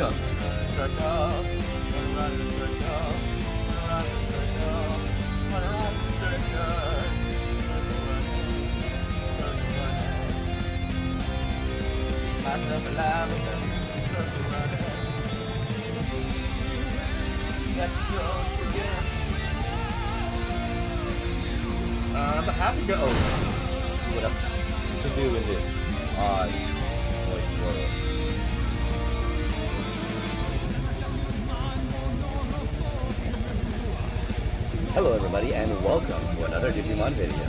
welcome to the circle. Run around the circle. Run around the circle. Run around the circle. Circle running. Circle running. Light up a lavender. Circle running. Got yours again. I'm happy to see what else to do in this odd voice world. Hello everybody and welcome to another Digimon video.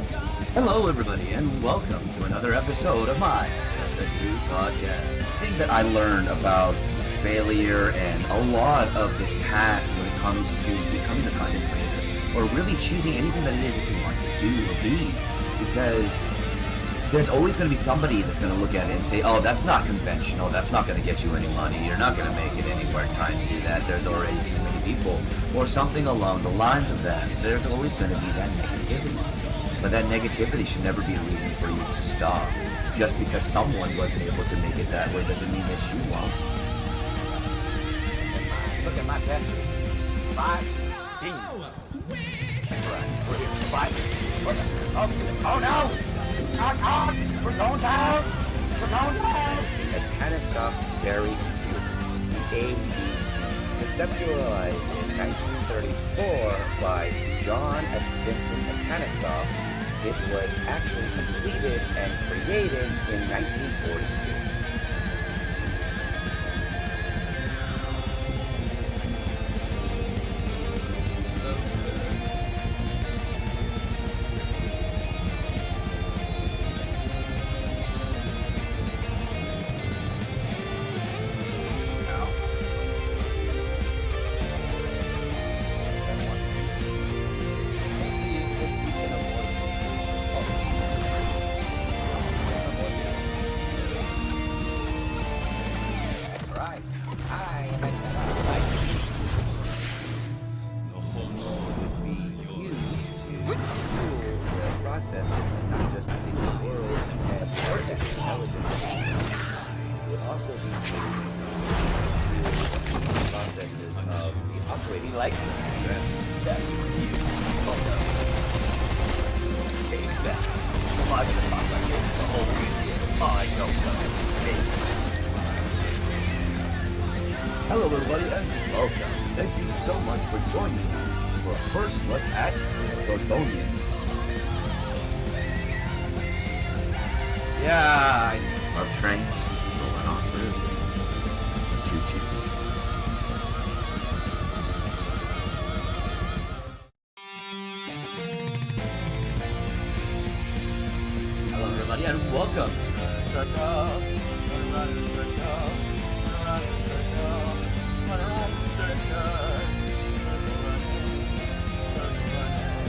Hello everybody and welcome to another episode of my Just a Dude podcast. The thing that I learned about failure and a lot of this path when it comes to becoming a content creator, or really choosing anything that it is that you want to do or be, because there's always going to be somebody that's going to look at it and say, oh, that's not conventional, that's not going to get you any money, you're not going to make it anywhere trying to do that, there's already too many people, or something along the lines of that. There's always going to be that negativity. But that negativity should never be a reason for you to stop. Just because someone wasn't able to make it that way doesn't mean that you won't. Look at my test. 5 beans. We're here. 5. Oh no! We're going down! We're going down! A Tanisoft berry cube. ABC. Conceptualized in 1934 by John and Vincent Tanisoft. It was actually completed and created in 1942. Hello everybody and welcome. Thank you so much for joining me for a first look at Wukong. Yeah, I love train going on through. Choo-choo. Hello everybody and welcome to the circle. Run around the circle. Run around the circle. Run around the circle. Circle running. Circle running.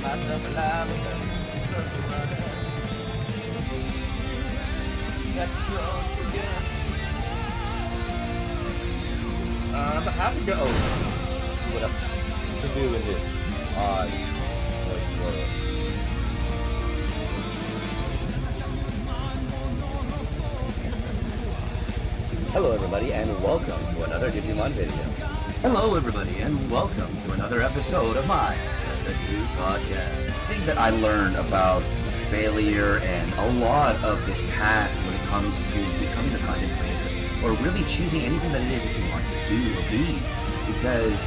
Light up a lavender. Circle running. Got yours again. I'm happy to see what else to do in this odd voice world. Hello everybody and welcome to another Digimon video. Hello everybody and welcome to another episode of my Just a Dude podcast. The thing that I learned about failure and a lot of this path when it comes to becoming a content creator, or really choosing anything that it is that you want to do or be, because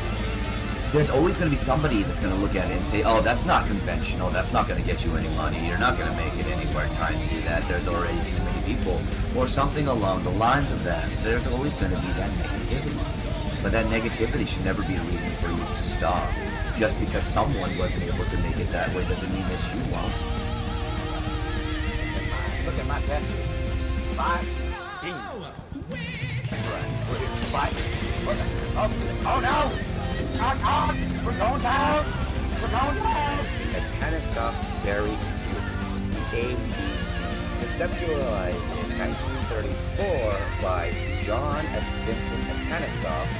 there's always going to be somebody that's going to look at it and say, oh, that's not conventional, that's not going to get you any money, you're not going to make it anywhere trying to do that, there's already too many people, or something along the lines of that. There's always going to be that negativity. But that negativity should never be a reason for you to stop. Just because someone wasn't able to make it that way doesn't mean that you won't. Look at my test. 5 beans. We're here. 5. Oh no! We're going down! We're going down! A Tanisoft berry cube. ABC. Conceptualized in 1934 by John and Vincent Tanisoft.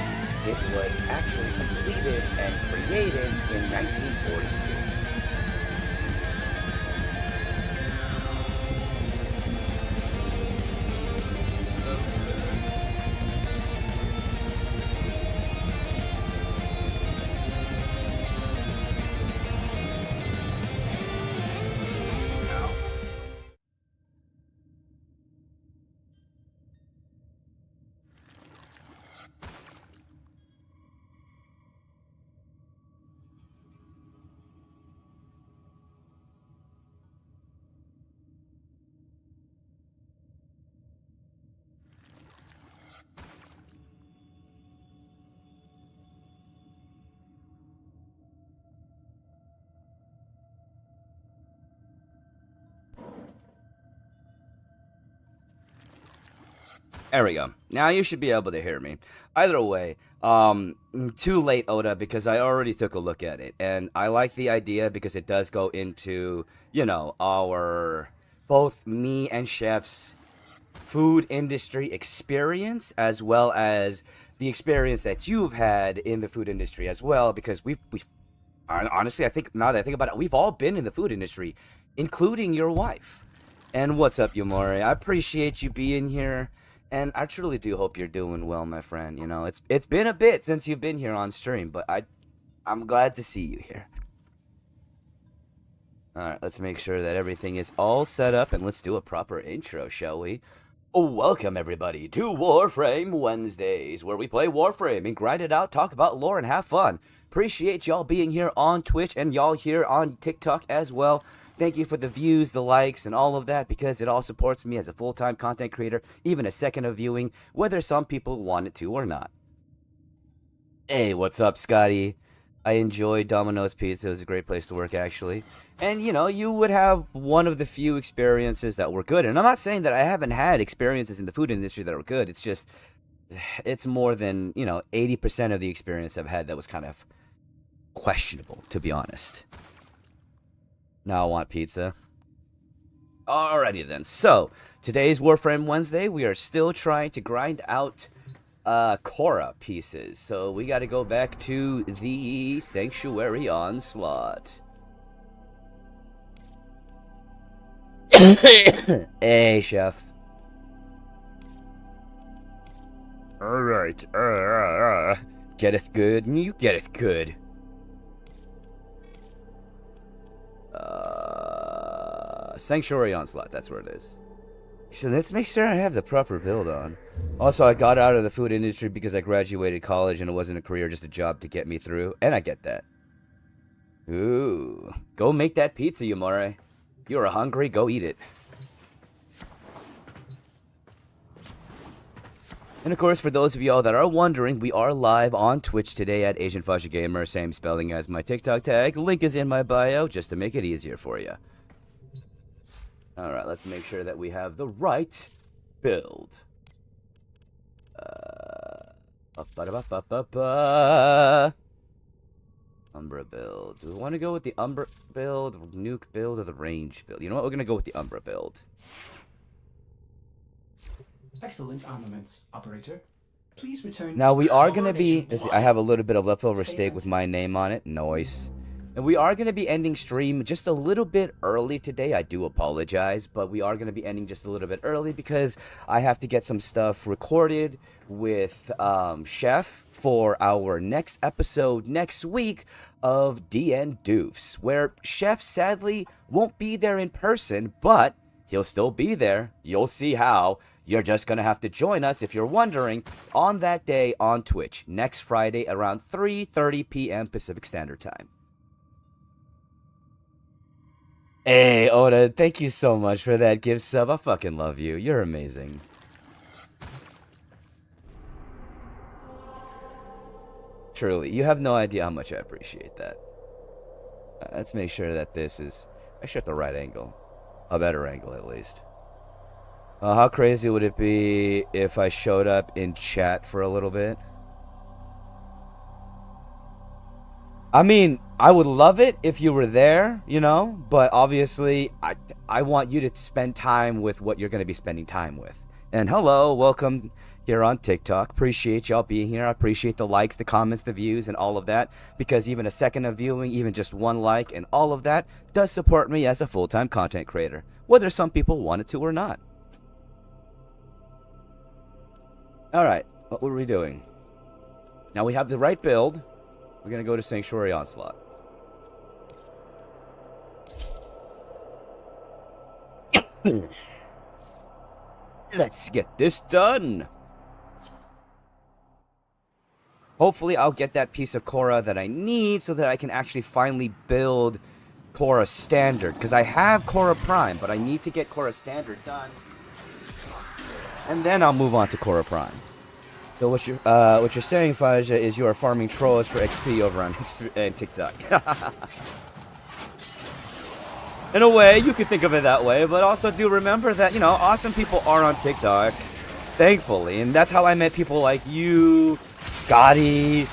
It was actually completed and created in 1942. There we go. Now you should be able to hear me. Either way, too late, Oda, because I already took a look at it. And I like the idea because it does go into, our, both me and Chef's food industry experience, as well as the experience that you've had in the food industry as well, because we've honestly, I think, now that I think about it, we've all been in the food industry, including your wife. And what's up, Yumori? I appreciate you being here. And I truly do hope you're doing well, my friend. It's been a bit since you've been here on stream, but I'm glad to see you here. Alright, let's make sure that everything is all set up, and let's do a proper intro, shall we? Welcome, everybody, to Warframe Wednesdays, where we play Warframe and grind it out, talk about lore, and have fun. Appreciate y'all being here on Twitch and y'all here on TikTok as well. Thank you for the views, the likes, and all of that, because it all supports me as a full-time content creator, even a second of viewing, whether some people want it to or not. Hey, what's up, Scotty? I enjoyed Domino's Pizza. It was a great place to work, actually. And, you would have one of the few experiences that were good. And I'm not saying that I haven't had experiences in the food industry that were good. It's just, it's more than, 80% of the experience I've had that was kind of questionable, to be honest. Now I want pizza. Alrighty then. So, today's Warframe Wednesday, we are still trying to grind out Korra pieces. So, we gotta go back to the Sanctuary Onslaught. Hey, Chef. Alright. Getteth good? You getteth good. Sanctuary Onslaught, that's where it is. So let's make sure I have the proper build on. Also, I got out of the food industry because I graduated college and it wasn't a career, just a job to get me through. And I get that. Ooh. Go make that pizza, Yumare. You're hungry, go eat it. And of course, for those of y'all that are wondering, we are live on Twitch today at Asian Fasha Gamer, same spelling as my TikTok tag. Link is in my bio, just to make it easier for you. Alright, let's make sure that we have the right build. Umbra build. Do we want to go with the Umbra build, Nuke build, or the Range build? You know what? We're going to go with the Umbra build. Excellent armaments, operator. Please return. Now we are going to be... I have a little bit of leftover steak with my name on it. Nice. And we are going to be ending stream just a little bit early today. I do apologize, but we are going to be ending just a little bit early because I have to get some stuff recorded with Chef for our next episode next week of DN Doofs, where Chef sadly won't be there in person, but he'll still be there. You'll see how. You're just going to have to join us, if you're wondering, on that day on Twitch, next Friday around 3:30 p.m. Pacific Standard Time. Hey, Oda, thank you so much for that gift sub. I fucking love you. You're amazing. Truly, you have no idea how much I appreciate that. Let's make sure that this is actually at the right angle. A better angle, at least. How crazy would it be if I showed up in chat for a little bit? I mean, I would love it if you were there, but obviously, I want you to spend time with what you're going to be spending time with. And hello, welcome here on TikTok. Appreciate y'all being here. I appreciate the likes, the comments, the views, and all of that, because even a second of viewing, even just one like, and all of that does support me as a full-time content creator, whether some people want it to or not. Alright, what were we doing? Now we have the right build. We're going to go to Sanctuary Onslaught. Let's get this done. Hopefully I'll get that piece of Korra that I need so that I can actually finally build Korra Standard. Because I have Korra Prime, but I need to get Korra Standard done. And then I'll move on to Korra Prime. So what you're saying, Faja, is you are farming trolls for XP over on TikTok. In a way, you could think of it that way, but also do remember that, awesome people are on TikTok. Thankfully. And that's how I met people like you, Scotty,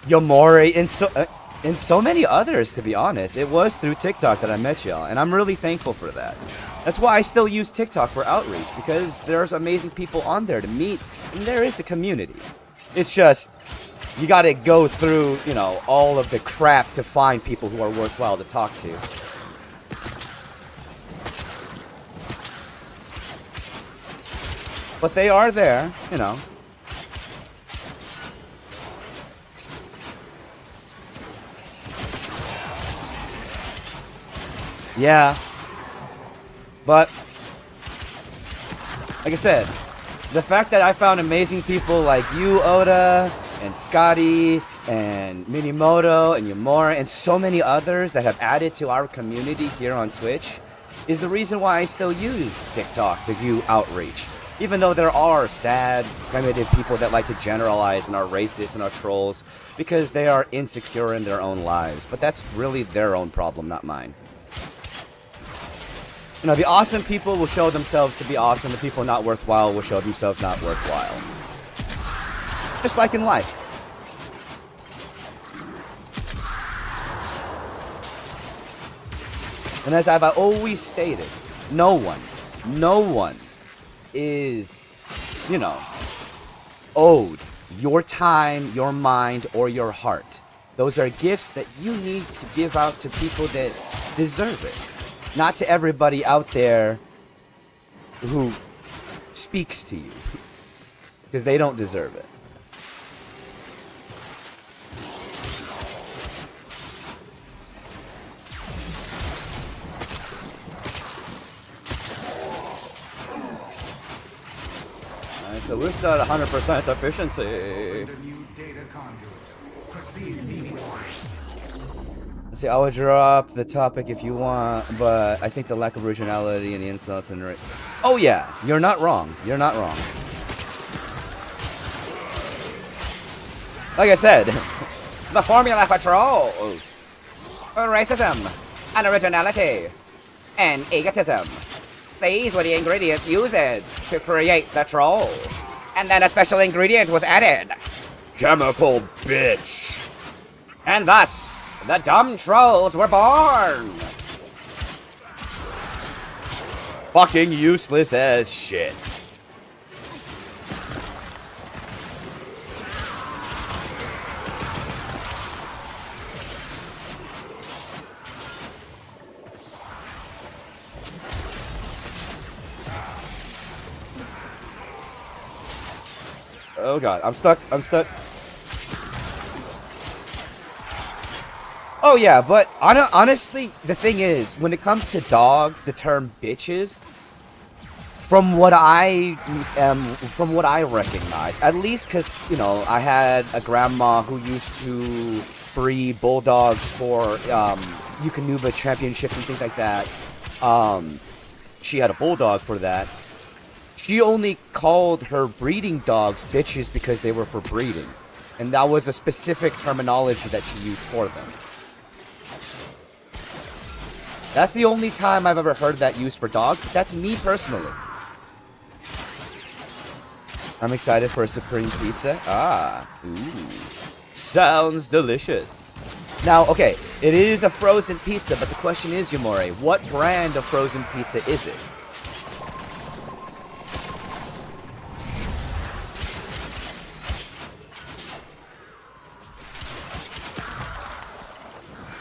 Yomori, and so many others, to be honest. It was through TikTok that I met y'all, and I'm really thankful for that. That's why I still use TikTok for outreach, because there's amazing people on there to meet, and there is a community. It's just, you gotta go through, you know, all of the crap to find people who are worthwhile to talk to. But they are there, you know. Yeah. But, like I said, the fact that I found amazing people like you, Oda, and Scotty, and Minimoto, and Yamura, and so many others that have added to our community here on Twitch is the reason why I still use TikTok to do outreach. Even though there are sad, primitive people that like to generalize and are racist and are trolls because they are insecure in their own lives. But that's really their own problem, not mine. You know, the awesome people will show themselves to be awesome. The people not worthwhile will show themselves not worthwhile. Just like in life. And as I've always stated, no one is, you know, owed your time, your mind, or your heart. Those are gifts that you need to give out to people that deserve it. Not to everybody out there who speaks to you. Because they don't deserve it. So we're still at 100% efficiency. Let's see, I would drop the topic if you want, but I think the lack of originality and the insults and... Oh yeah, you're not wrong. You're not wrong. Like I said, the formula for trolls. Racism, unoriginality, and egotism. These were the ingredients used to create the trolls. And then a special ingredient was added. Chemical bitch. And thus, the dumb trolls were born. Fucking useless as shit. Oh god, I'm stuck. Oh yeah, but honestly, the thing is, when it comes to dogs, the term bitches, from what I recognize, at least because, you know, I had a grandma who used to breed bulldogs for Yukonuba Championship and things like that. She had a bulldog for that. She only called her breeding dogs bitches because they were for breeding. And that was a specific terminology that she used for them. That's the only time I've ever heard that used for dogs, but that's me personally. I'm excited for a supreme pizza. Ah, ooh. Sounds delicious. Now, okay, it is a frozen pizza, but the question is, Yamore, what brand of frozen pizza is it?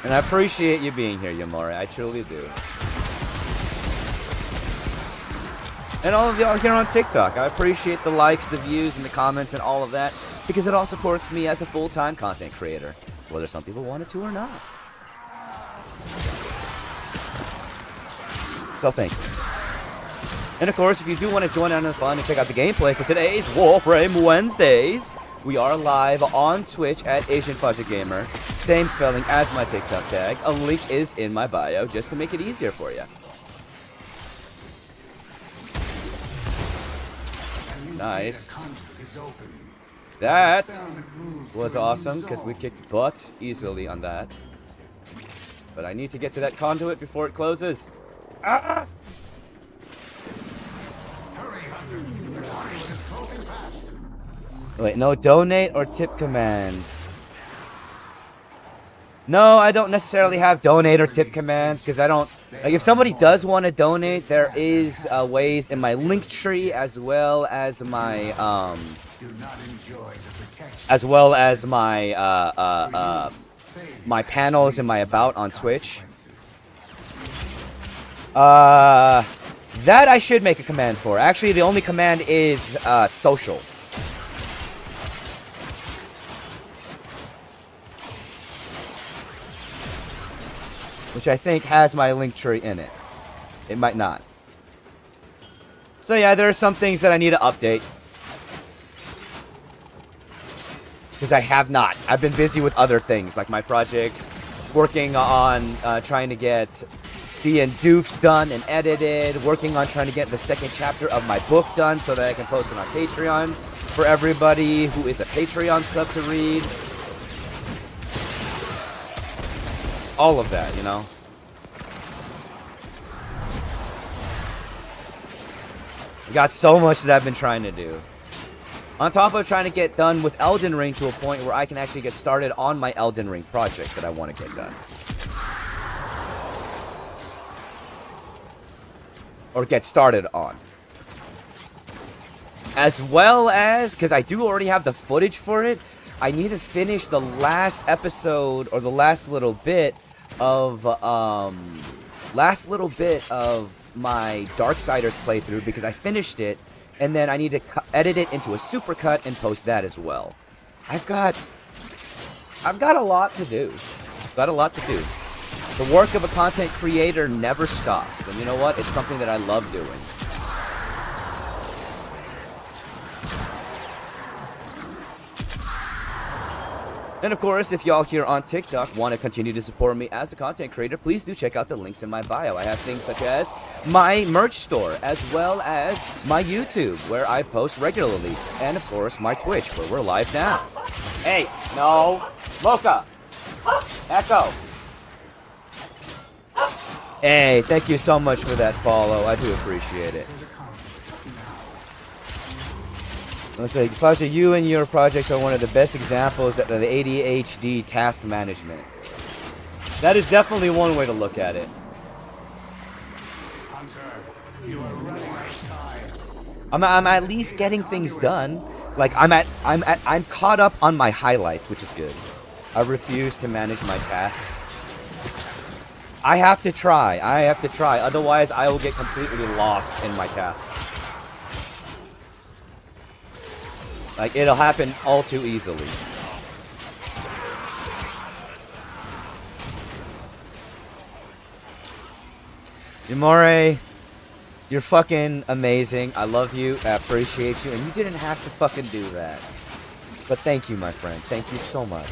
And I appreciate you being here, Yamori. I truly do. And all of y'all here on TikTok. I appreciate the likes, the views, and the comments, and all of that, because it all supports me as a full-time content creator, whether some people want it to or not. So thank you. And of course, if you do want to join in on the fun and check out the gameplay for today's Warframe Wednesdays, we are live on Twitch at Asian Fudge Gamer. Same spelling as my TikTok tag. A link is in my bio just to make it easier for you. Nice. That was awesome because we kicked butt easily on that. But I need to get to that conduit before it closes. Ah! Wait, no donate or tip commands. No, I don't necessarily have donate or tip commands because I don't like. If somebody does want to donate, there is ways in my link tree as well as my my panels and my about on Twitch. That I should make a command for. Actually, the only command is social. Which I think has my link tree in it. It might not. So yeah, there are some things that I need to update. Because I have not. I've been busy with other things, like my projects. Working on trying to get the Doofs done and edited. Working on trying to get the second chapter of my book done so that I can post it on Patreon for everybody who is a Patreon sub to read. All of that, you know. I got so much that I've been trying to do. On top of trying to get done with Elden Ring to a point where I can actually get started on my Elden Ring project that I want to get done. Or get started on. As well as, because I do already have the footage for it, I need to finish the last episode, or the last little bit of my Darksiders playthrough, because I finished it, and then I need to edit it into a supercut and post that as well. I've got a lot to do. The work of a content creator never stops, and you know what? It's something that I love doing. And of course, if y'all here on TikTok want to continue to support me as a content creator, please do check out the links in my bio. I have things such as my merch store, as well as my YouTube, where I post regularly, and of course, my Twitch, where we're live now. Hey, no, Mocha, Echo. Hey, thank you so much for that follow. I do appreciate it. Let's say, Fasha, you and your projects are one of the best examples of the ADHD task management. That is definitely one way to look at it. I'm at least getting things done. Like I'm caught up on my highlights, which is good. I refuse to manage my tasks. I have to try. Otherwise, I will get completely lost in my tasks. Like, it'll happen all too easily. Yamore, you're fucking amazing. I love you. I appreciate you. And you didn't have to fucking do that. But thank you, my friend. Thank you so much.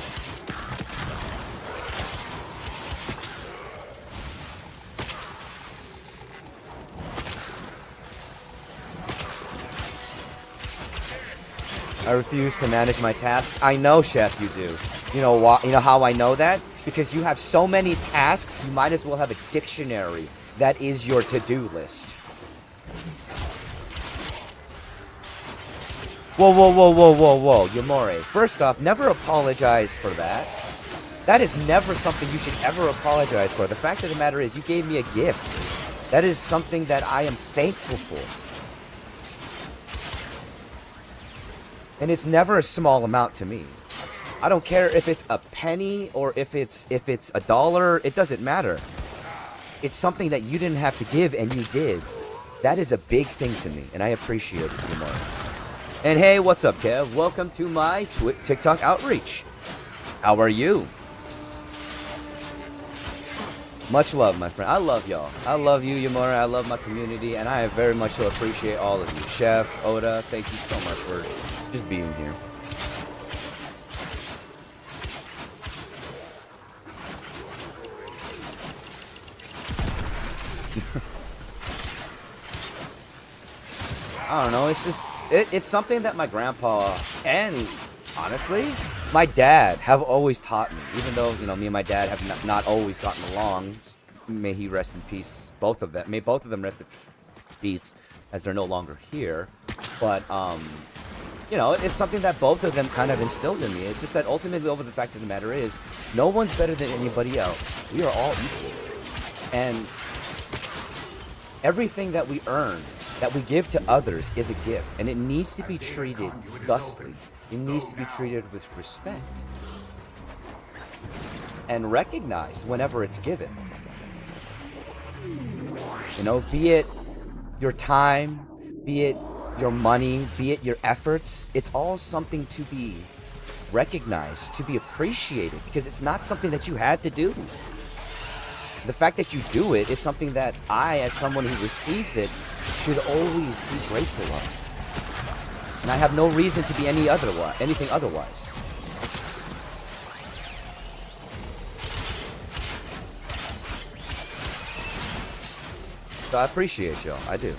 I refuse to manage my tasks. I know, Chef, you do. You know what? You know how I know that? Because you have so many tasks, you might as well have a dictionary that is your to-do list. Whoa, Yamore. First off, never apologize for that. That is never something you should ever apologize for. The fact of the matter is, you gave me a gift. That is something that I am thankful for. And it's never a small amount to me. I don't care if it's a penny or if it's $1. It doesn't matter. It's something that you didn't have to give and you did. That is a big thing to me, and I appreciate it, you know. And hey, what's up, Kev? Welcome to my TikTok outreach. How are you? Much love, my friend. I love y'all. I love you, Yamura. I love my community, and I very much so appreciate all of you. Chef, Oda, thank you so much for just being here. I don't know, it's just, it's something that my grandpa and, honestly, my dad have always taught me. Even though, you know, me and my dad have not always gotten along. May he rest in peace, both of them. May both of them rest in peace. as they're no longer here. But, you know, it's something that both of them kind of instilled in me. It's just that ultimately, over the fact of the matter is, no one's better than anybody else. We are all equal. And everything that we earn, that we give to others, is a gift. And it needs to be treated thusly. It needs to be treated with respect. And recognized whenever it's given. You know, be it your time, be it your money, be it your efforts, it's all something to be recognized, to be appreciated, because it's not something that you had to do. The fact that you do it is something that I, as someone who receives it, should always be grateful of. And I have no reason to be anything otherwise. So I appreciate y'all. I do.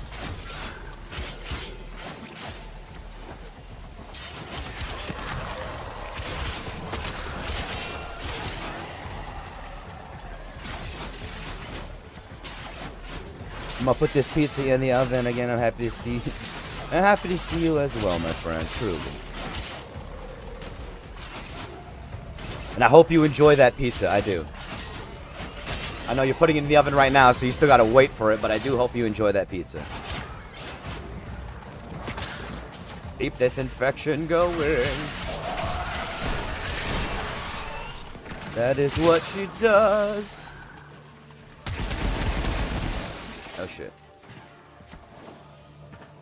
I'm gonna put this pizza in the oven again. I'm happy to see you as well, my friend. Truly. And I hope you enjoy that pizza. I do. I know you're putting it in the oven right now, so you still gotta wait for it, but I do hope you enjoy that pizza. Keep this infection going. That is what she does. Oh shit.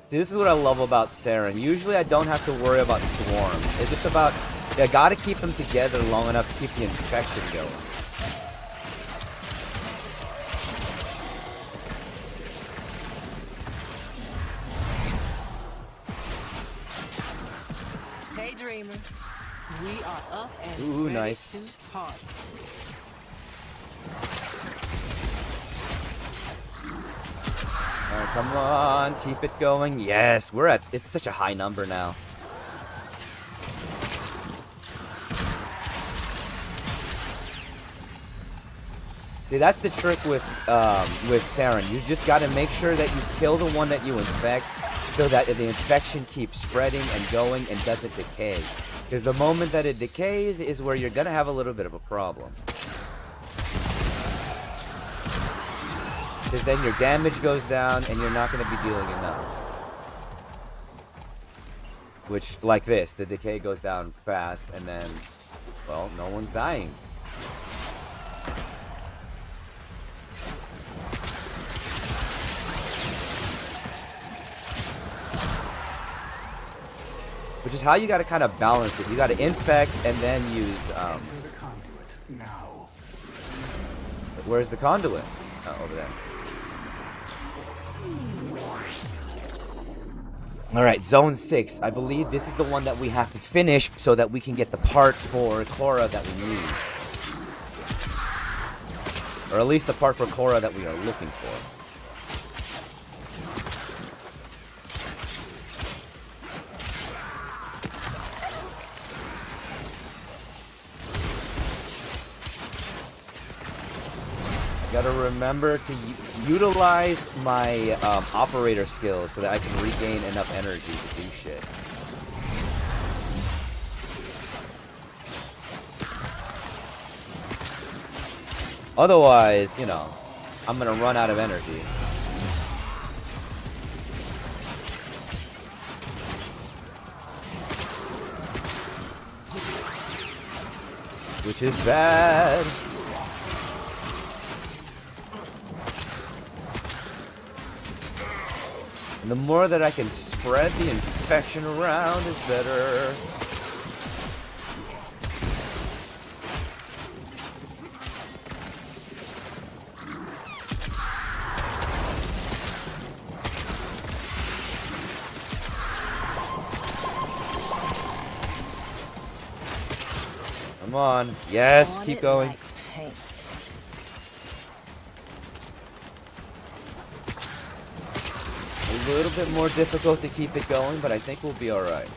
See, this is what I love about Saren. Usually I don't have to worry about swarms. It's just about, I gotta keep them together long enough to keep the infection going. Hey dreamers, we are up and Ooh, ready nice. to party. Alright, come on, keep it going. Yes, it's such a high number now. See, that's the trick with Saren. You just gotta make sure that you kill the one that you infect, so that the infection keeps spreading and going and doesn't decay. Because the moment that it decays is where you're gonna have a little bit of a problem. Because then your damage goes down and you're not going to be dealing enough. Which, like this, the decay goes down fast and then, well, no one's dying. Which is how you got to kind of balance it. You got to infect and then use, The conduit now. Where's the conduit? Oh, over there. Alright, Zone 6. I believe this is the one that we have to finish so that we can get the part for Korra that we need. Or at least the part for Korra that we are looking for. Gotta remember to utilize my operator skills so that I can regain enough energy to do shit. Otherwise, you know, I'm gonna run out of energy. Which is bad. And the more that I can spread the infection around is better. Come on. Yes, keep going. A little bit more difficult to keep it going, but I think we'll be alright.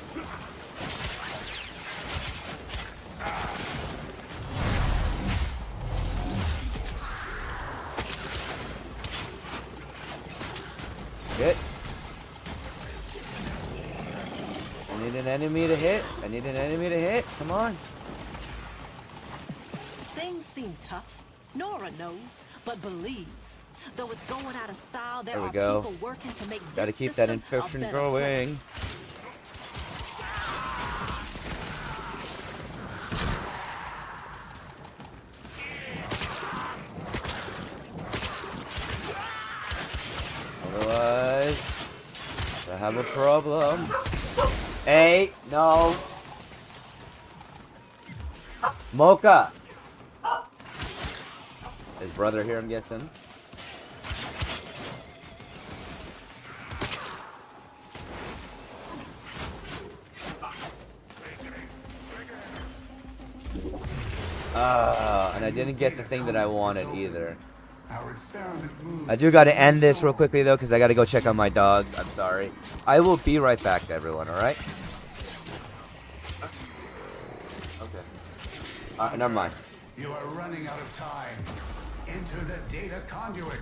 Good. need an enemy to hit. I need an enemy to hit. Come on. Things seem tough. Nora knows, but believe. Though it's going out of style, there we are go. people working to make Gotta this keep that system a infection better going. Otherwise, I have a problem. Hey, no. Mocha. His brother here, I'm guessing. And I didn't get the thing that I wanted either. I do got to end this real quickly though, because I got to go check on my dogs. I'm sorry. I will be right back, everyone. All right. Okay. Never mind. You are running out of time. Enter the data conduit.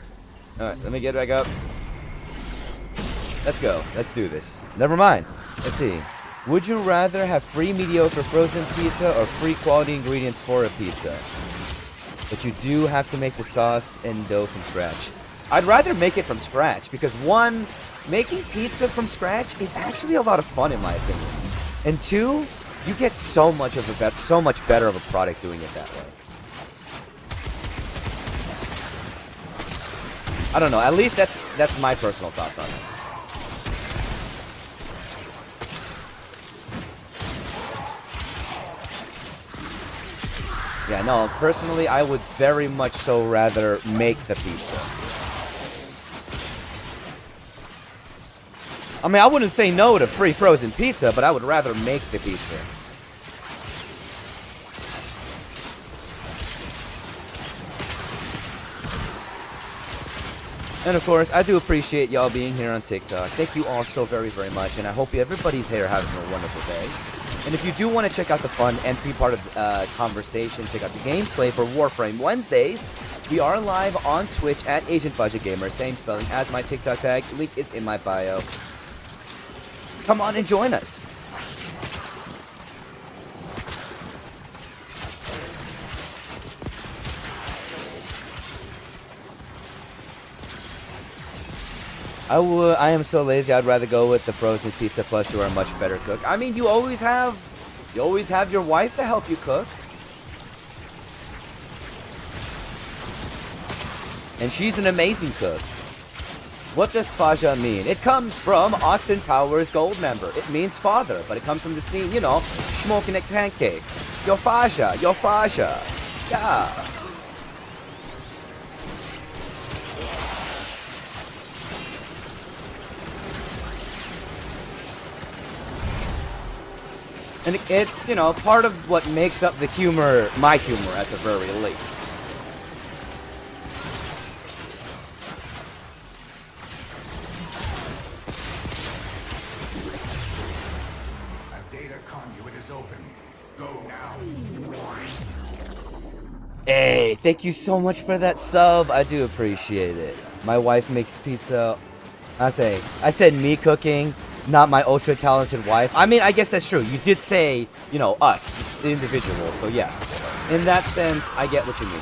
All right. Let me get back up. Let's go. Let's do this. Never mind. Let's see. Would you rather have free mediocre frozen pizza or free quality ingredients for a pizza? But you do have to make the sauce and dough from scratch. I'd rather make it from scratch because one, making pizza from scratch is actually a lot of fun in my opinion. And two, you get so much better of a product doing it that way. I don't know. At least that's my personal thoughts on it. Yeah, no, personally, I would very much so rather make the pizza. I mean, I wouldn't say no to free frozen pizza, but I would rather make the pizza. And of course, I do appreciate y'all being here on TikTok. Thank you all so very, very much, and I hope everybody's here having a wonderful day. And if you do want to check out the fun and be part of the conversation, check out the gameplay for Warframe Wednesdays. We are live on Twitch at Asian Fudge Gamer, same spelling as my TikTok tag. Link is in my bio. Come on and join us. I am so lazy. I'd rather go with the frozen pizza. Plus, you are a much better cook. I mean, you always have your wife to help you cook, and she's an amazing cook. What does Faja mean? It comes from Austin Powers Gold member. It means father, but it comes from the scene, you know, smoking a pancake. Yo Faja, yeah. And it's, you know, part of what makes up the humor, my humor at the very least. A data conduit is open. Go now. Hey, thank you so much for that sub. I do appreciate it. My wife makes pizza. I said me cooking. Not my ultra talented wife. I mean, I guess that's true. You did say, you know, us, the individual. So yes, in that sense, I get what you mean.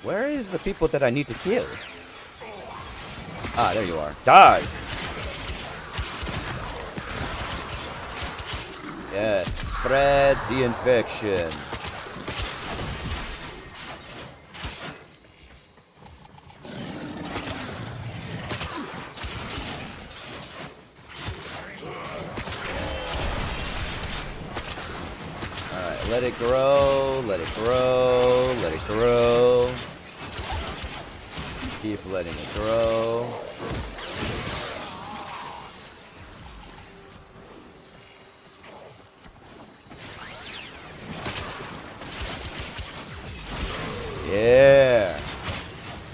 Where is the people that I need to kill? Ah, there you are. Die! Yes, spread the infection. Let it grow, let it grow, let it grow. Keep letting it grow. Yeah.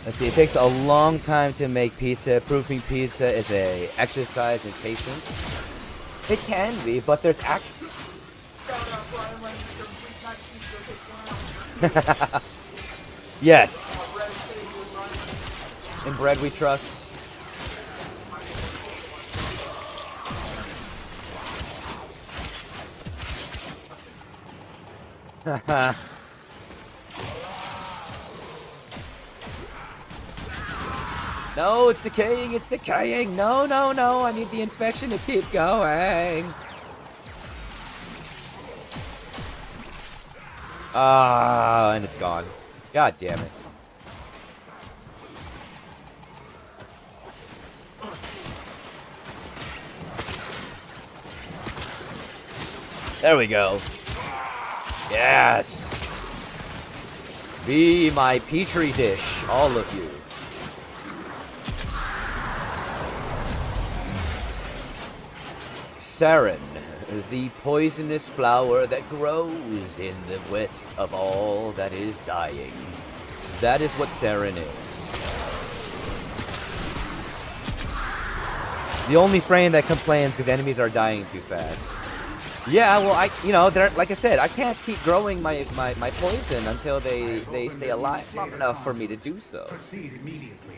Let's see, it takes a long time to make pizza. Proofing pizza is a exercise in patience. It can be, but there's actually... Yes. In bread we trust. Haha. No, it's decaying, it's decaying. No, no, no, I need the infection to keep going. Ah, and it's gone. God damn it. There we go. Yes. Be my petri dish, all of you. Sarin, the poisonous flower that grows in the midst of all that is dying. That is what sarin is. The only frame that complains because enemies are dying too fast. Yeah, well, like I said, I can't keep growing my poison until they stay alive long enough for me to do so. Proceed immediately.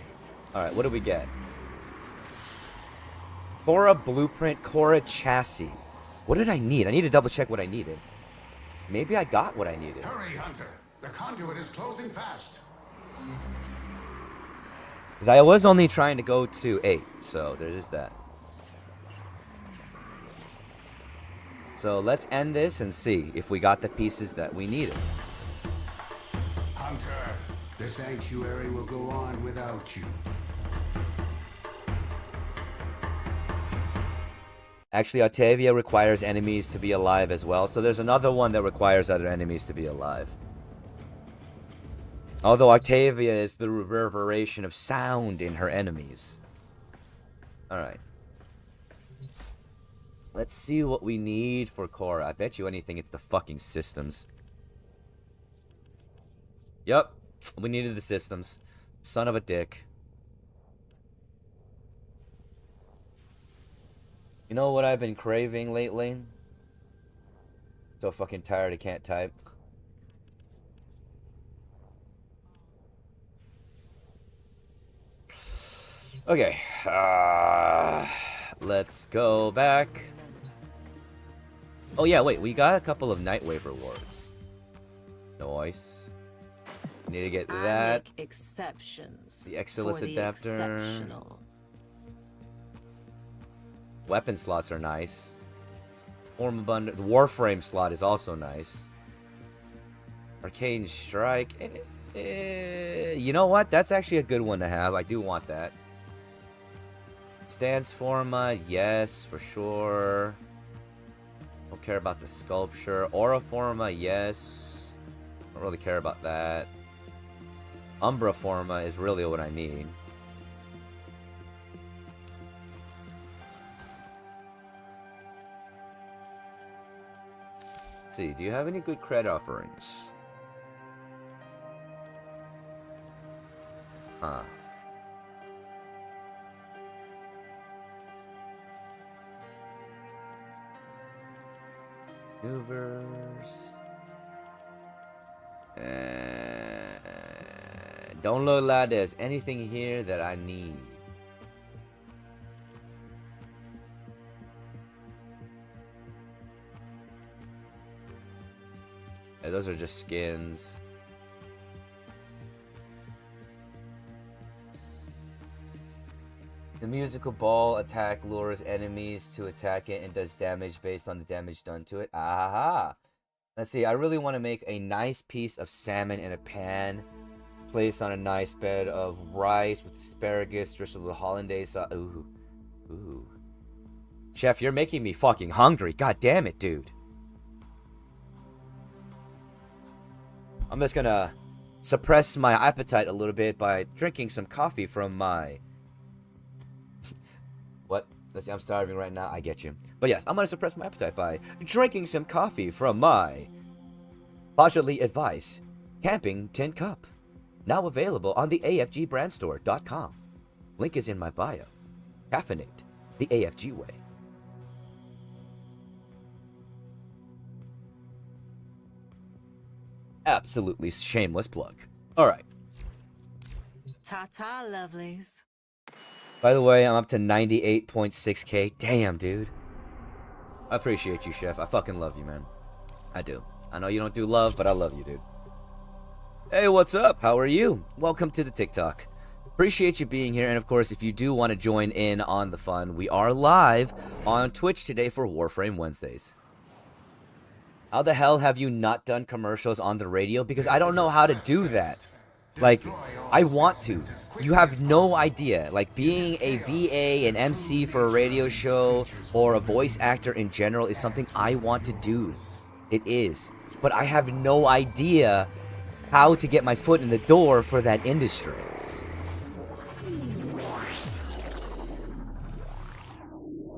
All right, what do we get? Cora blueprint, Cora chassis. What did I need? I need to double check what I needed. Maybe I got what I needed. Hurry, Hunter. The conduit is closing fast. Because I was only trying to go to 8, so there is that. So let's end this and see if we got the pieces that we needed. Hunter, the sanctuary will go on without you. Actually, Octavia requires enemies to be alive as well, so there's another one that requires other enemies to be alive. Although Octavia is the reverberation of sound in her enemies. Alright. Let's see what we need for Cora. I bet you anything it's the fucking systems. Yup. We needed the systems. Son of a dick. You know what I've been craving lately? So fucking tired I can't type. Okay. Let's go back. Oh yeah, wait. We got a couple of Nightwave rewards. Nice. Need to get that. I make exceptions. The Exilis for the adapter. exceptional. Weapon slots are nice. Form abundant. The Warframe slot is also nice. Arcane Strike. You know what? That's actually a good one to have. I do want that. Stance Forma, yes, for sure. Don't care about the sculpture. Aura Forma, yes. Don't really care about that. Umbra Forma is really what I need. Let's see, do you have any good cred offerings? Huh. Maneuvers. Don't look like there's anything here that I need. Yeah, those are just skins. The musical ball attack lures enemies to attack it and does damage based on the damage done to it. Aha! Let's see, I really want to make a nice piece of salmon in a pan. Placed on a nice bed of rice with asparagus, drizzled with hollandaise sauce. Ooh. Ooh. Chef, you're making me fucking hungry. God damn it, dude. I'm just gonna suppress my appetite a little bit by drinking some coffee from my... What? Let's see, I'm starving right now. I get you. But yes, I'm gonna suppress my appetite by drinking some coffee from my Bajali Advice Camping Tin Cup. Now available on the afgbrandstore.com. Link is in my bio. Caffeinate the AFG way. Absolutely shameless plug. Alright. Ta-ta, lovelies. By the way, I'm up to 98.6k. Damn, dude. I appreciate you, Chef. I fucking love you, man. I do. I know you don't do love, but I love you, dude. Hey, what's up? How are you? Welcome to the TikTok. Appreciate you being here, and of course, if you do want to join in on the fun, we are live on Twitch today for Warframe Wednesdays. How the hell have you not done commercials on the radio? Because I don't know how to do that. Like, I want to. You have no idea. Like, being a VA, an MC for a radio show, or a voice actor in general is something I want to do. It is. But I have no idea how to get my foot in the door for that industry.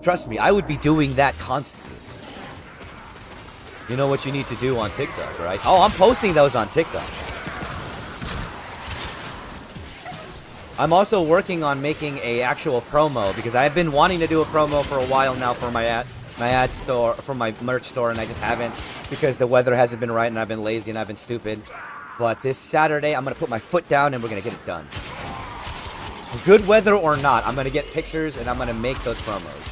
Trust me, I would be doing that constantly. You know what you need to do on TikTok, right? Oh, I'm posting those on TikTok. I'm also working on making a actual promo because I've been wanting to do a promo for a while now for my ad store, for my merch store, and I just haven't because the weather hasn't been right and I've been lazy and I've been stupid. But this Saturday, I'm going to put my foot down and we're going to get it done. Good weather or not, I'm going to get pictures and I'm going to make those promos.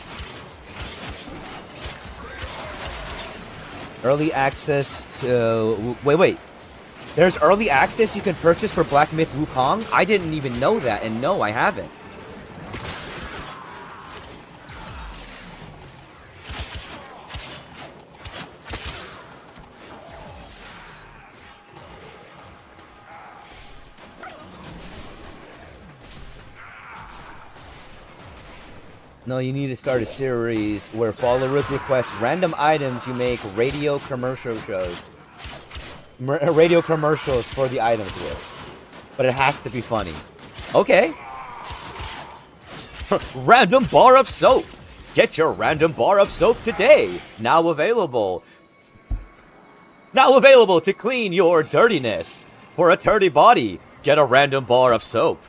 Early access to... Wait. There's early access you can purchase for Black Myth Wukong? I didn't even know that, and no, I haven't. No, you need to start a series where followers request random items you make radio commercial shows. Radio commercials for the items with. But it has to be funny. Okay. Random bar of soap. Get your random bar of soap today. Now available. Now available to clean your dirtiness. For a dirty body, get a random bar of soap.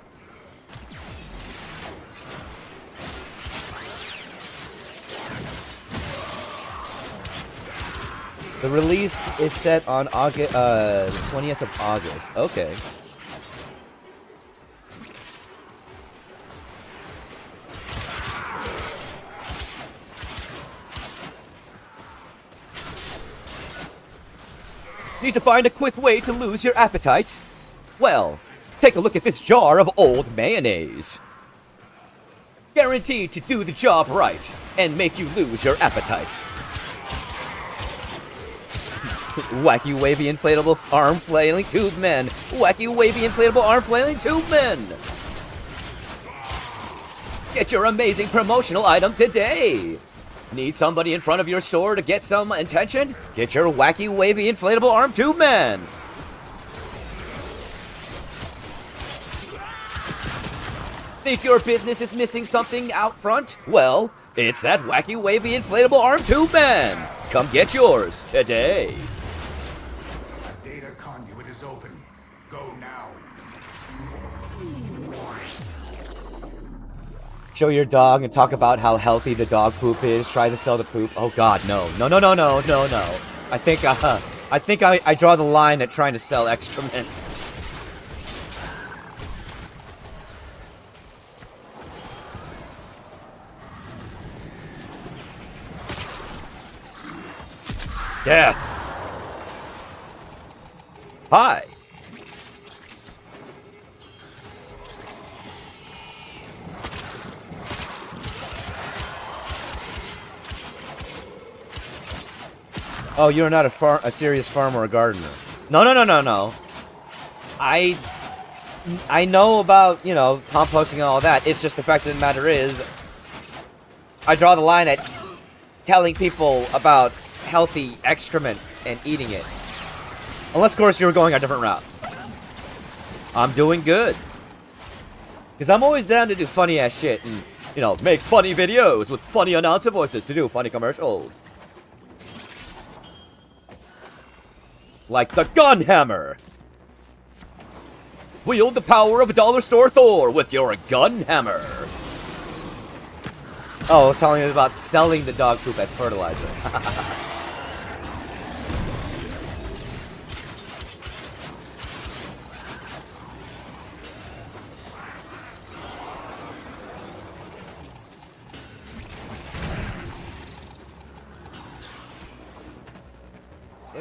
The release is set on August, the 20th of August. Okay. Need to find a quick way to lose your appetite? Well, take a look at this jar of old mayonnaise. Guaranteed to do the job right and make you lose your appetite. Wacky wavy inflatable arm flailing tube men. Wacky wavy inflatable arm flailing tube men. Get your amazing promotional item today. Need somebody in front of your store to get some attention? Get your wacky wavy inflatable arm tube men. Think your business is missing something out front? Well, it's that wacky wavy inflatable arm tube man. Come get yours today. Show your dog and talk about how healthy the dog poop is. Try to sell the poop. Oh God, no. No. I think I draw the line at trying to sell excrement. Death. Hi. Oh, you're not a serious farmer or gardener. No. I know about, you know, composting and all that. It's just the fact of the matter is, I draw the line at telling people about healthy excrement and eating it. Unless, of course, you were going a different route. I'm doing good. Because I'm always down to do funny-ass shit and, you know, make funny videos with funny announcer voices to do funny commercials. Like the gun hammer. Wield the power of Dollar Store Thor with your gun hammer. Oh, I was telling you about selling the dog poop as fertilizer.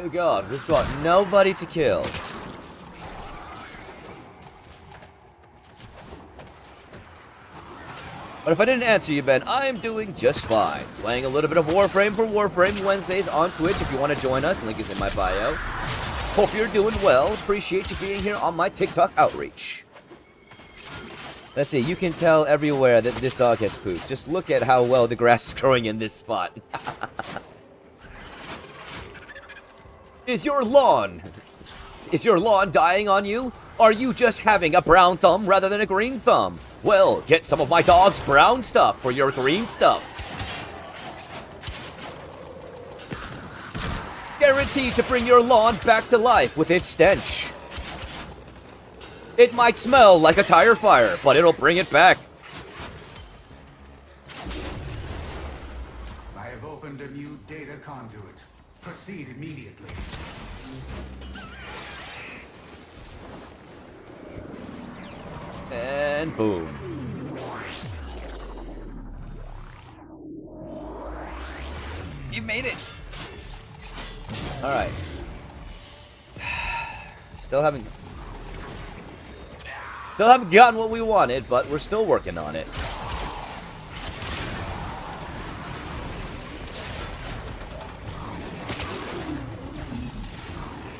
Oh god, we've got nobody to kill. But if I didn't answer you, Ben, I am doing just fine. Playing a little bit of Warframe for Warframe Wednesdays on Twitch if you want to join us. Link is in my bio. Hope you're doing well. Appreciate you being here on my TikTok outreach. Let's see, you can tell everywhere that this dog has pooped. Just look at how well the grass is growing in this spot. Is your lawn dying on you? Are you just having a brown thumb rather than a green thumb? Well, get some of my dog's brown stuff for your green stuff. Guaranteed to bring your lawn back to life with its stench. It might smell like a tire fire, but it'll bring it back. I have opened a new data conduit. Proceed immediately. And boom. You made it. All right. Still haven't gotten what we wanted, but we're still working on it.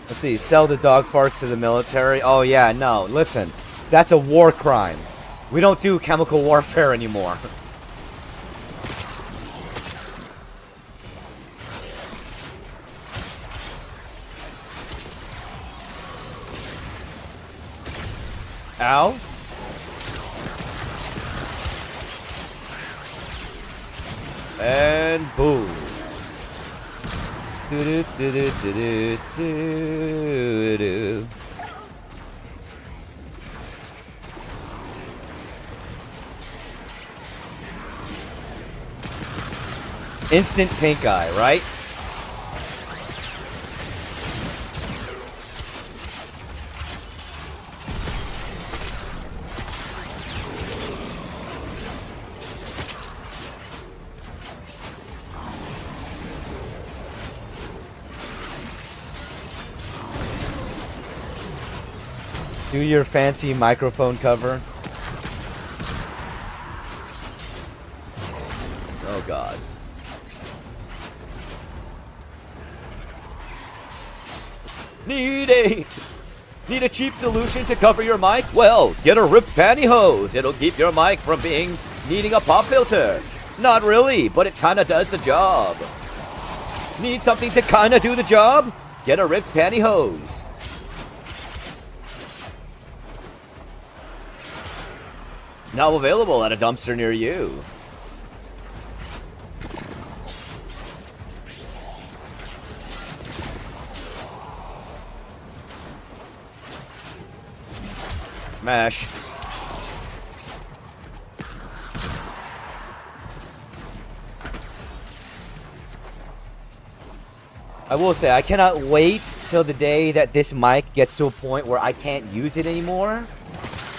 Let's see. Sell the dog farts to the military. Oh yeah, no. Listen. That's a war crime. We don't do chemical warfare anymore. Ow. And boom. Do do do do do do do. Instant pink eye, right? Do your fancy microphone cover. Oh god. Need a cheap solution to cover your mic? Well, get a ripped pantyhose. It'll keep your mic from needing a pop filter. Not really, but it kinda does the job. Need something to kinda do the job? Get a ripped pantyhose. Now available at a dumpster near you. Smash. I will say, I cannot wait till the day that this mic gets to a point where I can't use it anymore.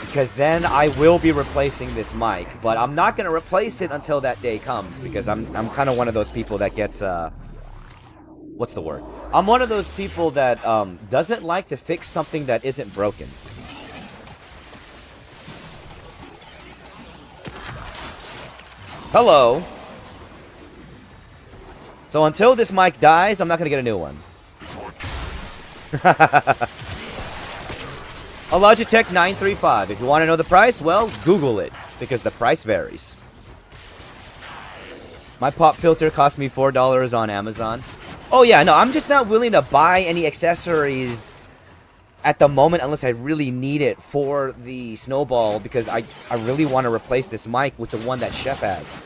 Because then I will be replacing this mic. But I'm not going to replace it until that day comes. Because I'm kind of one of those people that gets... what's the word? I'm one of those people that doesn't like to fix something that isn't broken. Hello. So until this mic dies, I'm not going to get a new one. A Logitech 935. If you want to know the price, well, Google it. Because the price varies. My pop filter cost me $4 on Amazon. Oh yeah, no, I'm just not willing to buy any accessories at the moment unless I really need it for the snowball, because I really want to replace this mic with the one that Chef has.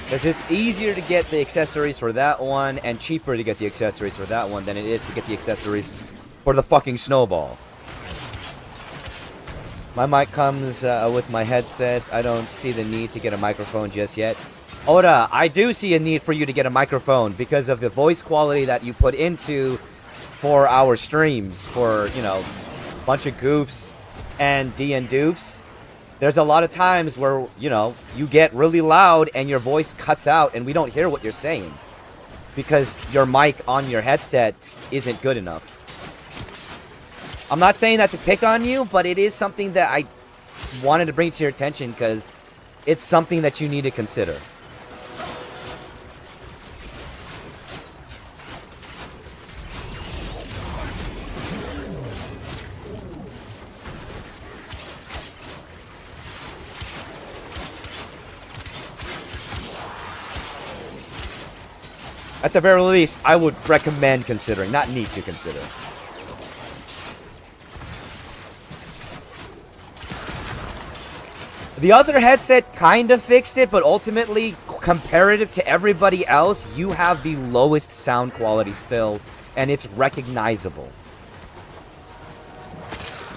Because it's easier to get the accessories for that one and cheaper to get the accessories for that one than it is to get the accessories for the fucking snowball. My mic comes with my headsets. I don't see the need to get a microphone just yet. Oda, I do see a need for you to get a microphone because of the voice quality that you put into for our streams, for, you know, a bunch of goofs and doofs. There's a lot of times where, you know, you get really loud and your voice cuts out and we don't hear what you're saying because your mic on your headset isn't good enough. I'm not saying that to pick on you, but it is something that I wanted to bring to your attention because it's something that you need to consider. At the very least, I would recommend considering, not need to consider. The other headset kind of fixed it, but ultimately, comparative to everybody else, you have the lowest sound quality still, and it's recognizable.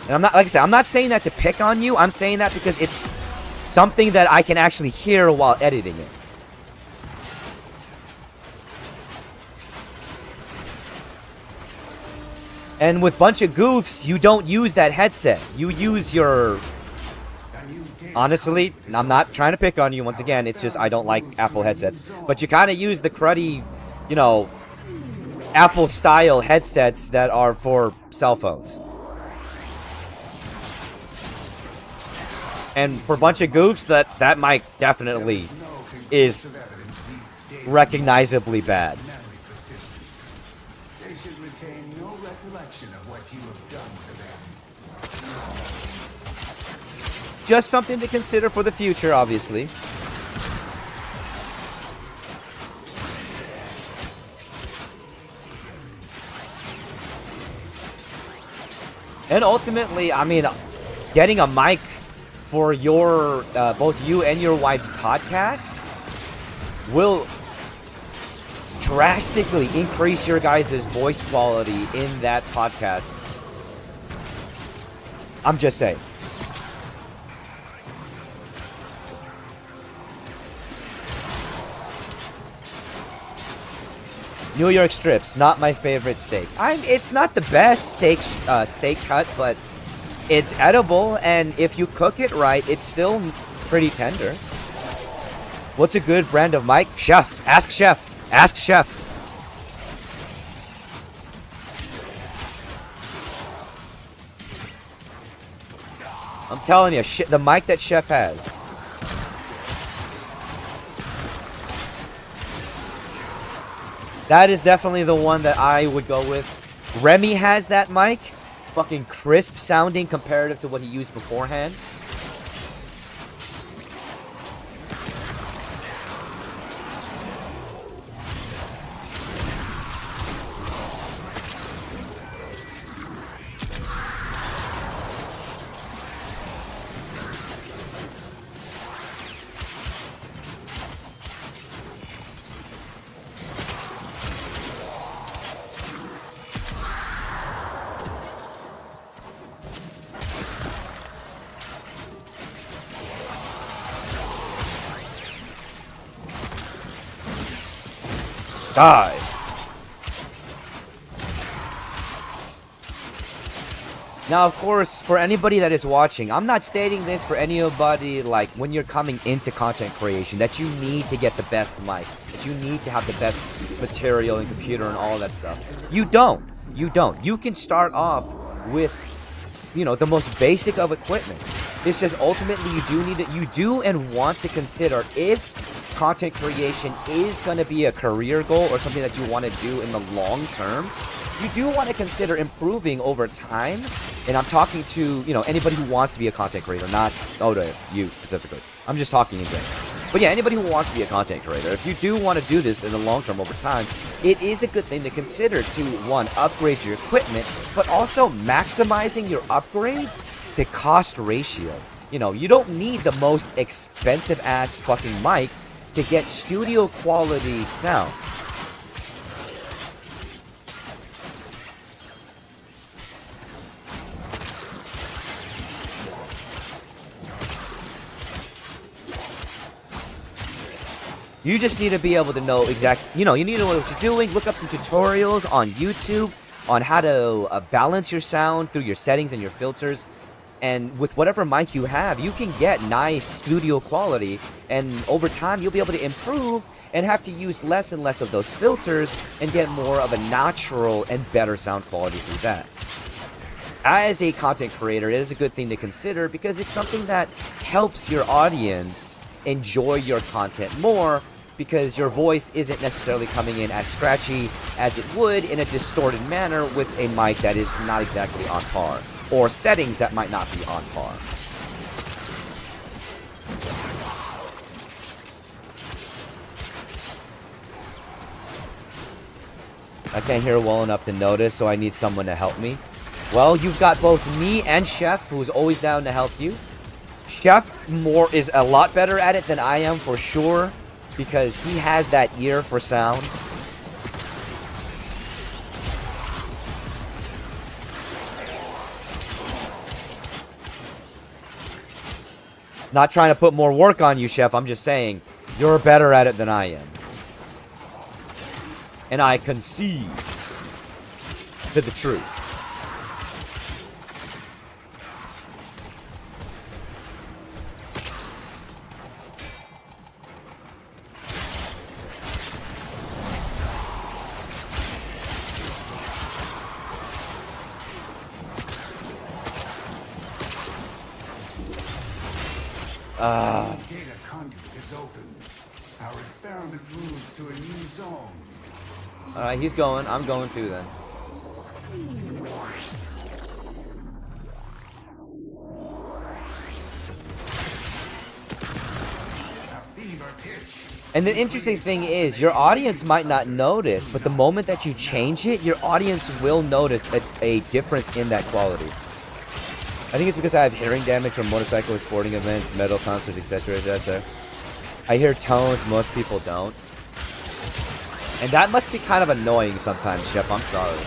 And I'm not, like I said, I'm not saying that to pick on you. I'm saying that because it's something that I can actually hear while editing it. And with bunch of goofs, you don't use that headset. You use your... Honestly, I'm not trying to pick on you once again. It's just I don't like Apple headsets. But you kind of use the cruddy, you know, Apple-style headsets that are for cell phones. And for a bunch of goofs, that mic definitely is recognizably bad. They should retain no recollection of what you have done to them. Just something to consider for the future, obviously. And ultimately, I mean, getting a mic for your both you and your wife's podcast will drastically increase your guys' voice quality in that podcast. I'm just saying. New York strips, not my favorite steak. It's not the best steak cut, but it's edible, and if you cook it right, it's still pretty tender. What's a good brand of mic? Chef. Ask Chef. Ask Chef. I'm telling you, the mic that Chef has. That is definitely the one that I would go with. Remy has that mic. Fucking crisp sounding comparative to what he used beforehand. Die. Now, of course, for anybody that is watching, I'm not stating this for anybody, like, when you're coming into content creation, that you need to get the best mic, that you need to have the best material and computer and all that stuff. You don't. You don't. You can start off with, you know, the most basic of equipment. It's just ultimately you do and want to consider if content creation is going to be a career goal or something that you want to do in the long term. You do want to consider improving over time. And I'm talking to, you know, anybody who wants to be a content creator, not to you specifically. I'm just talking in general. But yeah, anybody who wants to be a content creator, if you do want to do this in the long term over time, it is a good thing to consider to, one, upgrade your equipment, but also maximizing your upgrades to cost ratio. You know, you don't need the most expensive ass fucking mic to get studio quality sound. You just need to be able to know exactly, you know, you need to know what you're doing, look up some tutorials on YouTube, on how to balance your sound through your settings and your filters. And with whatever mic you have, you can get nice studio quality, and over time you'll be able to improve and have to use less and less of those filters and get more of a natural and better sound quality through that. As a content creator, it is a good thing to consider because it's something that helps your audience enjoy your content more, because your voice isn't necessarily coming in as scratchy as it would in a distorted manner with a mic that is not exactly on par, or settings that might not be on par. I can't hear well enough to notice, so I need someone to help me. Well, you've got both me and Chef, who's always down to help you. Chef is a lot better at it than I am, for sure, because he has that ear for sound. Not trying to put more work on you, Chef. I'm just saying, you're better at it than I am. And I concede to the truth. Data conduit is open. Our experiment moves to a new zone. Alright, he's going. I'm going too then. And the interesting thing is, your audience might not notice, but the moment that you change it, your audience will notice a difference in that quality. I think it's because I have hearing damage from motorcycles, sporting events, metal concerts, etc. etc. I hear tones most people don't. And that must be kind of annoying sometimes, Chef. I'm sorry.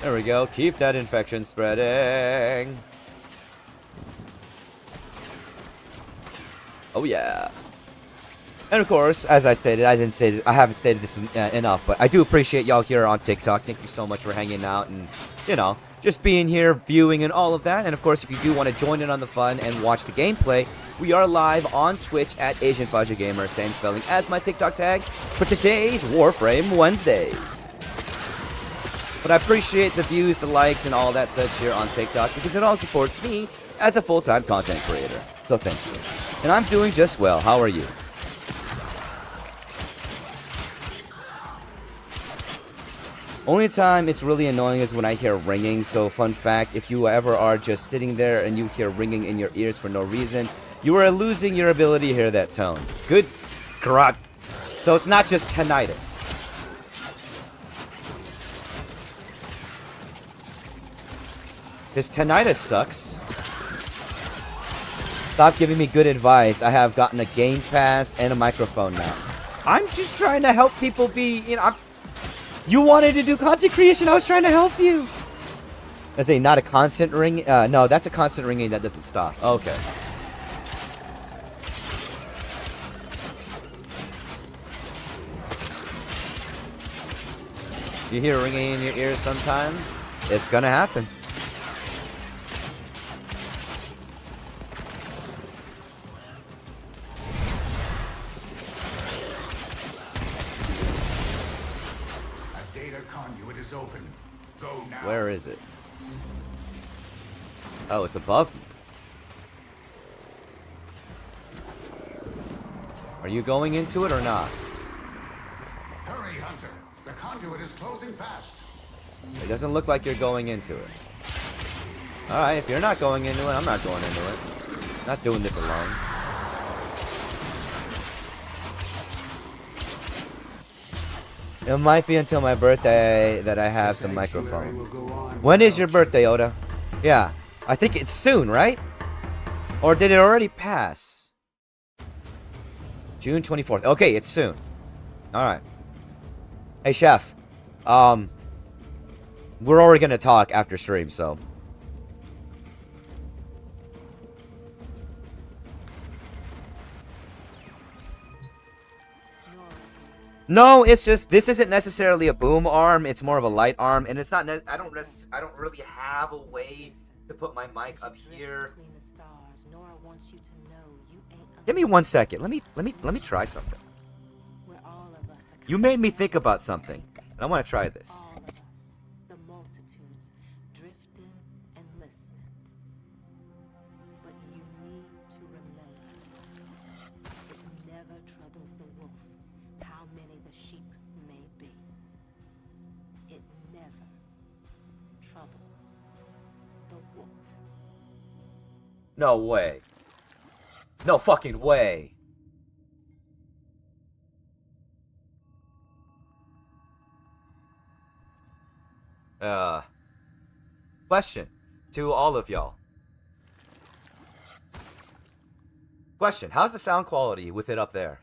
There we go. Keep that infection spreading. Oh yeah. And of course, as I stated, I haven't stated this enough, but I do appreciate y'all here on TikTok. Thank you so much for hanging out and, you know, just being here, viewing, and all of that. And of course, if you do want to join in on the fun and watch the gameplay, we are live on Twitch at Asian Faja Gamer, same spelling as my TikTok tag for today's Warframe Wednesdays. But I appreciate the views, the likes, and all that such here on TikTok because it all supports me as a full-time content creator. So thank you. And I'm doing just well. How are you? Only time it's really annoying is when I hear ringing. So fun fact, if you ever are just sitting there and you hear ringing in your ears for no reason, you are losing your ability to hear that tone. Good God. So it's not just tinnitus. This tinnitus sucks. Stop giving me good advice. I have gotten a Game Pass and a microphone now. I'm just trying to help people be, you know, you wanted to do content creation. I was trying to help you. That's not a constant ring. No, that's a constant ringing that doesn't stop. Okay. You hear ringing in your ears sometimes? It's gonna happen. Where is it? Oh, it's above me. Are you going into it or not? Hurry, Hunter. The conduit is closing fast. It doesn't look like you're going into it. Alright, if you're not going into it, I'm not going into it. Not doing this alone. It might be until my birthday that I have the microphone. When is your birthday, Oda? Yeah, I think it's soon, right? Or did it already pass? June 24th. Okay, it's soon. All right. Hey, Chef. We're already gonna talk after stream, so. No, it's just this isn't necessarily a boom arm. It's more of a light arm, and it's not. I don't really have a way to put my mic up here. Give me 1 second. Let me try something. You made me think about something, and I want to try this. The multitudes drifting and listening. But you need to remember, it never troubles the wolf how many the sheep may be. It never troubles the wolf. No way. No fucking way. Question to all of y'all. Question, how's the sound quality with it up there?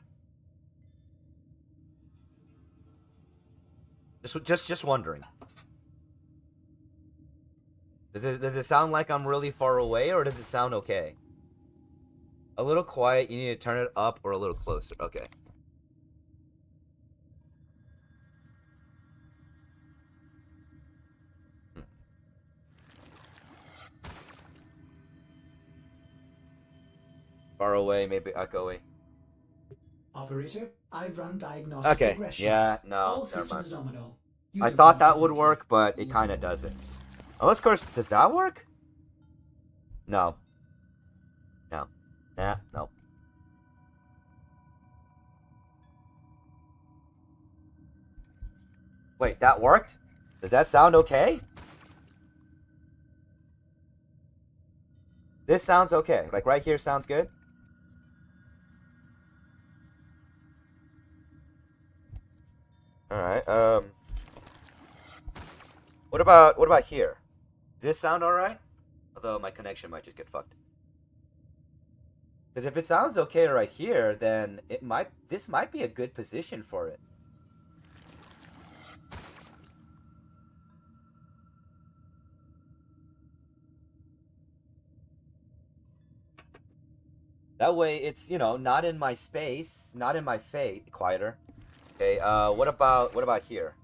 Just wondering. Does it sound like I'm really far away, or does it sound okay? A little quiet, you need to turn it up or a little closer. Okay. Far away, maybe echoey. Operator, I've run diagnostic Okay, regressions. yeah, no, All never systems mind. nominal. I thought that would work, but it kind of doesn't. Unless, of course, does that work? No. No. Nah, no. Wait, that worked? Does that sound okay? This sounds okay. Like right here sounds good? Alright, What about here? Does this sound alright? Although my connection might just get fucked. Because if it sounds okay right here, then this might be a good position for it. That way it's, not in my space, not in my face. Quieter. Okay, what about here?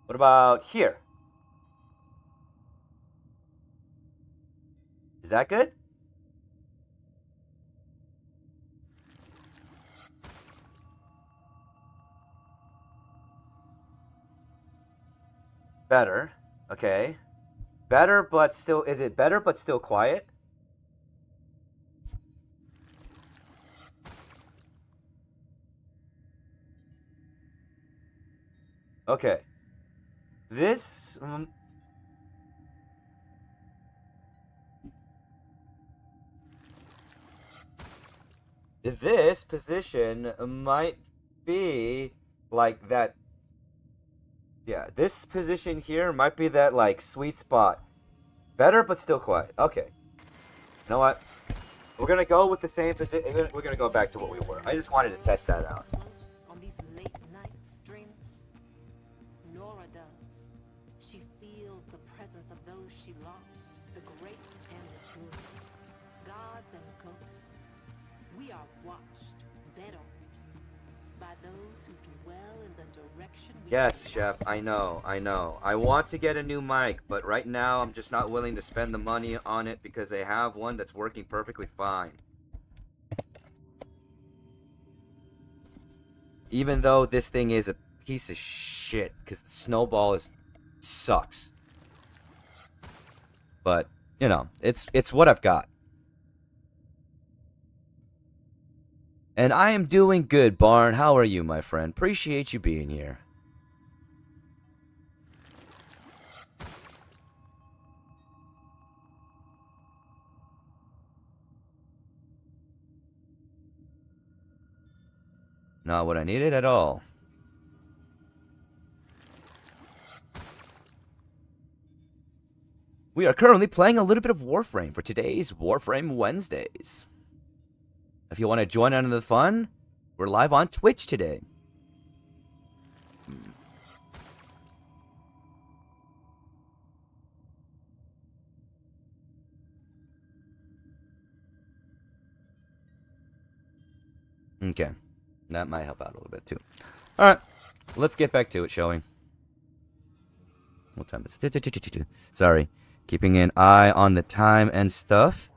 What about here? Is that good? Better. Okay. Better, but still, is it better but still quiet? Okay. This this position might be like that. Yeah, this position here might be that like sweet spot. Better but still quiet. Okay. You know what? We're gonna go with the same position. We're gonna go back to what we were. I just wanted to test that out. On these late night streams, Nora does. She feels the presence of those she lost, the great and the good, gods and ghosts. We are watched, bet on by those who dwell in the direction we Yes, Chef, I know. I want to get a new mic, but right now I'm just not willing to spend the money on it because I have one that's working perfectly fine. Even though this thing is a piece of shit, because the Snowball sucks. But, it's what I've got. And I am doing good, Barn. How are you, my friend? Appreciate you being here. Not what I needed at all. We are currently playing a little bit of Warframe for today's Warframe Wednesdays. If you want to join in on the fun, we're live on Twitch today. Okay, that might help out a little bit too. All right, let's get back to it, shall we? What time is it? Sorry, keeping an eye on the time and stuff.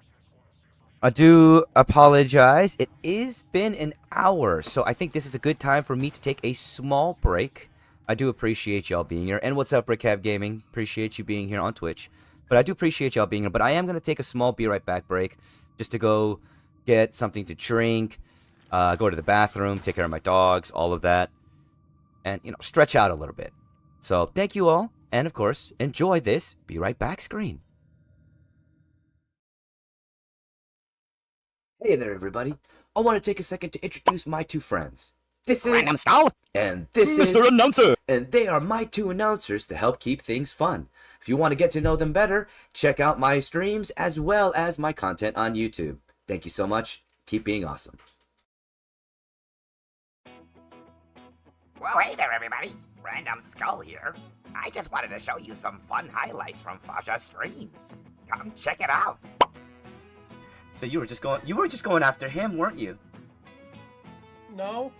I do apologize. It is been an hour, so I think this is a good time for me to take a small break. I do appreciate y'all being here. And what's up, Brickcab Gaming? Appreciate you being here on Twitch. But I do appreciate y'all being here. But I am going to take a small be right back break just to go get something to drink, go to the bathroom, take care of my dogs, all of that, and, you know, stretch out a little bit. So thank you all. And, of course, enjoy this Be Right Back screen. Hey there, everybody. I want to take a second to introduce my two friends. This is Random Skull and this Mr. is Announcer. And they are my two announcers to help keep things fun. If you want to get to know them better, check out my streams as well as my content on YouTube. Thank you so much. Keep being awesome. Well, hey there, everybody. Random Skull here. I just wanted to show you some fun highlights from Fasha streams. Come check it out. So you were just going after him, weren't you? No.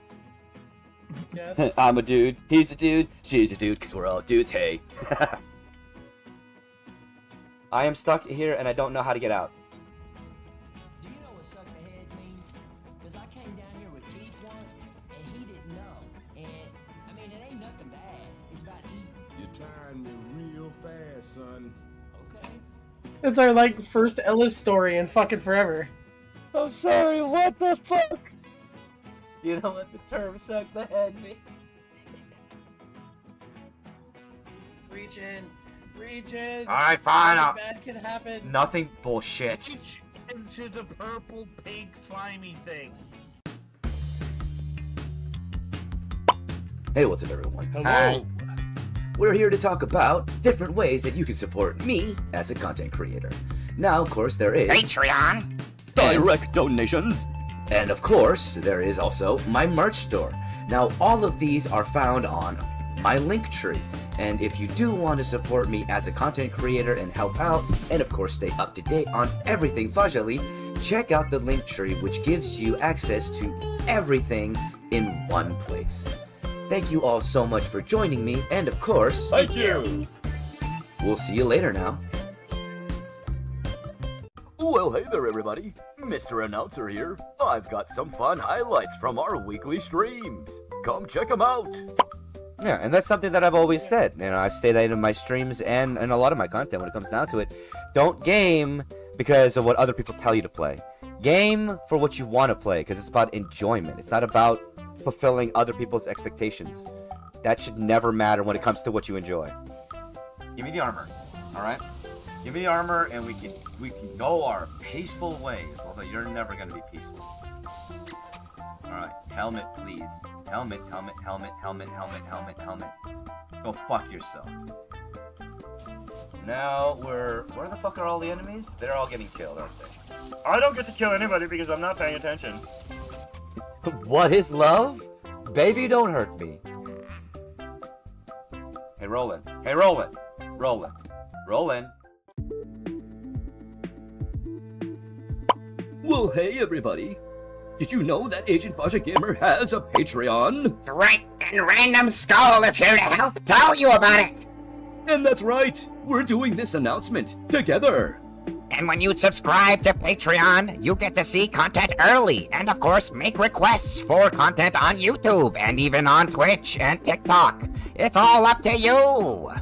Yes. I'm a dude, he's a dude, she's a dude, because we're all dudes, hey. I am stuck here and I don't know how to get out. Do you know what suck the heads means? Because I came down here with Keith once, and he didn't know. And, I mean, it ain't nothing bad. It's about eating. You're tiring me real fast, son. Okay. It's our, like, first Ellis story in fucking forever. I'm sorry, what the fuck? You know what the term suck the head means? Reach in. Reach in. Alright, fine. Nothing bad can happen. Nothing bullshit. Reach into the purple, pink, slimy thing. Hey, what's up, everyone? Hello. We're here to talk about different ways that you can support me as a content creator. Now, of course, there is Patreon. direct donations. And of course, there is also my merch store. Now, all of these are found on my Linktree. And if you do want to support me as a content creator and help out, and of course stay up to date on everything Fajali, check out the Linktree, which gives you access to everything in one place. Thank you all so much for joining me, and of course, Thank you. we'll see you later now. Well, hey there, everybody. Mr. Announcer here. I've got some fun highlights from our weekly streams. Come check them out. Yeah, and that's something that I've always said. You know, I say that in my streams and in a lot of my content when it comes down to it. Don't game because of what other people tell you to play. Game for what you want to play, because it's about enjoyment. It's not about fulfilling other people's expectations. That should never matter when it comes to what you enjoy. Give me the armor, alright? Give me the armor and we can go our peaceful ways, although you're never gonna be peaceful. Alright, helmet please. Helmet. Go fuck yourself. Now where the fuck are all the enemies? They're all getting killed, aren't they? I don't get to kill anybody because I'm not paying attention. What is love? Baby, don't hurt me. Hey Roland. Roland. Well, hey everybody. Did you know that Agent Fasha Gamer has a Patreon? That's right, and Random Skull is here to help tell you about it. And that's right, we're doing this announcement together. And when you subscribe to Patreon, you get to see content early, and of course, make requests for content on YouTube, and even on Twitch and TikTok. It's all up to you.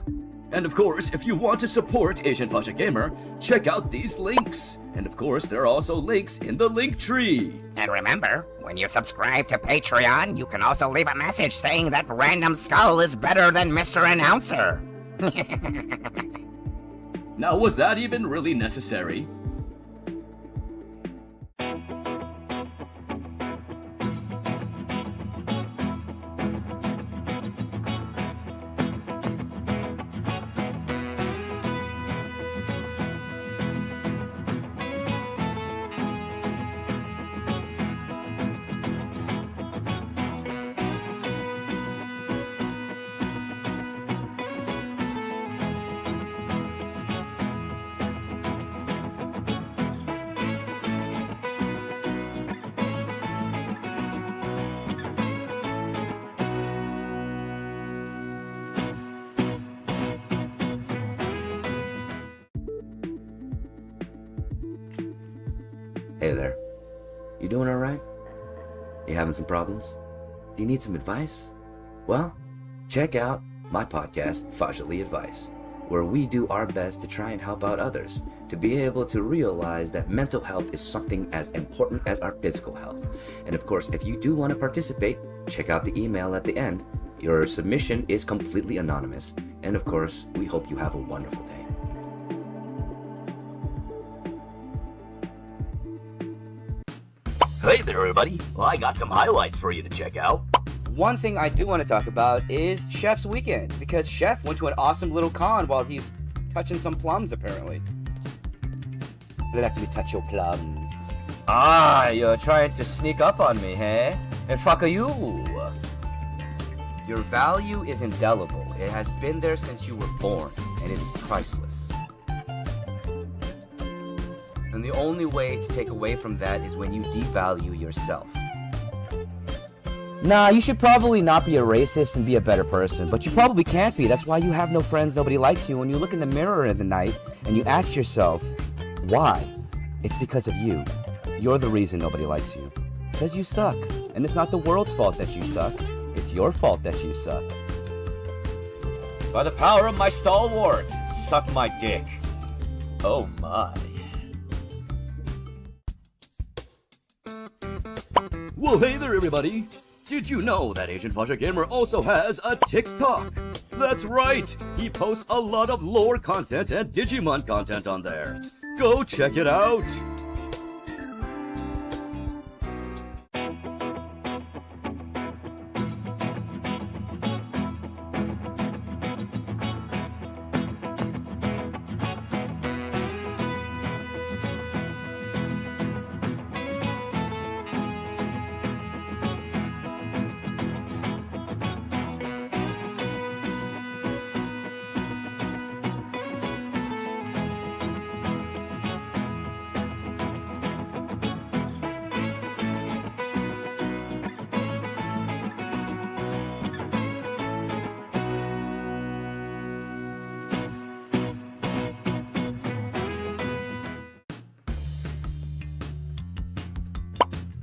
And of course, if you want to support Agent Fasha Gamer, check out these links. And of course, there are also links in the link tree. And remember, when you subscribe to Patreon, you can also leave a message saying that Random Skull is better than Mr. Announcer. Now, was that even really necessary? Hey there. You doing alright? You having some problems? Do you need some advice? Well, check out my podcast, Fajali Advice, where we do our best to try and help out others to be able to realize that mental health is something as important as our physical health. And of course, if you do want to participate, check out the email at the end. Your submission is completely anonymous. And of course, we hope you have a wonderful day. Hey there, everybody. Well, I got some highlights for you to check out. One thing I do want to talk about is Chef's weekend, because Chef went to an awesome little con while he's touching some plums, apparently. Let me touch your plums. Ah, you're trying to sneak up on me, hey? And fuck are you? Your value is indelible. It has been there since you were born, and it is priceless. And the only way to take away from that is when you devalue yourself. Nah, you should probably not be a racist and be a better person, but you probably can't be. That's why you have no friends, nobody likes you. When you look in the mirror in the night and you ask yourself, why? It's because of you. You're the reason nobody likes you. Because you suck. And it's not the world's fault that you suck. It's your fault that you suck. By the power of my stalwart, suck my dick. Oh my. Well, hey there, everybody. Did you know that Asian Fasha Gamer also has a TikTok? That's right, he posts a lot of lore content and Digimon content on there. Go check it out!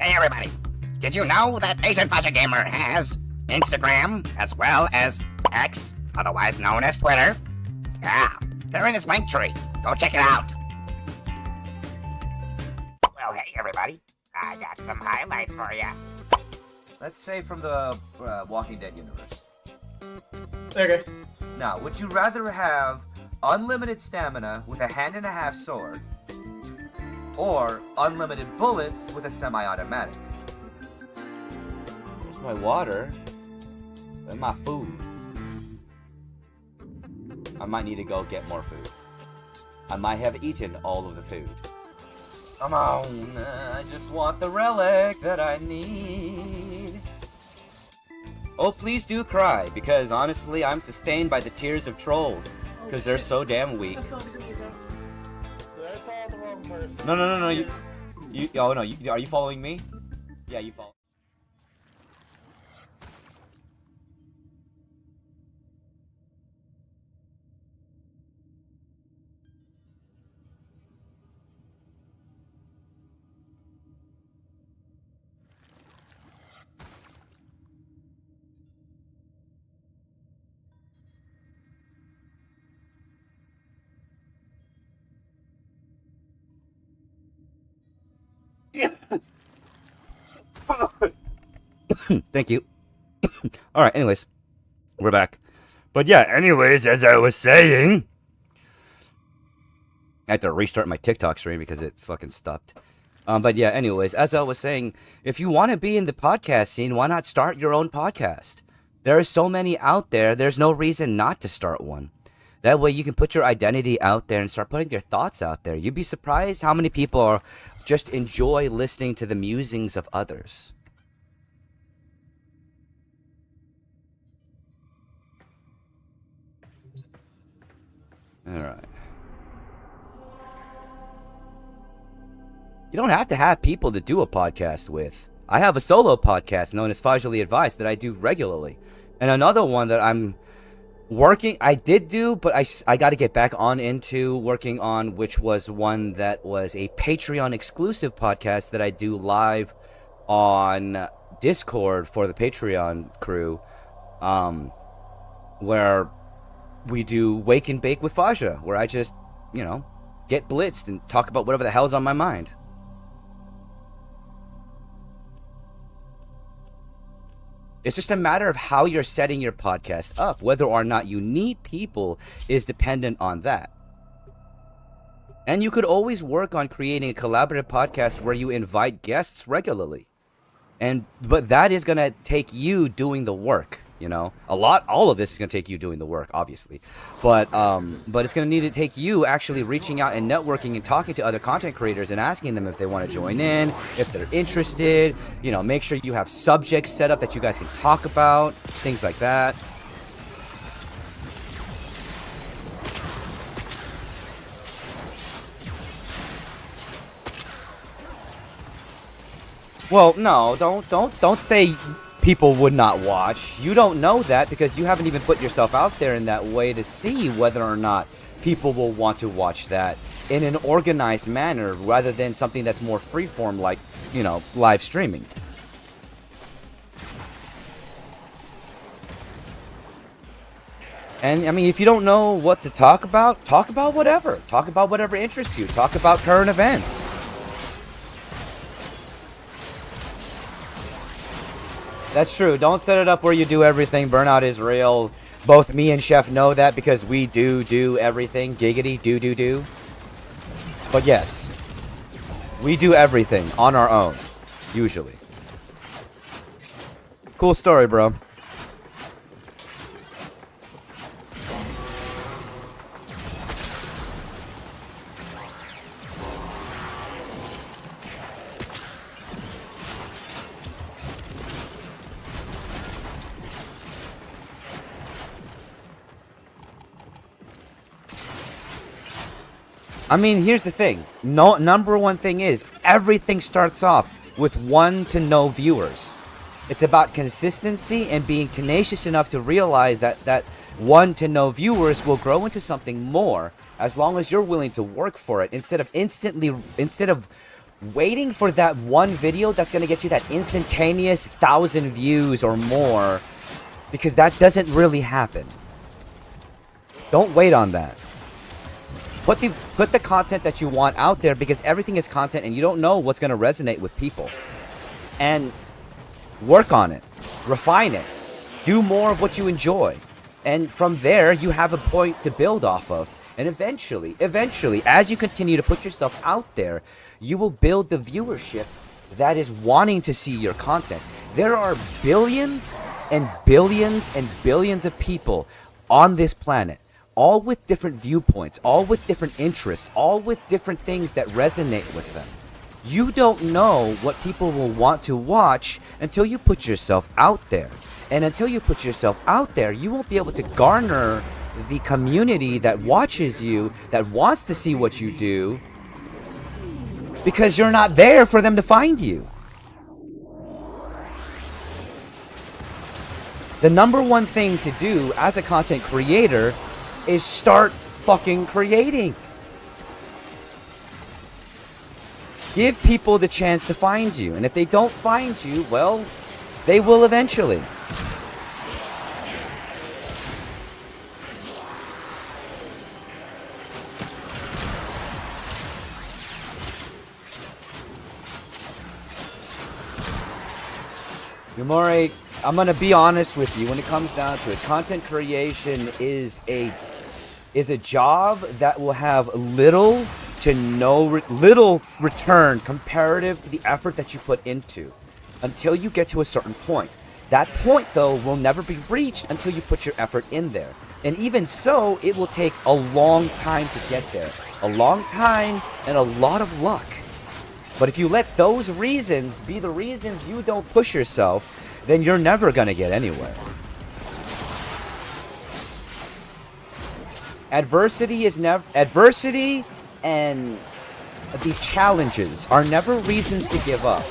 Hey everybody, did you know that Asian Fasha Gamer has Instagram as well as X, otherwise known as Twitter? Yeah, they're in his link tree. Go check it out. Well, hey everybody, I got some highlights for you. Let's say from the Walking Dead universe. Okay. Now, would you rather have unlimited stamina with a hand-and-a-half sword, or unlimited bullets with a semi-automatic? There's my water and my food. I might need to go get more food. I might have eaten all of the food. Come on, I just want the relic that I need. Oh, please do cry, because honestly, I'm sustained by the tears of trolls, because they're so damn weak. No, you, oh no, are you following me? Yeah, you follow. Thank you. Alright, anyways. We're back. But yeah, anyways, as I was saying, I had to restart my TikTok stream because it fucking stopped. But yeah, anyways, as I was saying, if you want to be in the podcast scene, why not start your own podcast? There are so many out there, there's no reason not to start one. That way you can put your identity out there and start putting your thoughts out there. You'd be surprised how many people just enjoy listening to the musings of others. Alright. You don't have to have people to do a podcast with. I have a solo podcast known as Fajali Advice that I do regularly. And another one that I'm Working, I did do, but I got to get back on into working on, which was one that was a Patreon exclusive podcast that I do live on Discord for the Patreon crew, where we do Wake and Bake with Faja, where I just, get blitzed and talk about whatever the hell's on my mind. It's just a matter of how you're setting your podcast up. Whether or not you need people is dependent on that. And you could always work on creating a collaborative podcast where you invite guests regularly. But that is going to take you doing the work, all of this is going to take you doing the work, obviously. But it's going to need to take you actually reaching out and networking and talking to other content creators and asking them if they want to join in, if they're interested, make sure you have subjects set up that you guys can talk about, things like that. Well, no, don't say people would not watch. You don't know that because you haven't even put yourself out there in that way to see whether or not people will want to watch that in an organized manner rather than something that's more freeform like, live streaming. And I mean, if you don't know what to talk about whatever. Talk about whatever interests you. Talk about current events. That's true. Don't set it up where you do everything. Burnout is real. Both me and Chef know that because we do everything. Giggity, do. But yes, we do everything on our own, usually. Cool story, bro. I mean, here's the thing. Number one thing is, everything starts off with 1 to no viewers. It's about consistency and being tenacious enough to realize that 1 to no viewers will grow into something more as long as you're willing to work for it instead of waiting for that one video that's going to get you that instantaneous 1,000 views or more, because that doesn't really happen. Don't wait on that. Put the content that you want out there, because everything is content and you don't know what's going to resonate with people. And work on it. Refine it. Do more of what you enjoy. And from there, you have a point to build off of. And eventually, as you continue to put yourself out there, you will build the viewership that is wanting to see your content. There are billions and billions and billions of people on this planet, all with different viewpoints, all with different interests, all with different things that resonate with them. You don't know what people will want to watch until you put yourself out there. And until you put yourself out there, you won't be able to garner the community that watches you, that wants to see what you do, because you're not there for them to find you. The number one thing to do as a content creator is start fucking creating. Give people the chance to find you. And if they don't find you, well, they will eventually. Yumori, I'm gonna be honest with you. When it comes down to it, content creation is a job that will have little to no return comparative to the effort that you put into, until you get to a certain point. That point, though, will never be reached until you put your effort in there. And even so, it will take a long time to get there. A long time and a lot of luck. But if you let those reasons be the reasons you don't push yourself, then you're never gonna get anywhere. Adversity and the challenges are never reasons to give up.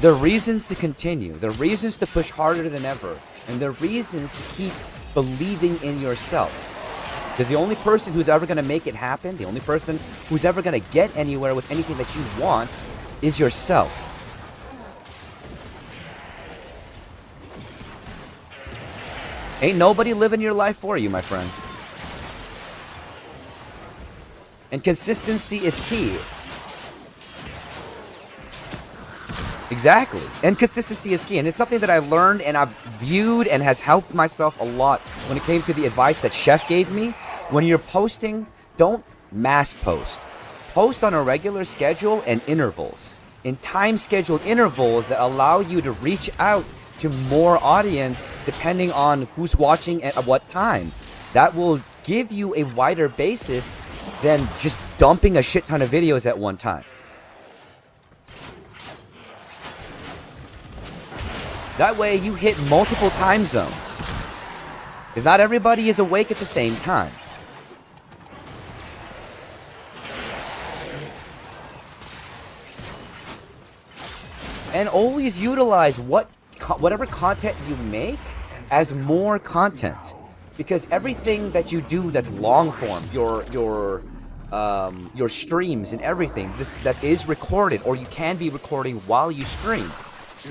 They're reasons to continue. They're reasons to push harder than ever. And they're reasons to keep believing in yourself. Because the only person who's ever going to make it happen, the only person who's ever going to get anywhere with anything that you want is yourself. Ain't nobody living your life for you, my friend. And consistency is key. Exactly. And consistency is key. And it's something that I learned and I've viewed and has helped myself a lot when it came to the advice that Chef gave me. When you're posting, don't mass post. Post on a regular schedule and intervals. In time-scheduled intervals that allow you to reach out to more audience depending on who's watching at what time. That will give you a wider basis than just dumping a shit ton of videos at one time. That way you hit multiple time zones. Because not everybody is awake at the same time. And always utilize whatever content you make as more content. Because everything that you do that's long form, your streams and everything that is recorded, or you can be recording while you stream,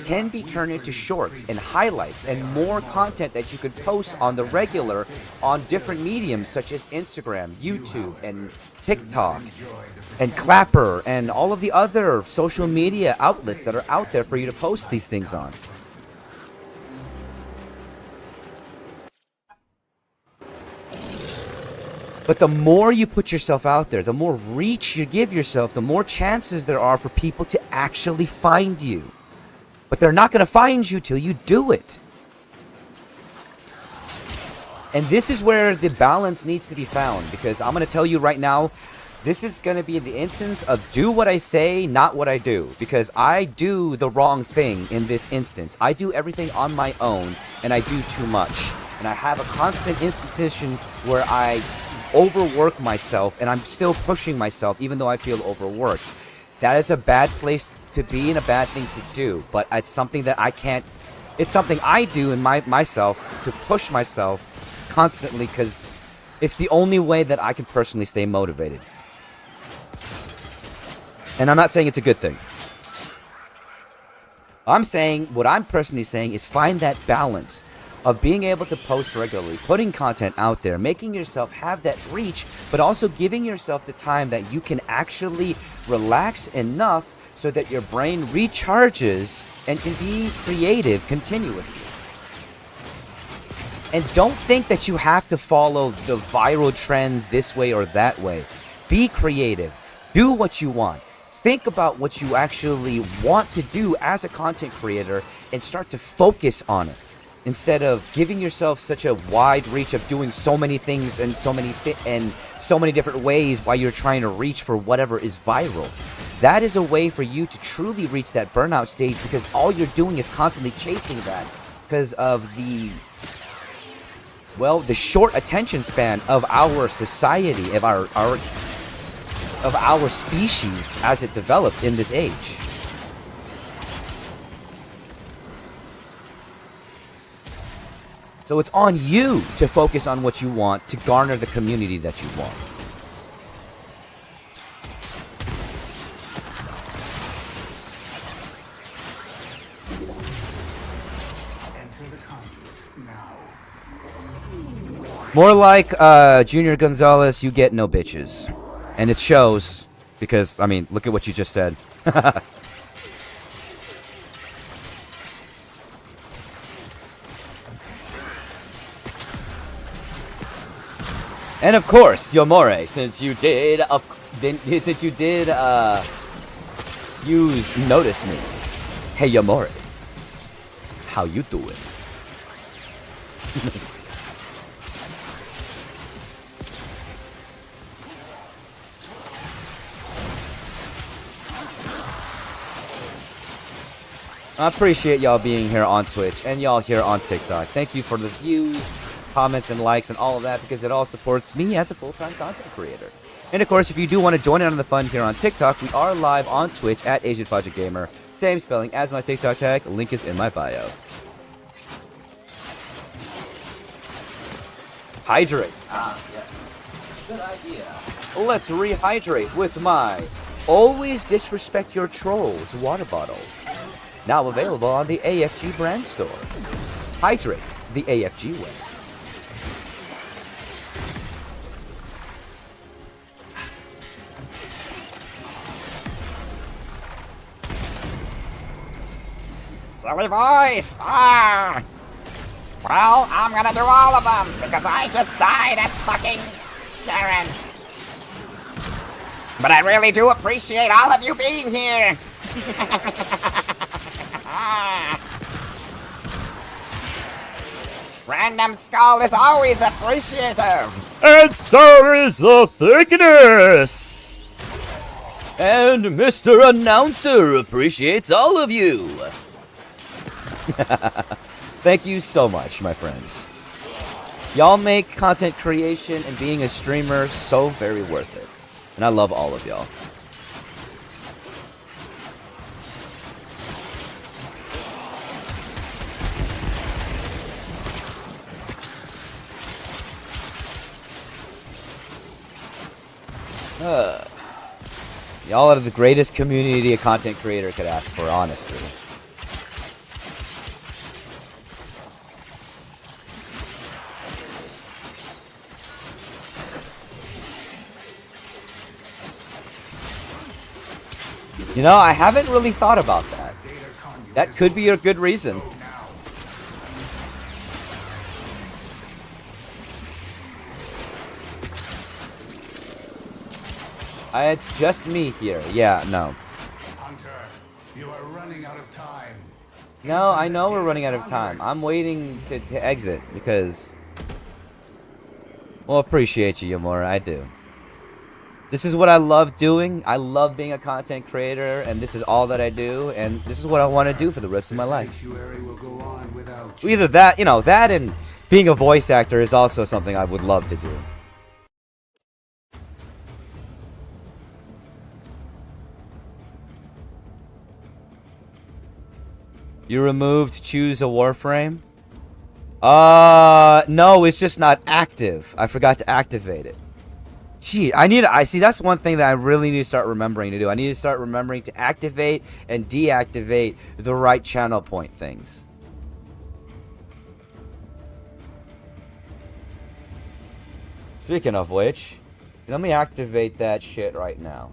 can be turned into shorts and highlights and more content that you could post on the regular on different mediums such as Instagram, YouTube, and TikTok, and Clapper, and all of the other social media outlets that are out there for you to post these things on. But the more you put yourself out there, the more reach you give yourself, the more chances there are for people to actually find you. But they're not going to find you till you do it. And this is where the balance needs to be found. Because I'm going to tell you right now, this is going to be the instance of do what I say, not what I do. Because I do the wrong thing in this instance. I do everything on my own, and I do too much. And I have a constant institution where I overwork myself, and I'm still pushing myself even though I feel overworked. That is a bad place to be and a bad thing to do, but it's something that I can't, it's something I do in myself to push myself constantly, because it's the only way that I can personally stay motivated. And I'm not saying it's a good thing. I'm saying, what I'm personally saying is find that balance of being able to post regularly, putting content out there, making yourself have that reach, but also giving yourself the time that you can actually relax enough so that your brain recharges and can be creative continuously. And don't think that you have to follow the viral trends this way or that way. Be creative. Do what you want. Think about what you actually want to do as a content creator and start to focus on it. Instead of giving yourself such a wide reach of doing so many things and so many different ways while you're trying to reach for whatever is viral. That is a way for you to truly reach that burnout stage, because all you're doing is constantly chasing that because of the short attention span of our society, of our species as it developed in this age. So it's on you to focus on what you want to garner the community that you want. More like Junior Gonzalez, you get no bitches. And it shows, because, I mean, look at what you just said. And of course, Yomore, since you did notice me. Hey Yomore, how you doing? I appreciate y'all being here on Twitch and y'all here on TikTok. Thank you for the views, comments, and likes and all of that, because it all supports me as a full-time content creator. And of course, if you do want to join in on the fun here on TikTok, we are live on Twitch at AsianFudgeGamer. Same spelling as my TikTok tag. Link is in my bio. Hydrate. Yes. Good idea. Let's rehydrate with my Always Disrespect Your Trolls water bottle. Now available on the AFG brand store. Hydrate the AFG way. Silly voice! Ah! Well, I'm gonna do all of them, because I just died as fucking Scarin. But I really do appreciate all of you being here! Random skull is always appreciative! And so is the thickness! And Mr. Announcer appreciates all of you. Thank you so much, my friends. Y'all make content creation and being a streamer so very worth it. And I love all of y'all. Y'all are the greatest community a content creator could ask for, honestly. You know, I haven't really thought about that. That could be a good reason. It's just me here. Yeah, no. Hunter, you are running out of time. No, I know we're running out of time. I'm waiting to exit because... Well, appreciate you, Yamura. I do. This is what I love doing. I love being a content creator, and this is all that I do, and this is what I want to do for the rest of my life. Either that, you know, that and being a voice actor is also something I would love to do. You removed choose a warframe? No, it's just not active. I forgot to activate it. Gee, I see, that's one thing that I really need to start remembering to do. I need to start remembering to activate and deactivate the right channel point things. Speaking of which, let me activate that shit right now.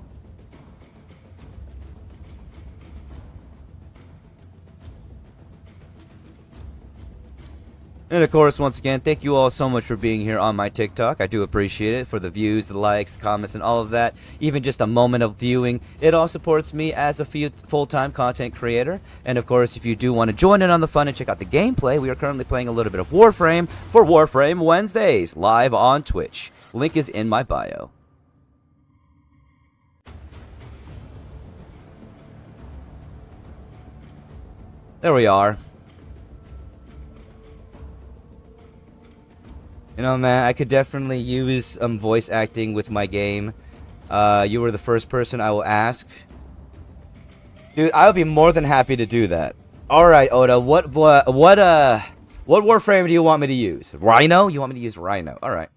And of course, once again, thank you all so much for being here on my TikTok. I do appreciate it for the views, the likes, the comments, and all of that. Even just a moment of viewing, it all supports me as a full-time content creator. And of course, if you do want to join in on the fun and check out the gameplay, we are currently playing a little bit of Warframe for Warframe Wednesdays, live on Twitch. Link is in my bio. There we are. You know, man, I could definitely use voice acting with my game. You were the first person I will ask. Dude, I would be more than happy to do that. All right, Oda, what Warframe do you want me to use? Rhino? You want me to use Rhino? All right.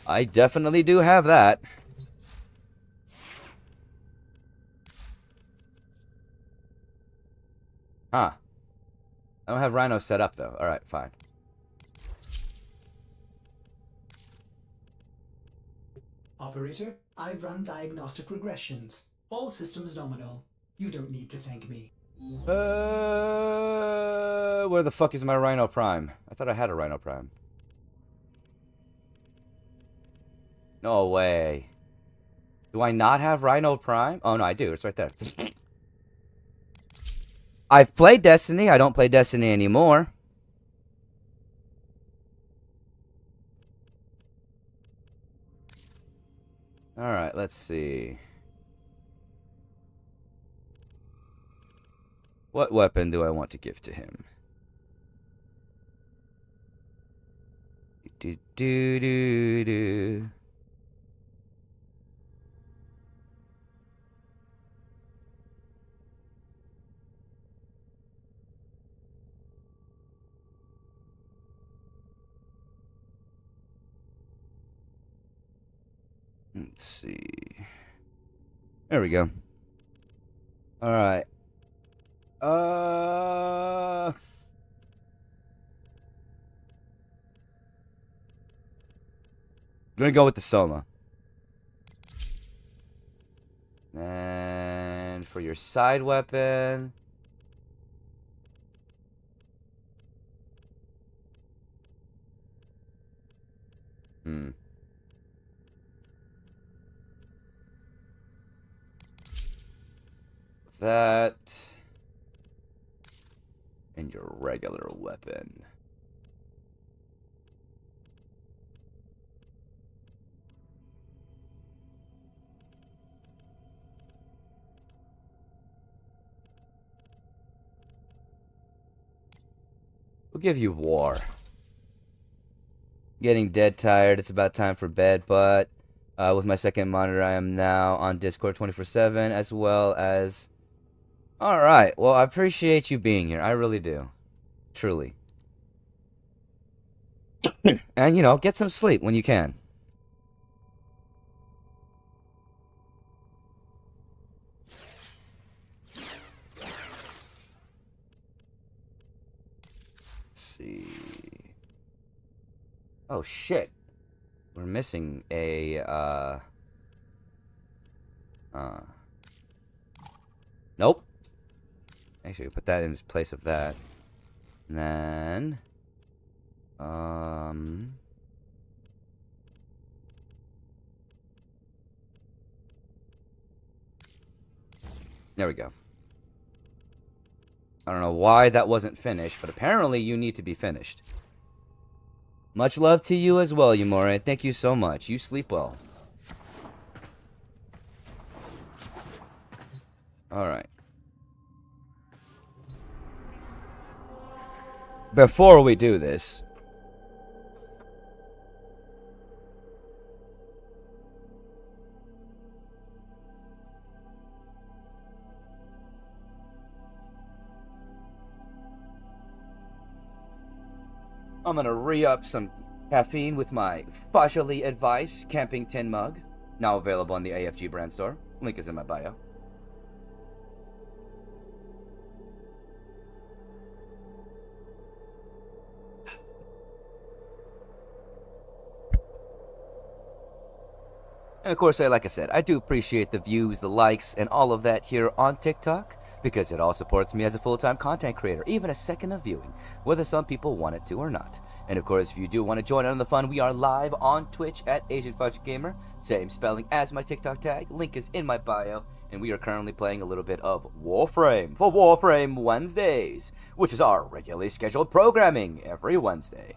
I definitely do have that. Huh. I don't have Rhino set up, though. All right, fine. Operator, I've run diagnostic regressions. All systems nominal. You don't need to thank me. Where the fuck is my Rhino Prime? I thought I had a Rhino Prime. No way. Do I not have Rhino Prime? Oh, no, I do. It's right there. I've played Destiny. I don't play Destiny anymore. Alright, let's see. What weapon do I want to give to him? Do do do do. Let's see. There we go. Alright. I'm gonna go with the Soma. And for your side weapon... That... and your regular weapon. We'll give you war. Getting dead tired. It's about time for bed, but with my second monitor, I am now on Discord 24/7, as well as... Alright, well, I appreciate you being here. I really do. Truly. And, you know, get some sleep when you can. See. Oh shit. We're missing a nope. Actually put that in place of that. And then there we go. I don't know why that wasn't finished, but apparently you need to be finished. Much love to you as well, Yumore. Thank you so much. You sleep well. Alright. Before we do this... I'm gonna re-up some caffeine with my Fajali Advice Camping Tin Mug. Now available on the AFG brand store. Link is in my bio. And of course, like I said, I do appreciate the views, the likes, and all of that here on TikTok, because it all supports me as a full-time content creator, even a second of viewing, whether some people want it to or not. And of course, if you do want to join in on the fun, we are live on Twitch at AsianFudgeGamer, same spelling as my TikTok tag, link is in my bio, and we are currently playing a little bit of Warframe for Warframe Wednesdays, which is our regularly scheduled programming every Wednesday.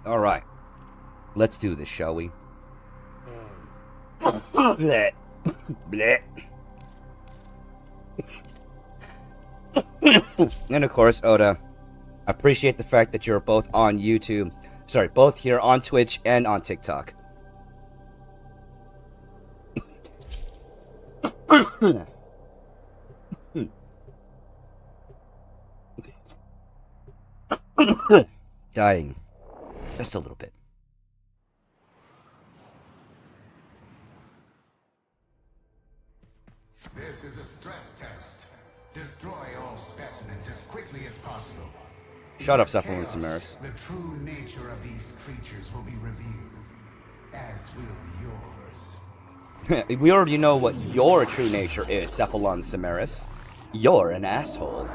All right, let's do this, shall we? Bleh. Bleh. And of course, Oda, I appreciate the fact that you're both on YouTube. Sorry, both here on Twitch and on TikTok. Dying. Just a little bit. This is a stress test. Destroy all specimens as quickly as possible. Shut up, Cephalon Samaris. The true nature of these creatures will be revealed, as will yours. We already know what your true nature is, Cephalon Samaris. You're an asshole.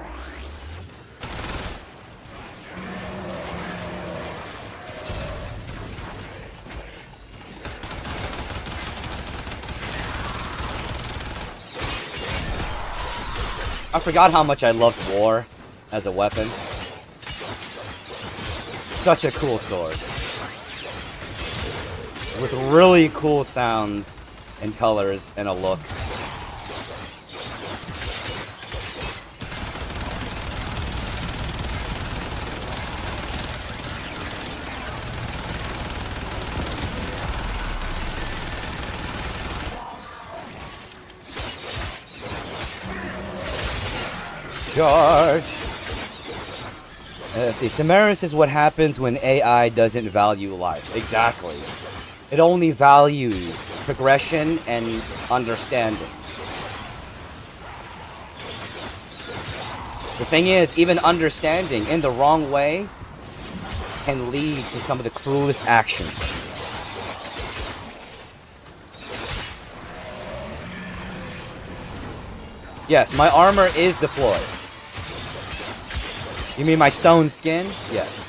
I forgot how much I loved war as a weapon. Such a cool sword. with really cool sounds and colors and a look. Charge. Let's see. Samaris is what happens when AI doesn't value life. Exactly. It only values progression and understanding. The thing is, even understanding in the wrong way can lead to some of the cruelest actions. Yes, my armor is deployed. You mean my stone skin? Yes.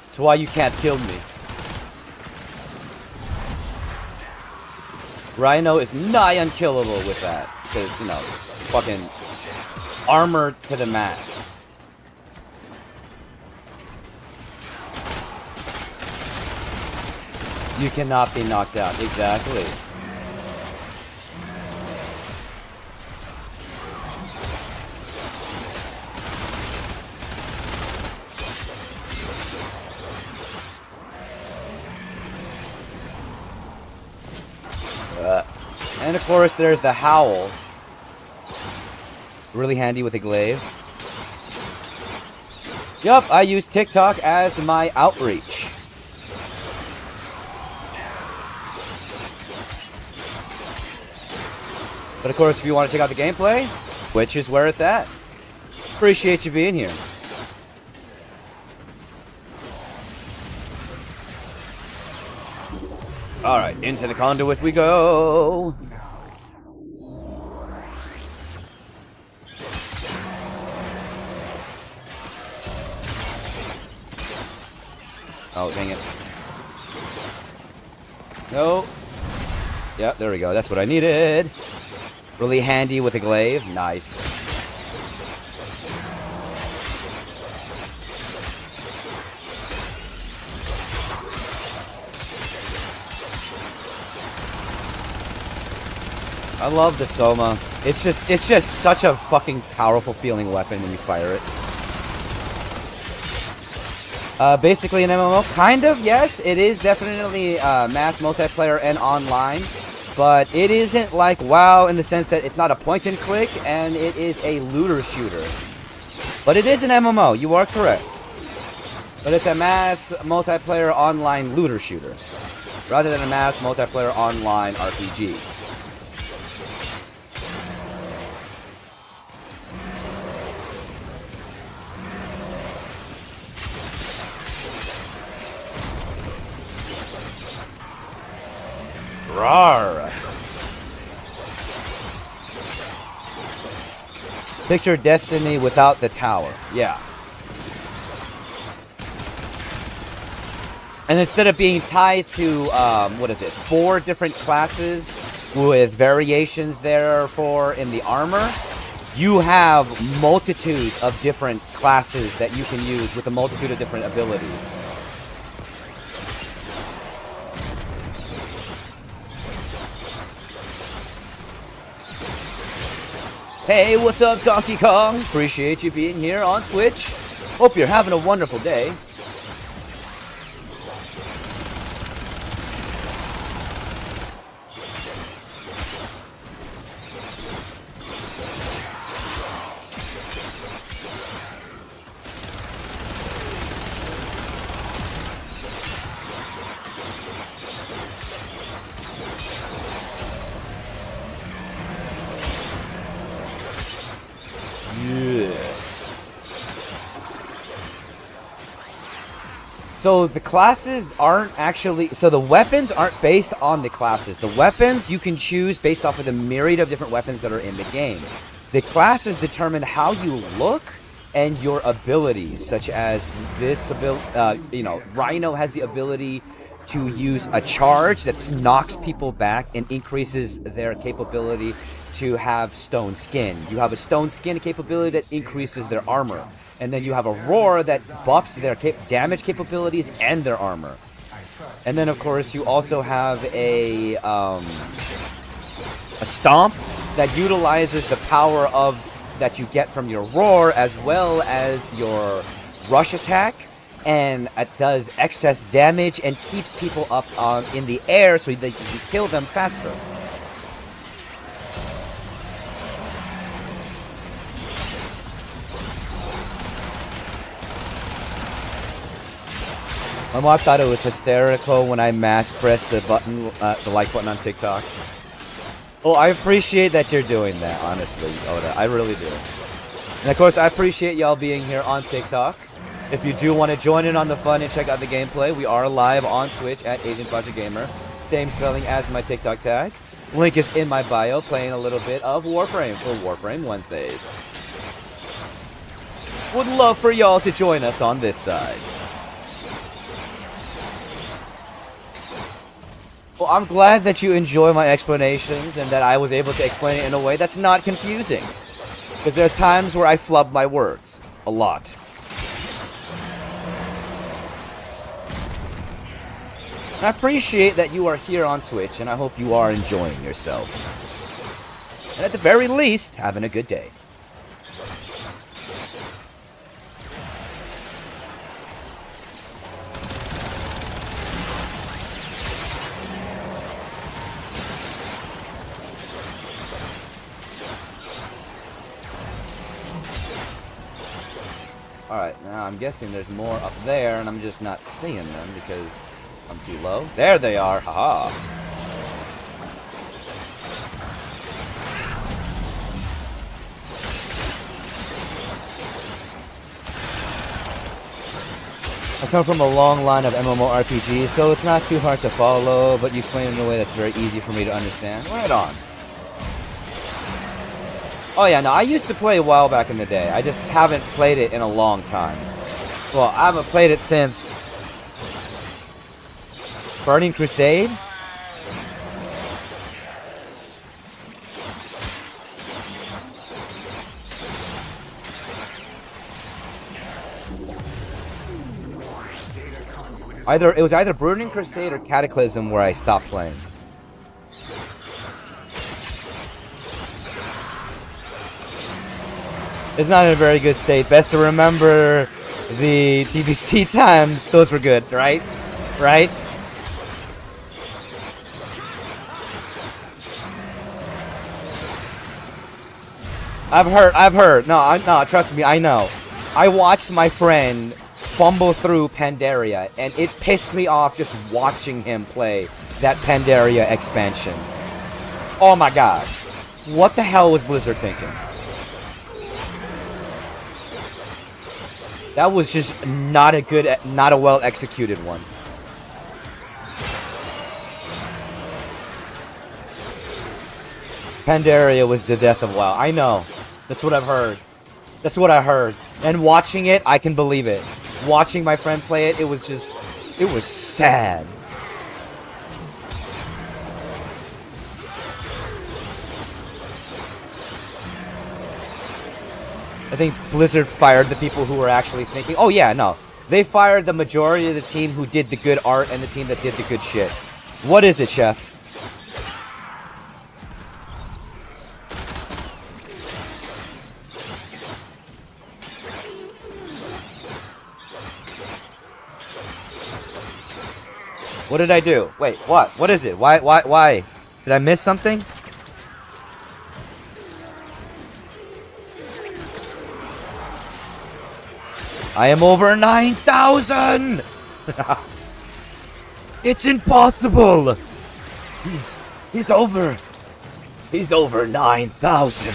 That's why you can't kill me. Rhino is nigh unkillable with that. Because, you know, fucking armor to the max. You cannot be knocked out. Exactly. And of course, there's the Howl. Really handy with a glaive. Yup, I use TikTok as my outreach. But of course, if you want to check out the gameplay, Twitch is where it's at. Appreciate you being here. Alright, into the conduit we go. Oh, dang it. No. Yeah, there we go. That's what I needed. Really handy with a glaive. Nice. I love the Soma. It's just such a fucking powerful feeling weapon when you fire it. Basically an MMO, kind of, yes. It is definitely mass multiplayer and online, but it isn't like WoW in the sense that it's not a point and click, and it is a looter shooter. But it is an MMO, you are correct. But it's a mass multiplayer online looter shooter, rather than a mass multiplayer online RPG. Rawr. Picture Destiny without the tower. Yeah. And instead of being tied to, what is it, 4 different classes with variations therefore in the armor, you have multitudes of different classes that you can use with a multitude of different abilities. Hey, what's up, Donkey Kong? Appreciate you being here on Twitch. Hope you're having a wonderful day. Yes. So the classes aren't actually... So the weapons aren't based on the classes. The weapons you can choose based off of the myriad of different weapons that are in the game. The classes determine how you look and your abilities, such as this ability... you know, Rhino has the ability to use a charge that knocks people back and increases their capability to have stone skin. You have a stone skin capability that increases their armor. And then you have a roar that buffs their damage capabilities and their armor. And then, of course, you also have a stomp that utilizes the power of that you get from your roar as well as your rush attack, and it does excess damage and keeps people up in the air so that you can kill them faster. My mom thought it was hysterical when I mass pressed the button, the like button on TikTok. Well, I appreciate that you're doing that, honestly, Oda. I really do. And of course, I appreciate y'all being here on TikTok. If you do want to join in on the fun and check out the gameplay, we are live on Twitch at Agent Fasha Gamer. Same spelling as my TikTok tag. Link is in my bio, playing a little bit of Warframe for Warframe Wednesdays. Would love for y'all to join us on this side. Well, I'm glad that you enjoy my explanations and that I was able to explain it in a way that's not confusing. Because there's times where I flub my words. A lot. I appreciate that you are here on Twitch, and I hope you are enjoying yourself. And at the very least, having a good day. Alright, now I'm guessing there's more up there, and I'm just not seeing them because I'm too low. There they are! Haha! I come from a long line of MMORPGs, so it's not too hard to follow, but you explain it in a way that's very easy for me to understand. Right on! Oh yeah, no, I used to play WoW back in the day. I just haven't played it in a long time. Well, I haven't played it since Burning Crusade? It was either Burning Crusade or Cataclysm where I stopped playing. It's not in a very good state. Best to remember the TBC times. Those were good, right? Right? I've heard. No, trust me, I know. I watched my friend fumble through Pandaria, and it pissed me off just watching him play that Pandaria expansion. Oh my god. What the hell was Blizzard thinking? That was just not a well executed one. Pandaria was the death of WoW. I know. That's what I've heard. That's what I heard. And watching it, I can believe it. Watching my friend play it, it was sad. I think Blizzard fired the people who were actually thinking. Oh yeah, no. They fired the majority of the team who did the good art and the team that did the good shit. What is it, Chef? What did I do? Wait, what? What is it? Why? Did I miss something? I am over 9,000! It's impossible! He's over 9,000.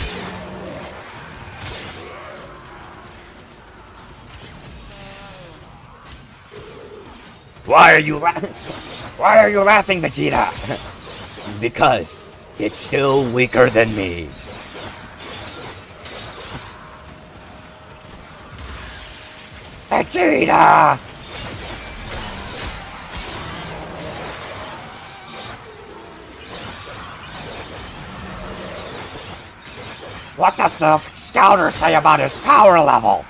Why are you laughing, Vegeta? Because it's still weaker than me. Vegeta! What does the scouter say about his power level?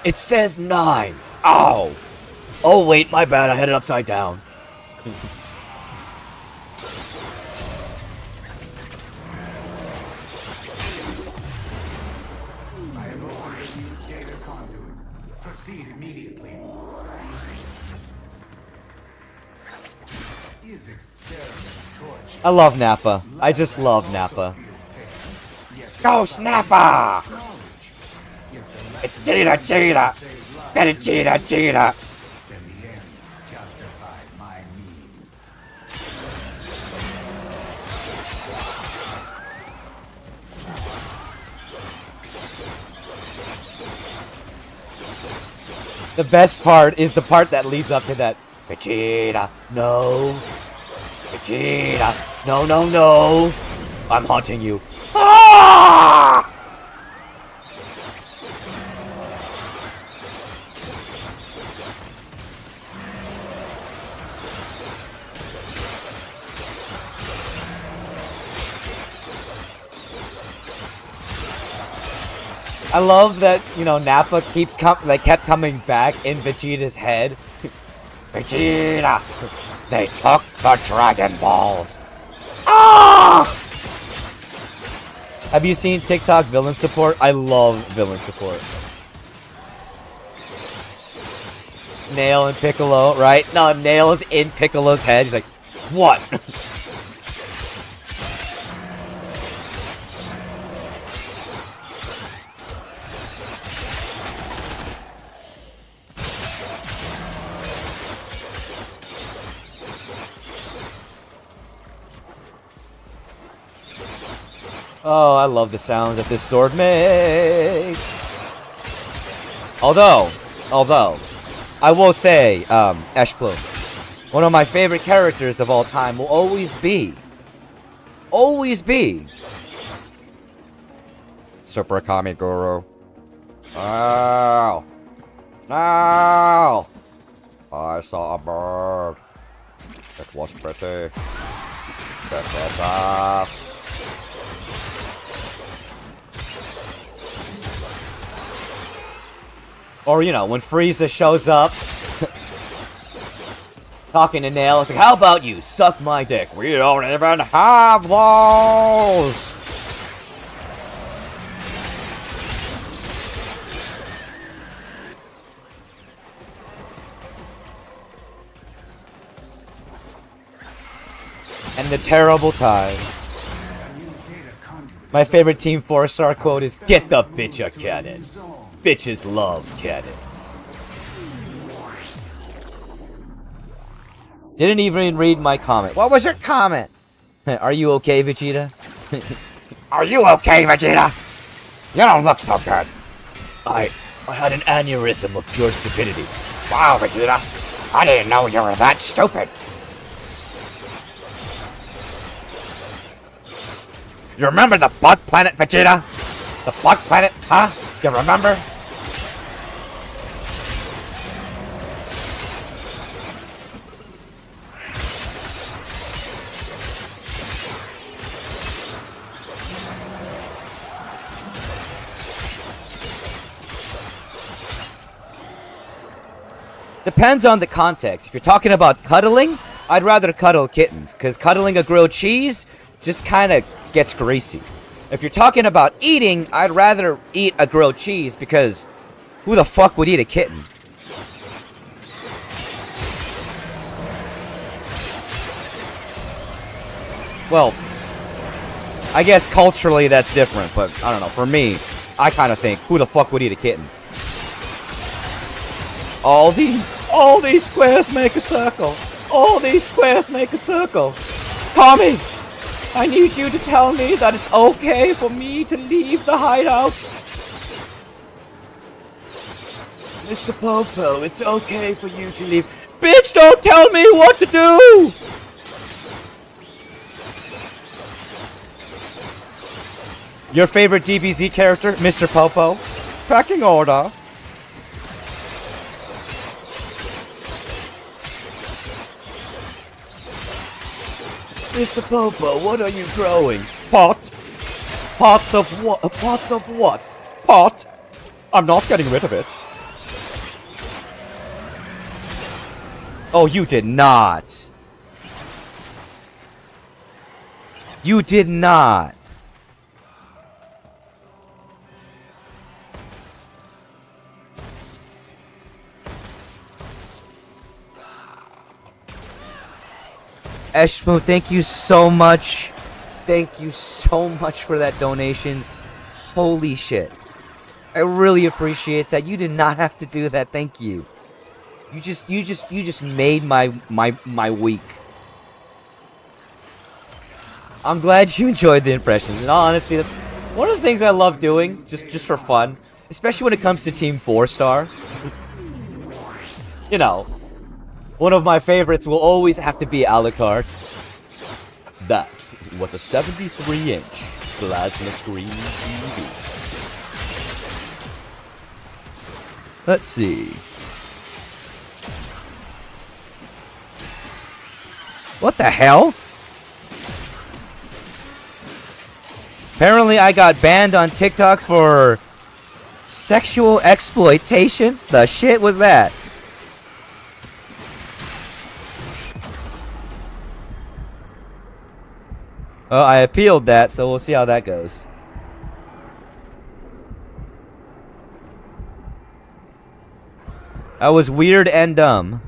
It says 9. Oh, Oh, wait, my bad. I had it upside down. I have ordered a new data conduit. Proceed immediately. Is experiment torture? I love Nappa. I just love Nappa. Ghost Nappa! Vegeta, Vegeta! Vegeta, Vegeta! Then the ends justify my means. The best part is the part that leads up to that. Vegeta, no. Vegeta, no, no, no. I'm haunting you. Ah! I love that, you know, Nappa kept coming back in Vegeta's head. Vegeta! They took the Dragon Balls! Ah! Have you seen TikTok villain support? I love villain support. Nail and Piccolo, right? No, Nail is in Piccolo's head. He's like, what? Oh, I love the sounds that this sword makes. Although, I will say, Eshplume, one of my favorite characters of all time will always be Super Kami Guru. Ow. No! I saw a bird. It was pretty. That was us. Or, you know, when Frieza shows up, talking to Nail, it's like, how about you suck my dick? We don't even have those! And the terrible time. My favorite Team 4-star quote is, get the bitch a cannon. Bitches love cannons. Didn't even read my comment. What was your comment? Are you okay, Vegeta? Are you okay, Vegeta? You don't look so good. I had an aneurysm of pure stupidity. Wow, Vegeta. I didn't know you were that stupid. You remember the bug planet, Vegeta? The bug planet, huh? You remember? Depends on the context. If you're talking about cuddling, I'd rather cuddle kittens, because cuddling a grilled cheese just kind of gets greasy. If you're talking about eating, I'd rather eat a grilled cheese, because who the fuck would eat a kitten? Well, I guess culturally that's different, but I don't know. For me, I kind of think, who the fuck would eat a kitten? All these squares make a circle. All these squares make a circle. Tommy, I need you to tell me that it's okay for me to leave the hideout. Mr. Popo, it's okay for you to leave. Bitch, don't tell me what to do! Your favorite DBZ character, Mr. Popo? Packing order. Mr. Popo, what are you growing? Pot. Parts of what? Parts of what? Pot? I'm not getting rid of it. Oh, you did not. You did not. Eshmo, thank you so much. Thank you so much for that donation. Holy shit. I really appreciate that. You did not have to do that. Thank you. You just made my week. I'm glad you enjoyed the impressions. And honestly, that's one of the things I love doing, just for fun. Especially when it comes to Team 4-Star. You know, one of my favorites will always have to be Alucard. That was a 73-inch plasma screen TV. Let's see. What the hell? Apparently I got banned on TikTok for sexual exploitation. The shit was that? Well, I appealed that, so we'll see how that goes. That was weird and dumb.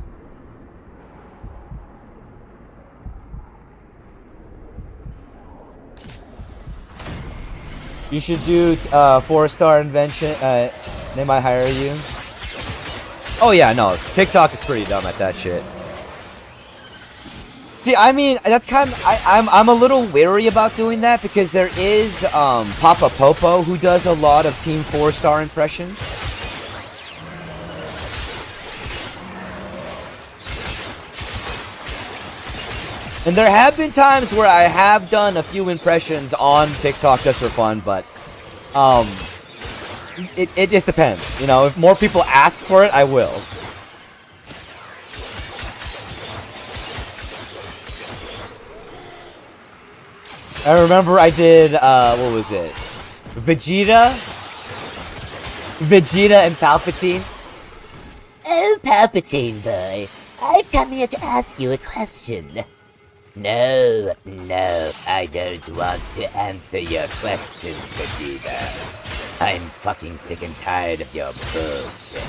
You should do 4-star invention. They might hire you. Oh yeah, no. TikTok is pretty dumb at that shit. See, I mean, that's kind of... I'm a little wary about doing that because there is Papa Popo who does a lot of Team 4-Star impressions. And there have been times where I have done a few impressions on TikTok just for fun, but it just depends. You know, if more people ask for it, I will. I remember I did, what was it? Vegeta and Palpatine. Oh, Palpatine boy, I've come here to ask you a question. No, I don't want to answer your question, Vegeta. I'm fucking sick and tired of your bullshit.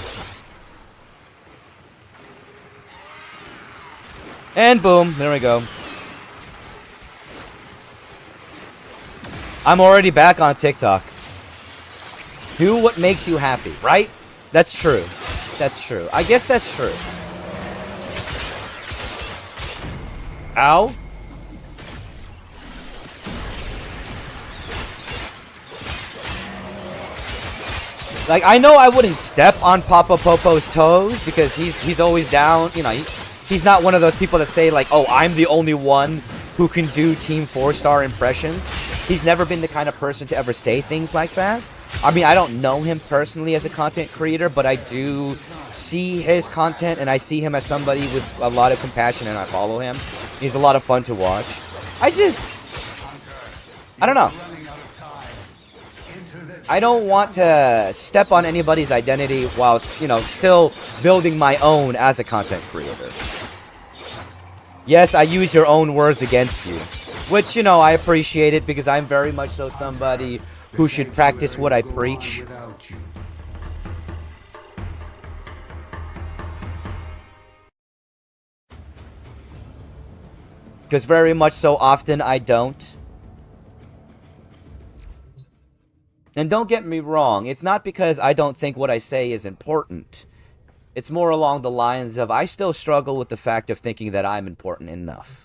And boom, there we go. I'm already back on TikTok. Do what makes you happy, right? That's true. That's true. I guess that's true. Ow. Like, I know I wouldn't step on Papa Popo's toes because he's always down. You know, he's not one of those people that say, like, oh, I'm the only one who can do Team 4-Star impressions. He's never been the kind of person to ever say things like that. I mean, I don't know him personally as a content creator, but I do see his content, and I see him as somebody with a lot of compassion, and I follow him. He's a lot of fun to watch. I don't know. I don't want to step on anybody's identity while, you know, still building my own as a content creator. Yes, I use your own words against you. Which, you know, I appreciate it because I'm very much so somebody who should practice what I preach. Because very much so often I don't. And don't get me wrong, it's not because I don't think what I say is important. It's more along the lines of I still struggle with the fact of thinking that I'm important enough.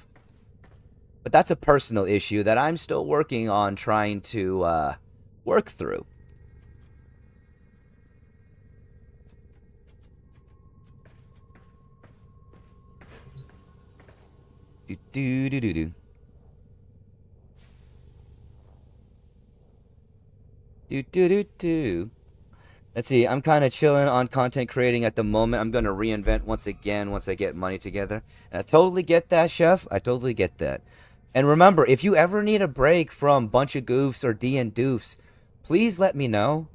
But that's a personal issue that I'm still working on trying to work through. Do-do-do-do-do. Do-do-do-do. Let's see, I'm kind of chilling on content creating at the moment. I'm going to reinvent once again once I get money together. And I totally get that, Chef. I totally get that. And remember, if you ever need a break from bunch of goofs or D and doofs, please let me know,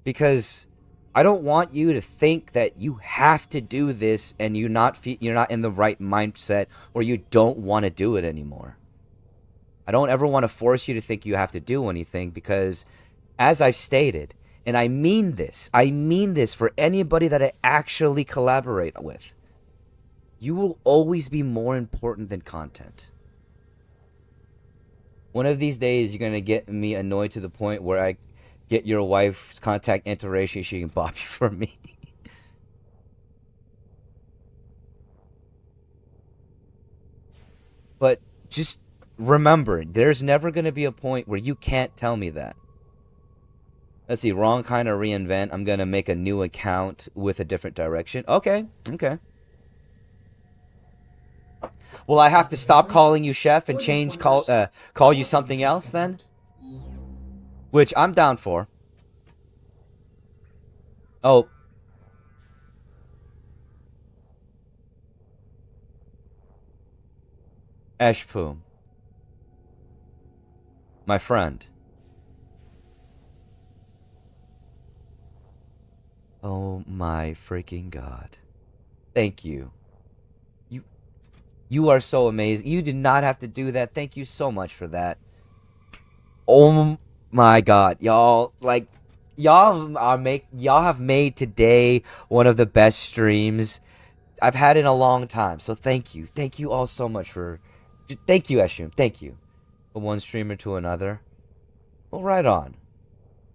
because I don't want you to think that you have to do this and you're not in the right mindset, or you don't want to do it anymore. I don't ever want to force you to think you have to do anything, because as I've stated, and I mean this for anybody that I actually collaborate with, you will always be more important than content. One of these days, you're going to get me annoyed to the point where I get your wife's contact information, she can bop you for me. But just remember, there's never going to be a point where you can't tell me that. Let's see, wrong kind of reinvent. I'm going to make a new account with a different direction. Okay. Will I have to stop calling you chef and change call you something else then? Which I'm down for. Oh. Eshpoom. My friend. Oh my freaking God. Thank you. You are so amazing. You did not have to do that. Thank you so much for that. Oh my God, y'all, like, y'all have made today one of the best streams I've had in a long time. So thank you all so much for. Thank you, Eshum. Thank you. From one streamer to another. Well, right on.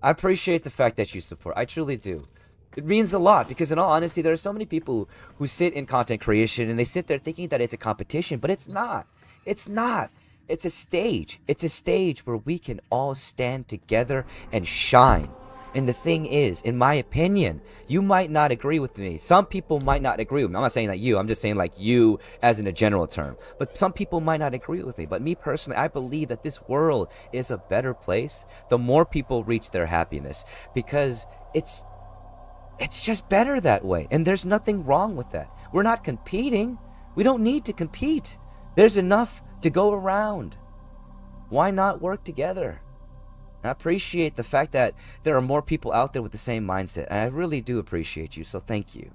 I appreciate the fact that you support. I truly do. It means a lot, because in all honesty, there are so many people who sit in content creation and they sit there thinking that it's a competition, but it's not. It's not. It's a stage. It's a stage where we can all stand together and shine. And the thing is, in my opinion, you might not agree with me. Some people might not agree with me. I'm not saying that you. I'm just saying like you as in a general term. But some people might not agree with me. But me personally, I believe that this world is a better place the more people reach their happiness. Because it's just better that way. And there's nothing wrong with that. We're not competing. We don't need to compete. There's enough to go around. Why not work together? I appreciate the fact that there are more people out there with the same mindset. And I really do appreciate you. So thank you.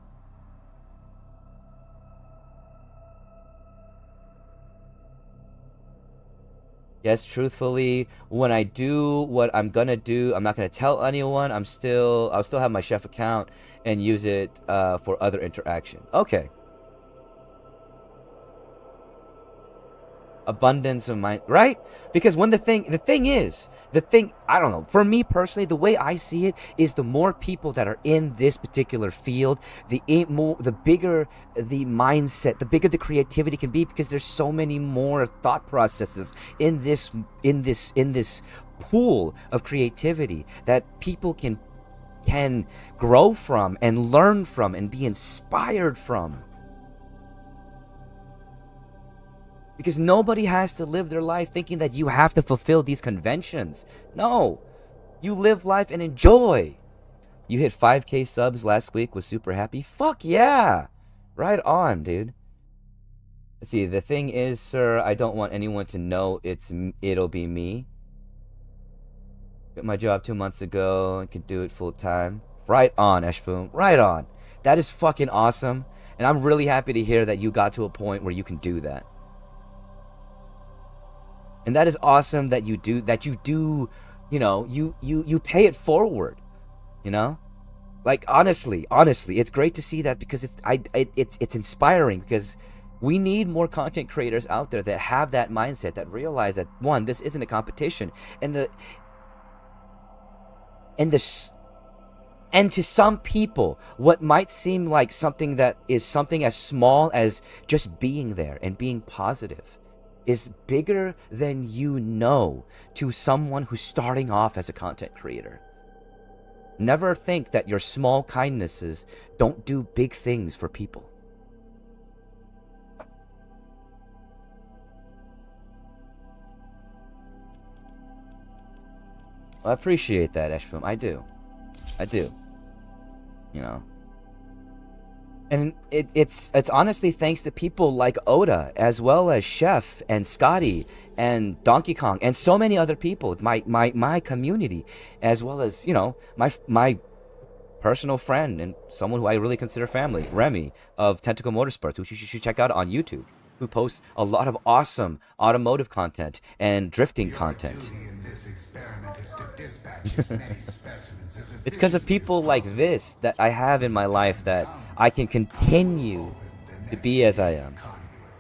Yes, truthfully, when I do what I'm gonna do, I'm not gonna tell anyone. I'll still have my chef account and use it for other interaction. Okay. Abundance of mind, right? Because when the thing I don't know, for me personally, the way I see it is the more people that are in this particular field, the bigger the mindset, the bigger the creativity can be, because there's so many more thought processes in this pool of creativity that people can grow from and learn from and be inspired from. Because nobody has to live their life thinking that you have to fulfill these conventions. No. You live life and enjoy. You hit 5K subs last week, was super happy. Fuck yeah. Right on, dude. Let's see, the thing is, sir, I don't want anyone to know it'll be me. Quit my job 2 months ago and can do it full time. Right on, Eshboom. Right on. That is fucking awesome. And I'm really happy to hear that you got to a point where you can do that. And that is awesome that you do, you know, you pay it forward, you know? Like, honestly, it's great to see that, because it's inspiring, because we need more content creators out there that have that mindset, that realize that, one, this isn't a competition, and to some people, what might seem like something that is something as small as just being there and being positive is bigger than you know to someone who's starting off as a content creator. Never think that your small kindnesses don't do big things for people. I appreciate that, Eshpum. I do. You know. And it's honestly thanks to people like Oda, as well as Chef and Scotty and Donkey Kong and so many other people, my community, as well as, you know, my personal friend and someone who I really consider family, Remy of Tentacle Motorsports, which you should check out on YouTube, who posts a lot of awesome automotive content and drifting content. It's because of people like this that I have in my life that I can continue to be as I am.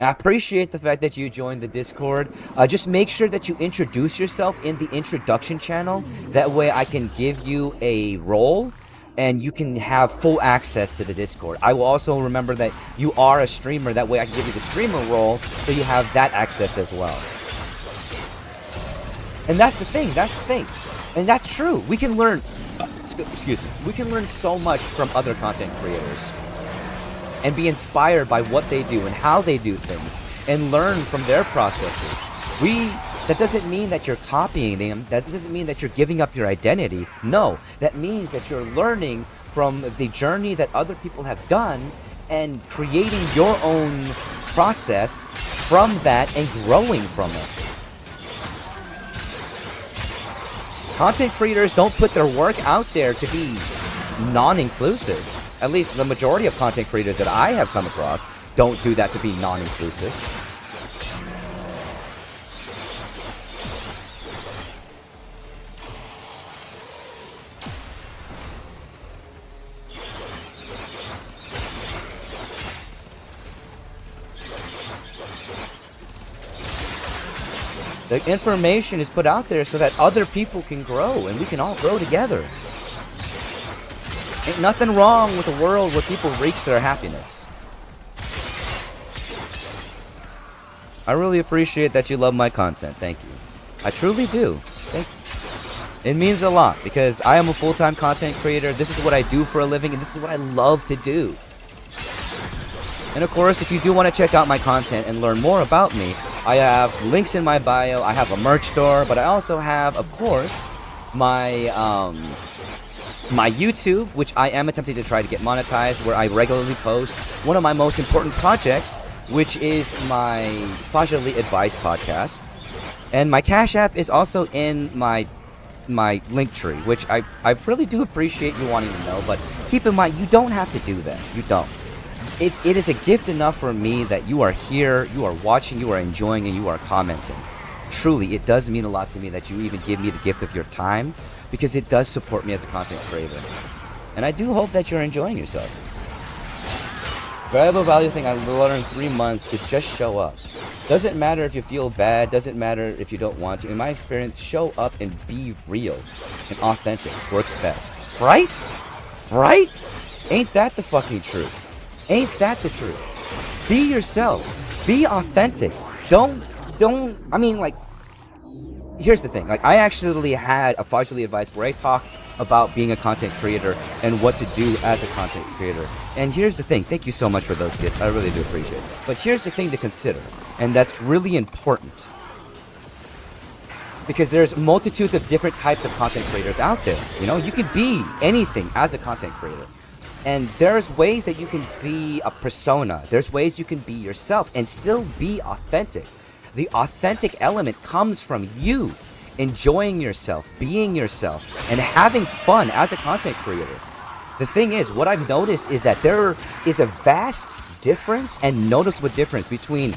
I appreciate the fact that you joined the Discord. Just make sure that you introduce yourself in the introduction channel. That way I can give you a role and you can have full access to the Discord. I will also remember that you are a streamer. That way I can give you the streamer role so you have that access as well. And that's the thing. And that's true. We can learn, excuse me, we can learn so much from other content creators and be inspired by what they do and how they do things and learn from their processes. That doesn't mean that you're copying them. That doesn't mean that you're giving up your identity. No, that means that you're learning from the journey that other people have done and creating your own process from that and growing from it. Content creators don't put their work out there to be non-inclusive. At least the majority of content creators that I have come across don't do that to be non-inclusive. The information is put out there so that other people can grow and we can all grow together. Ain't nothing wrong with a world where people reach their happiness. I really appreciate that you love my content. Thank you. I truly do. Thank you. It means a lot because I am a full-time content creator. This is what I do for a living and this is what I love to do. And of course, if you do want to check out my content and learn more about me, I have links in my bio. I have a merch store, but I also have, of course, my my YouTube, which I am attempting to try to get monetized, where I regularly post one of my most important projects, which is my Fajali Advice podcast. And my Cash App is also in my link tree, which I really do appreciate you wanting to know, but keep in mind, you don't have to do that. You don't. It is a gift enough for me that you are here, you are watching, you are enjoying, and you are commenting. Truly, it does mean a lot to me that you even give me the gift of your time, because it does support me as a content creator. And I do hope that you're enjoying yourself. Valuable value thing I learned in 3 months is just show up. Doesn't matter if you feel bad, doesn't matter if you don't want to. In my experience, show up and be real and authentic works best. Right? Right? Ain't that the fucking truth? Ain't that the truth? Be yourself. Be authentic. I mean, like, here's the thing. Like, I actually had a Fajali Advice where I talk about being a content creator and what to do as a content creator. And here's the thing. Thank you so much for those gifts. I really do appreciate it. But here's the thing to consider, and that's really important. Because there's multitudes of different types of content creators out there. You know, you could be anything as a content creator. And there's ways that you can be a persona. There's ways you can be yourself and still be authentic. The authentic element comes from you enjoying yourself, being yourself, and having fun as a content creator. The thing is, what I've noticed is that there is a vast difference and noticeable difference between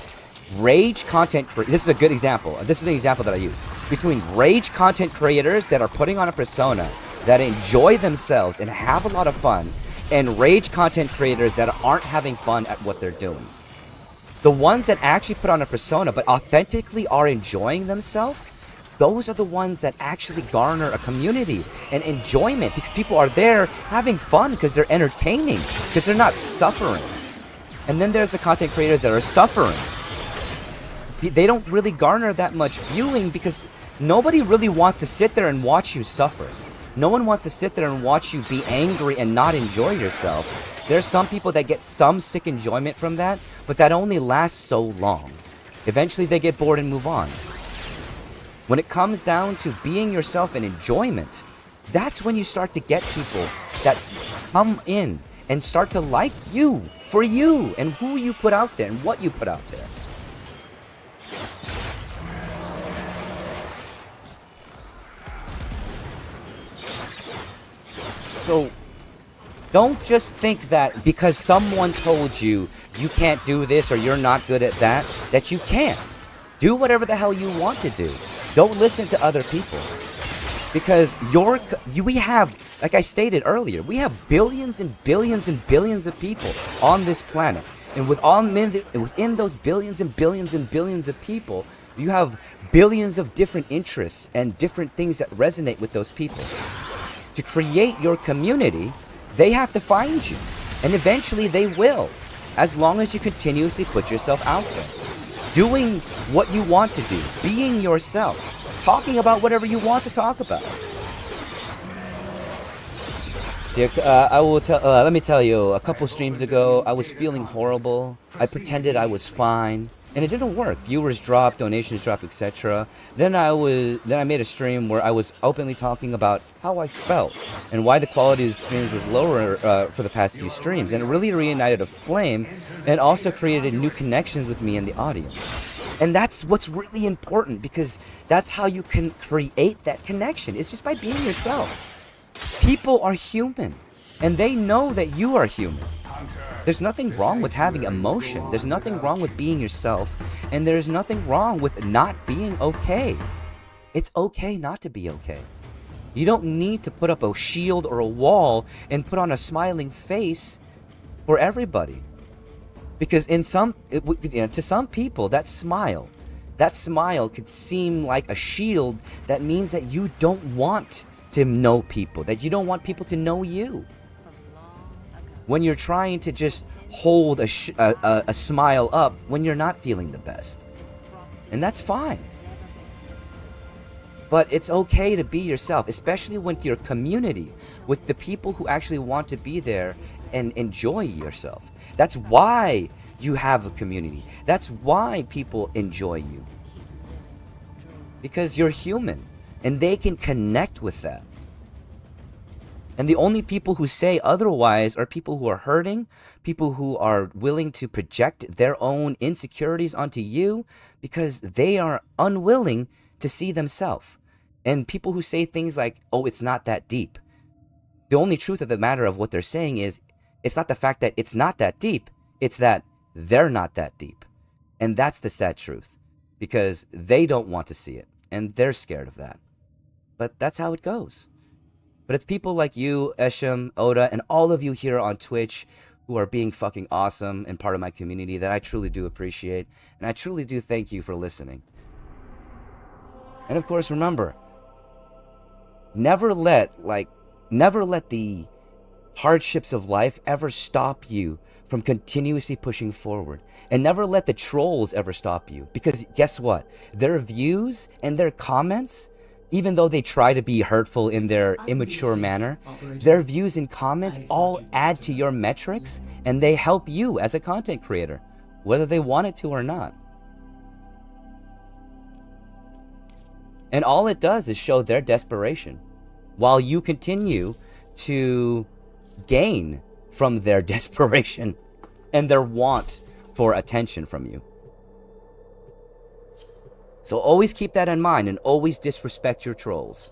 rage content creators. This is a good example. This is the example that I use. Between rage content creators that are putting on a persona, that enjoy themselves and have a lot of fun, and rage content creators that aren't having fun at what they're doing. The ones that actually put on a persona but authentically are enjoying themselves, those are the ones that actually garner a community and enjoyment, because people are there having fun because they're entertaining, because they're not suffering. And then there's the content creators that are suffering. They don't really garner that much viewing because nobody really wants to sit there and watch you suffer. No one wants to sit there and watch you be angry and not enjoy yourself. There's some people that get some sick enjoyment from that, but that only lasts so long. Eventually they get bored and move on. When it comes down to being yourself and enjoyment, that's when you start to get people that come in and start to like you for you and who you put out there and what you put out there. So don't just think that because someone told you you can't do this or you're not good at that, that you can't. Do whatever the hell you want to do. Don't listen to other people. Because we have, like I stated earlier, we have billions and billions and billions of people on this planet. And within those billions and billions and billions of people, you have billions of different interests and different things that resonate with those people. To create your community, they have to find you. And eventually they will, as long as you continuously put yourself out there. Doing what you want to do, being yourself, talking about whatever you want to talk about. See, let me tell you, a couple streams ago, I was feeling horrible. I pretended I was fine. And it didn't work. Viewers dropped, donations dropped, etc. Then I made a stream where I was openly talking about how I felt and why the quality of the streams was lower for the past few streams. And it really reignited a flame and also created new connections with me and the audience. And that's what's really important, because that's how you can create that connection. It's just by being yourself. People are human, and they know that you are human. There's nothing wrong with having emotion. There's nothing wrong with being yourself. And there's nothing wrong with not being okay. It's okay not to be okay. You don't need to put up a shield or a wall and put on a smiling face for everybody. Because to some people, that smile could seem like a shield that means that you don't want to know people, that you don't want people to know you. When you're trying to just hold a smile up when you're not feeling the best. And that's fine. But it's okay to be yourself, especially with your community, with the people who actually want to be there and enjoy yourself. That's why you have a community. That's why people enjoy you. Because you're human, and they can connect with that. And the only people who say otherwise are people who are hurting, people who are willing to project their own insecurities onto you because they are unwilling to see themselves. And people who say things like, oh, it's not that deep. The only truth of the matter of what they're saying is, it's not the fact that it's not that deep, it's that they're not that deep. And that's the sad truth, because they don't want to see it, and they're scared of that. But that's how it goes. But it's people like you, Esham, Oda, and all of you here on Twitch who are being fucking awesome and part of my community that I truly do appreciate. And I truly do thank you for listening. And of course, remember, never let the hardships of life ever stop you from continuously pushing forward. And never let the trolls ever stop you. Because guess what? Their views and their comments, even though they try to be hurtful in their immature manner, their views and comments all add to your metrics, and they help you as a content creator, whether they want it to or not. And all it does is show their desperation, while you continue to gain from their desperation and their want for attention from you. So always keep that in mind, and always disrespect your trolls.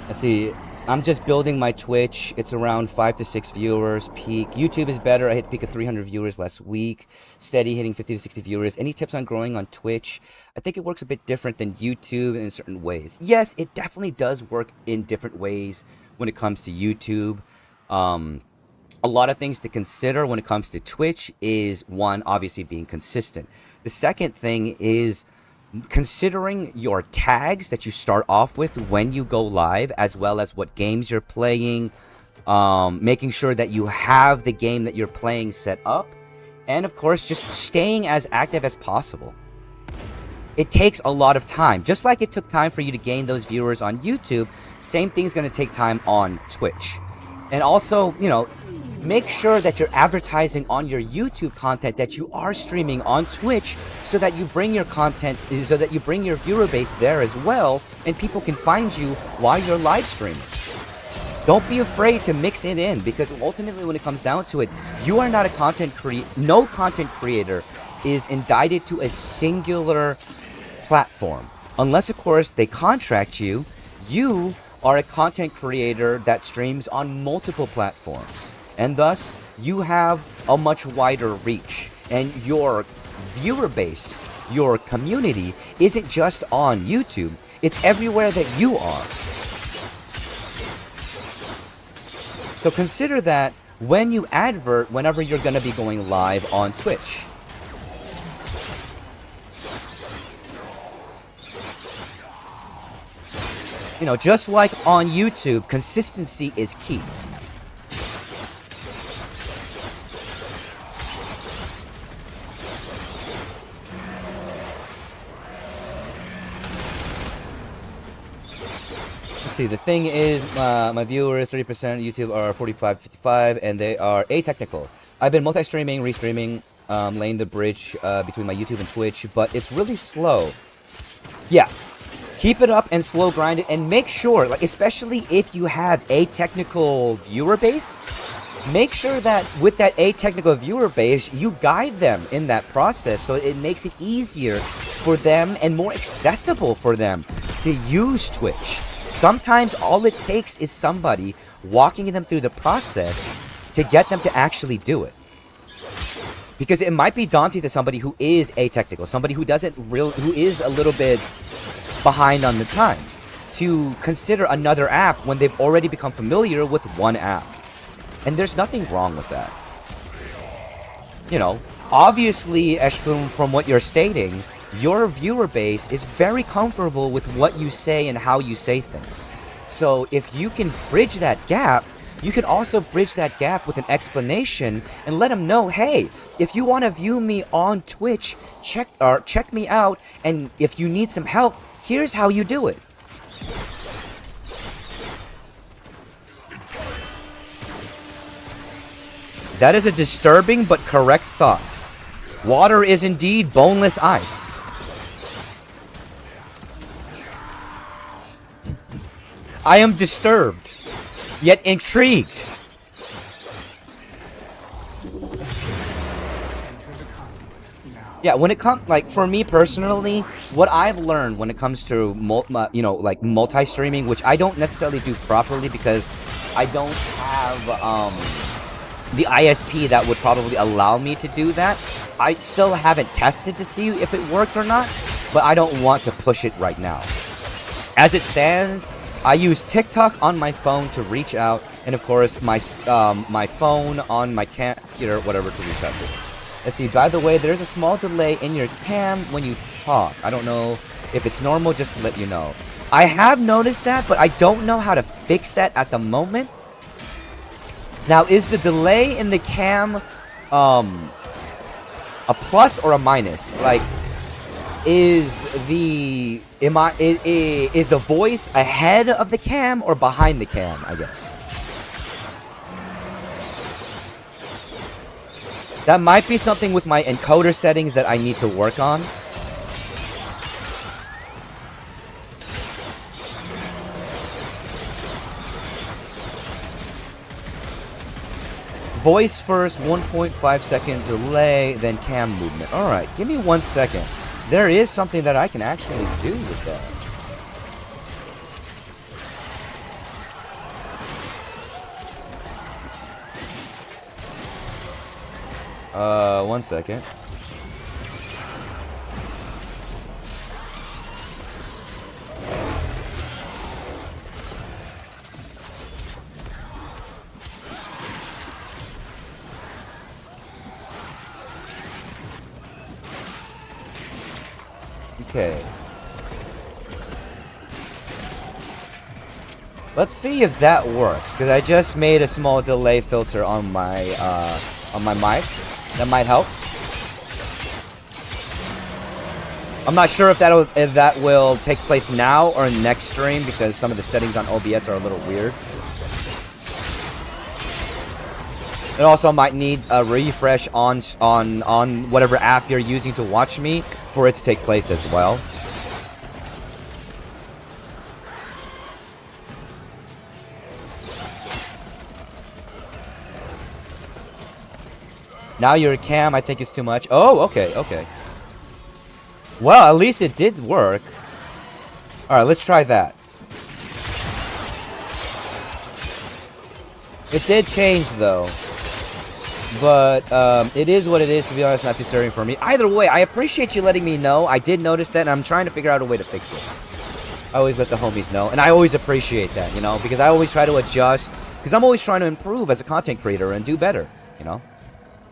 Let's see, I'm just building my Twitch. It's around 5 to 6 viewers peak. YouTube is better. I hit a peak of 300 viewers last week. Steady hitting 50 to 60 viewers. Any tips on growing on Twitch? I think it works a bit different than YouTube in certain ways. Yes, it definitely does work in different ways when it comes to YouTube. A lot of things to consider when it comes to Twitch is, one, obviously being consistent. The second thing is considering your tags that you start off with when you go live, as well as what games you're playing, making sure that you have the game that you're playing set up, and of course, just staying as active as possible. It takes a lot of time. Just like it took time for you to gain those viewers on YouTube, same thing's going to take time on Twitch. And also, make sure that you're advertising on your YouTube content that you are streaming on Twitch, so that you bring your content, so that you bring your viewer base there as well, and people can find you while you're live streaming. Don't be afraid to mix it in, because ultimately when it comes down to it, you are not a no content creator is indicted to a singular platform. Unless, of course, they contract you, you are a content creator that streams on multiple platforms. And thus, you have a much wider reach. And your viewer base, your community, isn't just on YouTube. It's everywhere that you are. So consider that when you advert whenever you're going to be going live on Twitch. You know, just like on YouTube, consistency is key. Let's see, the thing is, my viewers, 30% YouTube are 45-55, and they are atechnical. I've been multi-streaming, restreaming, laying the bridge between my YouTube and Twitch, but it's really slow. Yeah. Keep it up and slow grind it, and make sure, like, especially if you have a technical viewer base, make sure that with that a technical viewer base, you guide them in that process, so it makes it easier for them and more accessible for them to use Twitch. Sometimes all it takes is somebody walking them through the process to get them to actually do it. Because it might be daunting to somebody who is atechnical, somebody who who is a little bit behind on the times, to consider another app when they've already become familiar with one app. And there's nothing wrong with that. You know, obviously, Eshboom, from what you're stating, your viewer base is very comfortable with what you say and how you say things. So if you can bridge that gap, you can also bridge that gap with an explanation and let them know, hey, if you want to view me on Twitch, check me out, and if you need some help, here's how you do it. That is a disturbing but correct thought. Water is indeed boneless ice. I am disturbed, yet intrigued. Yeah, when it comes, like, for me personally, what I've learned when it comes to, multi-streaming, which I don't necessarily do properly because I don't have, the ISP that would probably allow me to do that. I still haven't tested to see if it worked or not, but I don't want to push it right now. As it stands, I use TikTok on my phone to reach out, and of course, my phone on my computer, whatever, to reach out to. Let's see, by the way, there's a small delay in your cam when you talk. I don't know if it's normal, just to let you know. I have noticed that, but I don't know how to fix that at the moment. Now, is the delay in the cam a plus or a minus? Like, is the voice ahead of the cam or behind the cam, I guess? That might be something with my encoder settings that I need to work on. Voice first, 1.5 second delay, then cam movement. Alright, give me 1 second. There is something that I can actually do with that. 1 second. Okay. Let's see if that works, because I just made a small delay filter on my mic. That might help. I'm not sure if that will take place now or next stream, because some of the settings on OBS are a little weird. It also might need a refresh on whatever app you're using to watch me for it to take place as well. Now your cam, I think it's too much. Oh, okay, okay. Well, at least it did work. Alright, let's try that. It did change, though. But, it is what it is, to be honest, not too stirring for me. Either way, I appreciate you letting me know. I did notice that, and I'm trying to figure out a way to fix it. I always let the homies know, and I always appreciate that, you know, because I always try to adjust, because I'm always trying to improve as a content creator and do better, you know?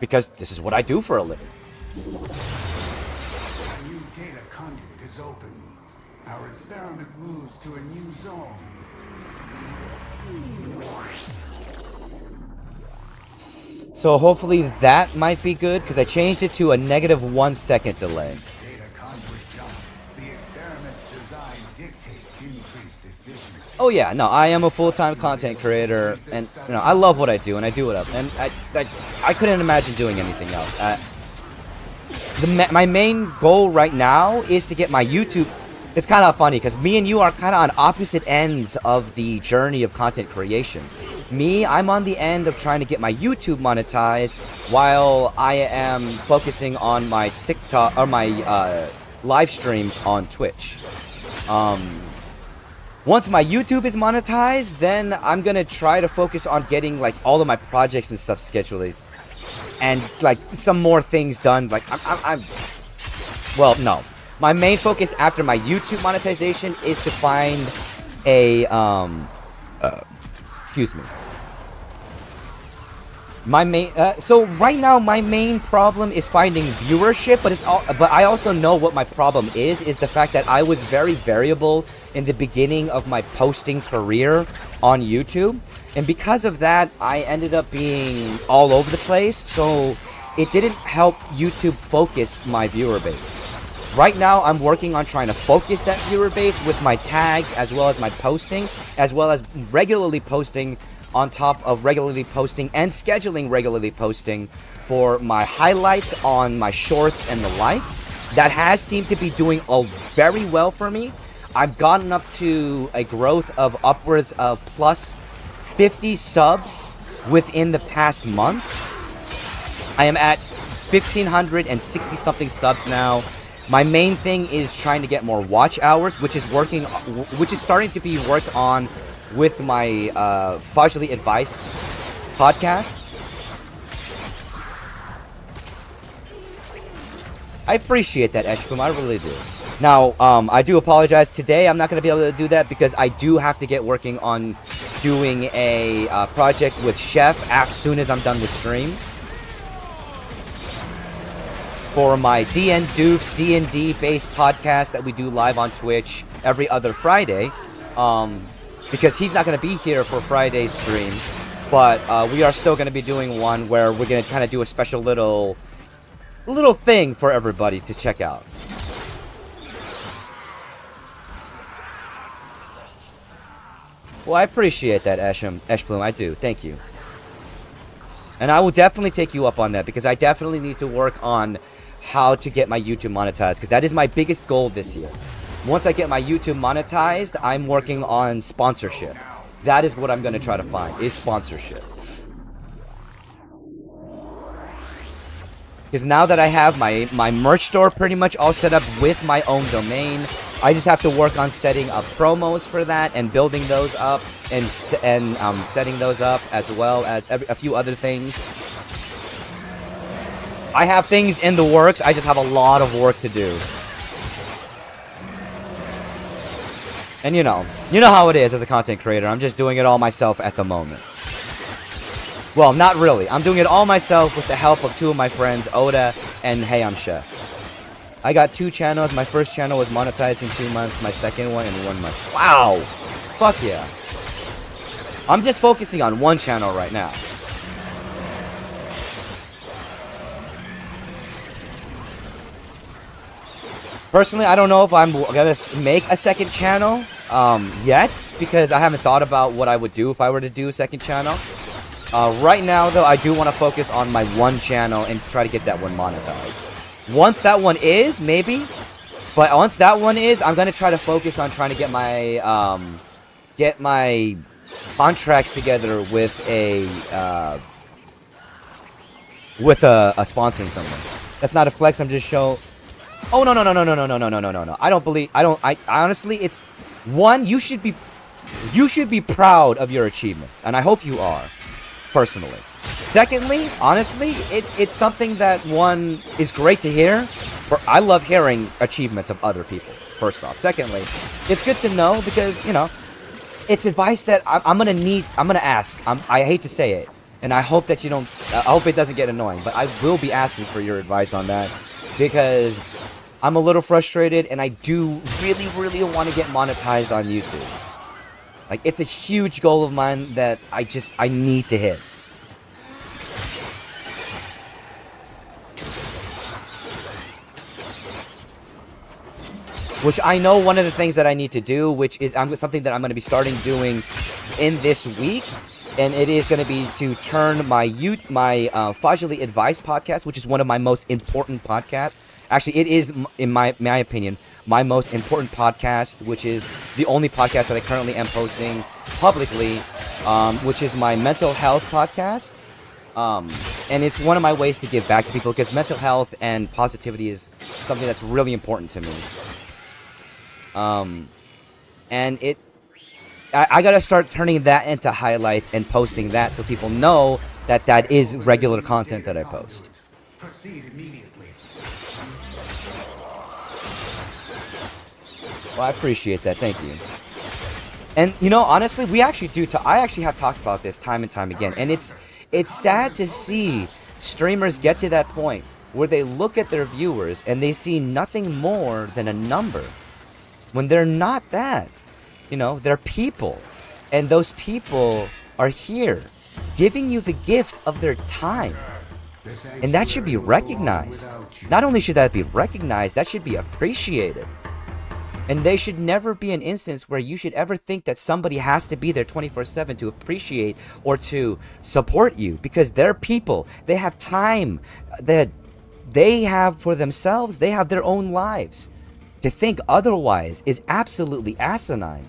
Because this is what I do for a living. A new data conduit is open. Our experiment moves to a new zone. So hopefully that might be good, because I changed it to a -1 second delay. Data conduit jump. The experiment's design dictates increased efficiency. Oh yeah, no, I am a full-time content creator, and you know I love what I do, and I do it up, and I couldn't imagine doing anything else. My main goal right now is to get my YouTube. It's kind of funny because me and you are kind of on opposite ends of the journey of content creation. Me, I'm on the end of trying to get my YouTube monetized, while I am focusing on my TikTok or my live streams on Twitch. Once my YouTube is monetized, then I'm gonna try to focus on getting like all of my projects and stuff scheduled, and like some more things done. Like well, no. My main focus after my YouTube monetization is to find a excuse me. My main so right now my main problem is finding viewership, but I also know what my problem is the fact that I was very variable in the beginning of my posting career on YouTube, and because of that I ended up being all over the place, so it didn't help YouTube focus my viewer base. Right now I'm working on trying to focus that viewer base with my tags as well as my posting, as well as regularly posting on top of regularly posting and scheduling regularly posting for my highlights on my shorts and the like. That has seemed to be doing very well for me. I've gotten up to a growth of upwards of plus 50 subs within the past month. I am at 1,560 something subs now. My main thing is trying to get more watch hours, which is starting to be worked on with my Fajli Advice podcast. I appreciate that, Eshpum, I really do. Now, I do apologize. Today I'm not going to be able to do that because I do have to get working on doing a project with Chef as soon as I'm done with stream. For my DN Doofs D&D based podcast that we do live on Twitch every other Friday. Because he's not going to be here for Friday's stream, but we are still going to be doing one where we're going to kind of do a special little thing for everybody to check out. Well, I appreciate that, Eshbloom. I do. Thank you. And I will definitely take you up on that, because I definitely need to work on how to get my YouTube monetized, because that is my biggest goal this year. Once I get my YouTube monetized, I'm working on sponsorship. That is what I'm going to try to find, is sponsorship. Because now that I have my merch store pretty much all set up with my own domain, I just have to work on setting up promos for that and building those up and setting those up, as well as a few other things. I have things in the works, I just have a lot of work to do. And you know how it is as a content creator. I'm just doing it all myself at the moment. Well, not really. I'm doing it all myself with the help of two of my friends, Oda and Hey I'm Chef. I got 2 channels. My first channel was monetized in 2 months. My second one in 1 month. Wow! Fuck yeah. I'm just focusing on one channel right now. Personally, I don't know if I'm gonna make a second channel yet, because I haven't thought about what I would do if I were to do a second channel. Right now, though, I do want to focus on my one channel and try to get that one monetized. Once that one is, maybe. But once that one is, I'm gonna try to focus on trying to get my contracts together with a sponsoring someone. That's not a flex. I'm just showing. Oh no. I honestly, it's one. You should be proud of your achievements, and I hope you are, personally. Secondly, honestly, it's something that one is great to hear. I love hearing achievements of other people, first off. Secondly, it's good to know because, you know, it's advice that I'm gonna ask. I hate to say it, and I hope that you don't, I hope it doesn't get annoying, but I will be asking for your advice on that because I'm a little frustrated and I do really want to get monetized on YouTube. Like, it's a huge goal of mine that I need to hit. Which I know one of the things that I need to do, which is something that I'm going to be starting doing in this week, and it is going to be to turn my Fajily Advice podcast, which is one of my most important podcasts. Actually, it is, in my opinion, my most important podcast, which is the only podcast that I currently am posting publicly, which is my mental health podcast. And it's one of my ways to give back to people because mental health and positivity is something that's really important to me. And I gotta start turning that into highlights and posting that so people know that that is regular content that I post. Proceed immediately. Well, I appreciate that. Thank you. And, you know, honestly, we actually do. I actually have talked about this time and time again. And it's sad to see streamers get to that point where they look at their viewers and they see nothing more than a number. When they're not that. You know, they're people. And those people are here, giving you the gift of their time. And that should be recognized. Not only should that be recognized, that should be appreciated. And there should never be an instance where you should ever think that somebody has to be there 24/7 to appreciate or to support you. Because they're people. They have time that they have for themselves. They have their own lives. To think otherwise is absolutely asinine.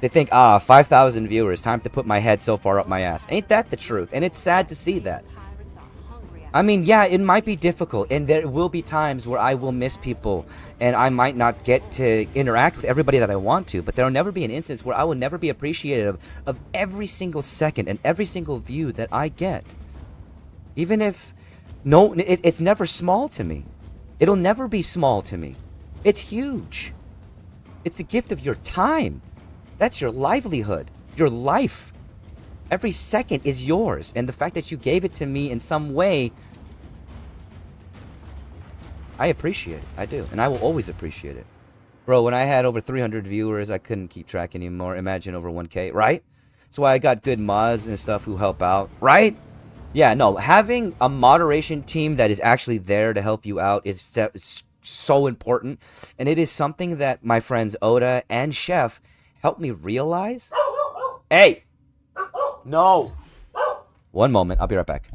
They think, 5,000 viewers, time to put my head so far up my ass. Ain't that the truth? And it's sad to see that. I mean, yeah, it might be difficult, and there will be times where I will miss people, and I might not get to interact with everybody that I want to, but there will never be an instance where I will never be appreciative of every single second and every single view that I get. Even if, it's never small to me. It'll never be small to me. It's huge. It's the gift of your time. That's your livelihood, your life. Every second is yours. And the fact that you gave it to me in some way, I appreciate it. I do. And I will always appreciate it. Bro, when I had over 300 viewers, I couldn't keep track anymore. Imagine over 1K, right? That's why I got good mods and stuff who help out, right? Yeah, no, having a moderation team that is actually there to help you out is so important. And it is something that my friends Oda and Chef helped me realize. Hey! No! One moment, I'll be right back.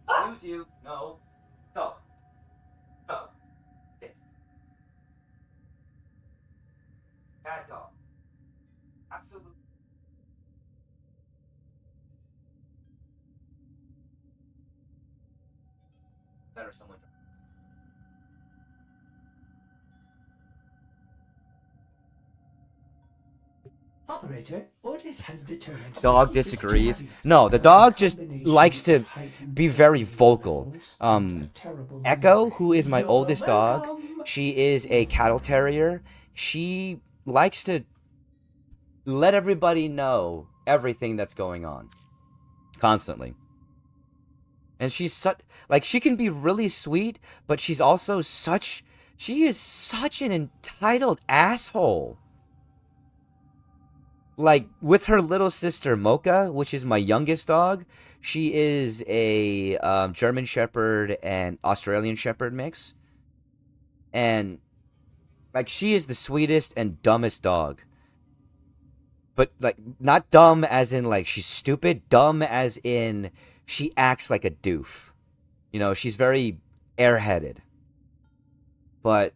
Excuse you. No. No. No. Yes. Bad dog. Absolutely. Better someone. Operator, Otis has determined. Dog disagrees. No, the dog just likes to be very vocal. Echo, who is my oldest dog, she is a cattle terrier. She likes to let everybody know everything that's going on. Constantly. And she's such, like, she can be really sweet, but she's also she is such an entitled asshole. Like, with her little sister, Mocha, which is my youngest dog, she is a German Shepherd and Australian Shepherd mix. And, like, she is the sweetest and dumbest dog. But, like, not dumb as in, like, she's stupid. Dumb as in she acts like a doof. You know, she's very airheaded. But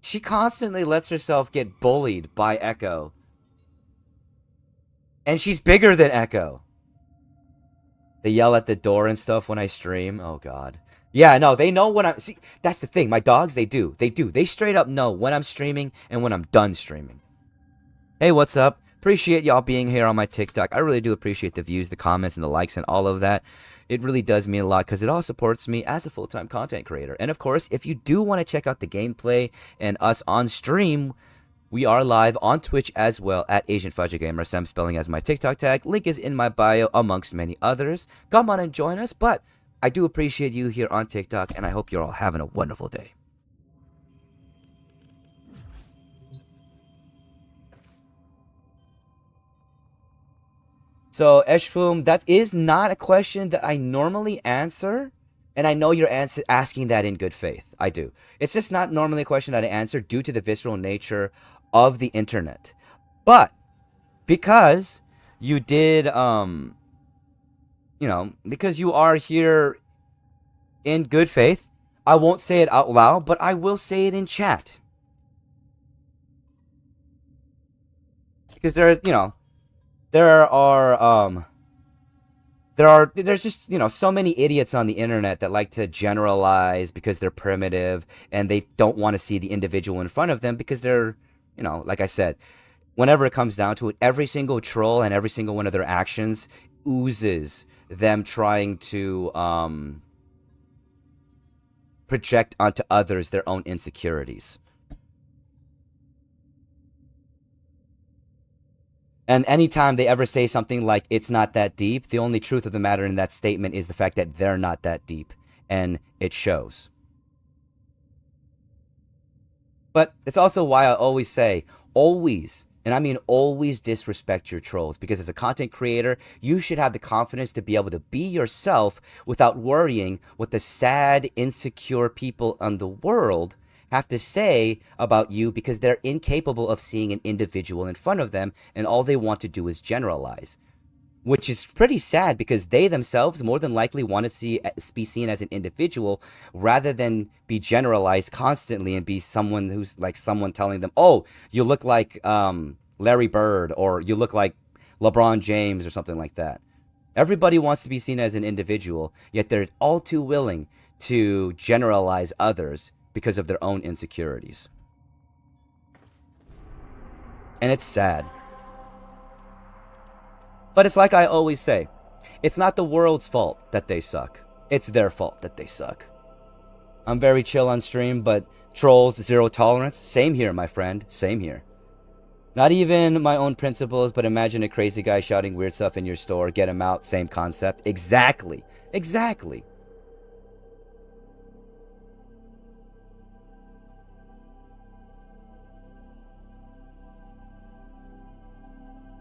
she constantly lets herself get bullied by Echo. And she's bigger than Echo. They yell at the door and stuff when I stream. Oh, God. Yeah, no, they know when I'm... See, that's the thing. My dogs, they do. They do. They straight up know when I'm streaming and when I'm done streaming. Hey, what's up? Appreciate y'all being here on my TikTok. I really do appreciate the views, the comments, and the likes, and all of that. It really does mean a lot because it all supports me as a full-time content creator. And, of course, if you do want to check out the gameplay and us on stream... We are live on Twitch as well at AsianFudgeGamer. Sam spelling as my TikTok tag. Link is in my bio amongst many others. Come on and join us. But I do appreciate you here on TikTok, and I hope you're all having a wonderful day. So, Eshboom, that is not a question that I normally answer. And I know you're asking that in good faith. I do. It's just not normally a question that I answer due to the visceral nature of the internet. But because you did, you know, because you are here in good faith, I won't say it out loud, but I will say it in chat. Because there's just, you know, so many idiots on the internet that like to generalize because they're primitive and they don't want to see the individual in front of them because they're, you know, like I said, whenever it comes down to it, every single troll and every single one of their actions oozes them trying to project onto others their own insecurities. And anytime they ever say something like, it's not that deep, the only truth of the matter in that statement is the fact that they're not that deep. And it shows. But it's also why I always say, always, and I mean always disrespect your trolls. Because as a content creator, you should have the confidence to be able to be yourself without worrying what the sad, insecure people in the world have to say about you because they're incapable of seeing an individual in front of them and all they want to do is generalize. Which is pretty sad because they themselves more than likely want to be seen as an individual rather than be generalized constantly and be someone who's like someone telling them, oh, you look like Larry Bird or you look like LeBron James or something like that. Everybody wants to be seen as an individual, yet they're all too willing to generalize others because of their own insecurities. And it's sad. But it's like I always say, it's not the world's fault that they suck. It's their fault that they suck. I'm very chill on stream, but trolls, zero tolerance. Same here, my friend. Same here. Not even my own principles, but imagine a crazy guy shouting weird stuff in your store. Get him out. Same concept. Exactly. Exactly.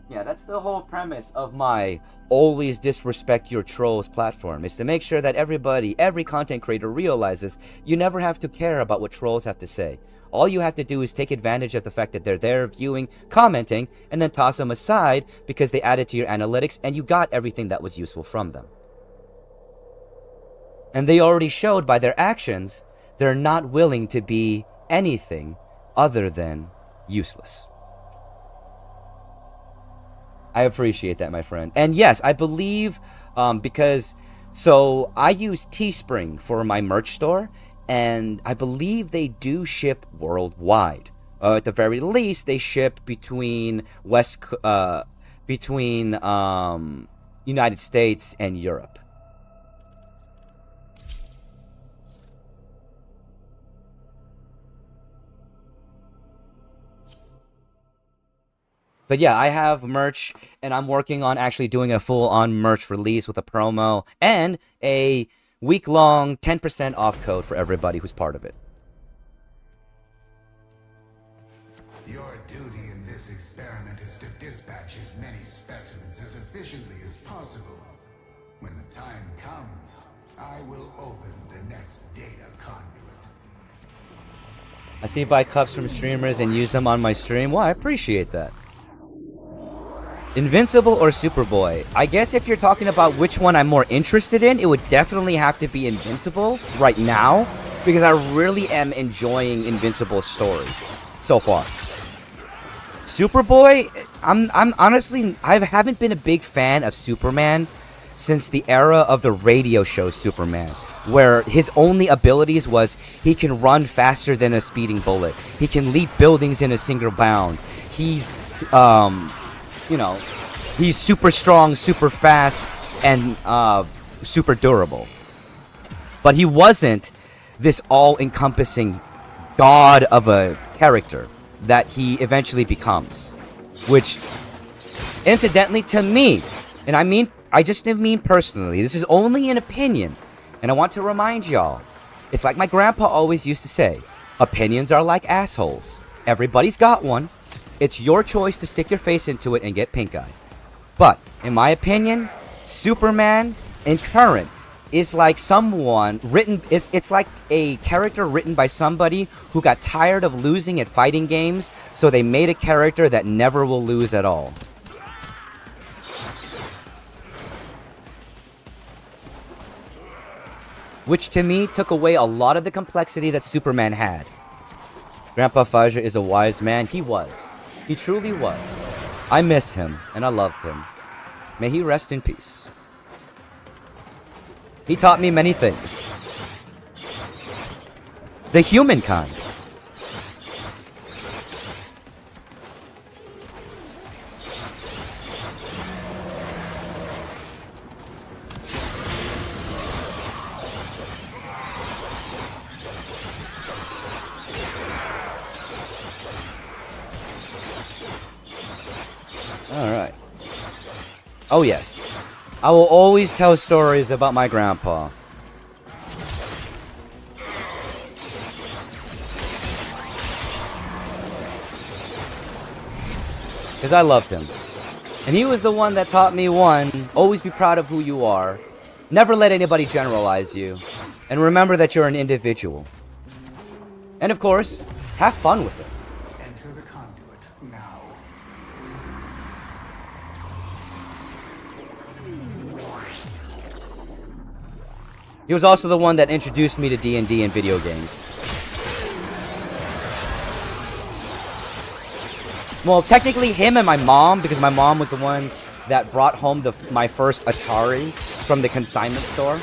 Yeah, that's the whole premise of my always disrespect your trolls platform, is to make sure that everybody, every content creator realizes you never have to care about what trolls have to say. All you have to do is take advantage of the fact that they're there viewing, commenting, and then toss them aside because they added to your analytics and you got everything that was useful from them. And they already showed by their actions they're not willing to be anything other than useless. I appreciate that, my friend. And yes, I believe because so I use Teespring for my merch store, and I believe they do ship worldwide. At the very least, they ship between United States and Europe. But yeah, I have merch, and I'm working on actually doing a full-on merch release with a promo and a week-long 10% off code for everybody who's part of it. Your duty in this experiment is to dispatch as many specimens as efficiently as possible. When the time comes, I will open the next data conduit. I see you buy cups from streamers and use them on my stream. Well, I appreciate that. Invincible or Superboy? I guess if you're talking about which one I'm more interested in, it would definitely have to be Invincible right now, because I really am enjoying Invincible's story so far. Superboy, I'm honestly, I haven't been a big fan of Superman since the era of the radio show Superman, where his only abilities was he can run faster than a speeding bullet. He can leap buildings in a single bound. He's, you know, he's super strong, super fast, and super durable. But he wasn't this all-encompassing god of a character that he eventually becomes. Which, incidentally, to me, and I just mean personally, this is only an opinion, and I want to remind y'all, it's like my grandpa always used to say, opinions are like assholes. Everybody's got one. It's your choice to stick your face into it and get pink eye. But, in my opinion, Superman in current is like someone written, it's like a character written by somebody who got tired of losing at fighting games, so they made a character that never will lose at all. Which to me took away a lot of the complexity that Superman had. Grandpa Faja is a wise man. He was. He truly was. I miss him, and I loved him. May he rest in peace. He taught me many things. The humankind. Alright. Oh yes. I will always tell stories about my grandpa. Because I loved him. And he was the one that taught me, one, always be proud of who you are. Never let anybody generalize you. And remember that you're an individual. And of course, have fun with it. Enter the conduit now. He was also the one that introduced me to D&D and video games. Well, technically him and my mom, because my mom was the one that brought home my first Atari from the consignment store.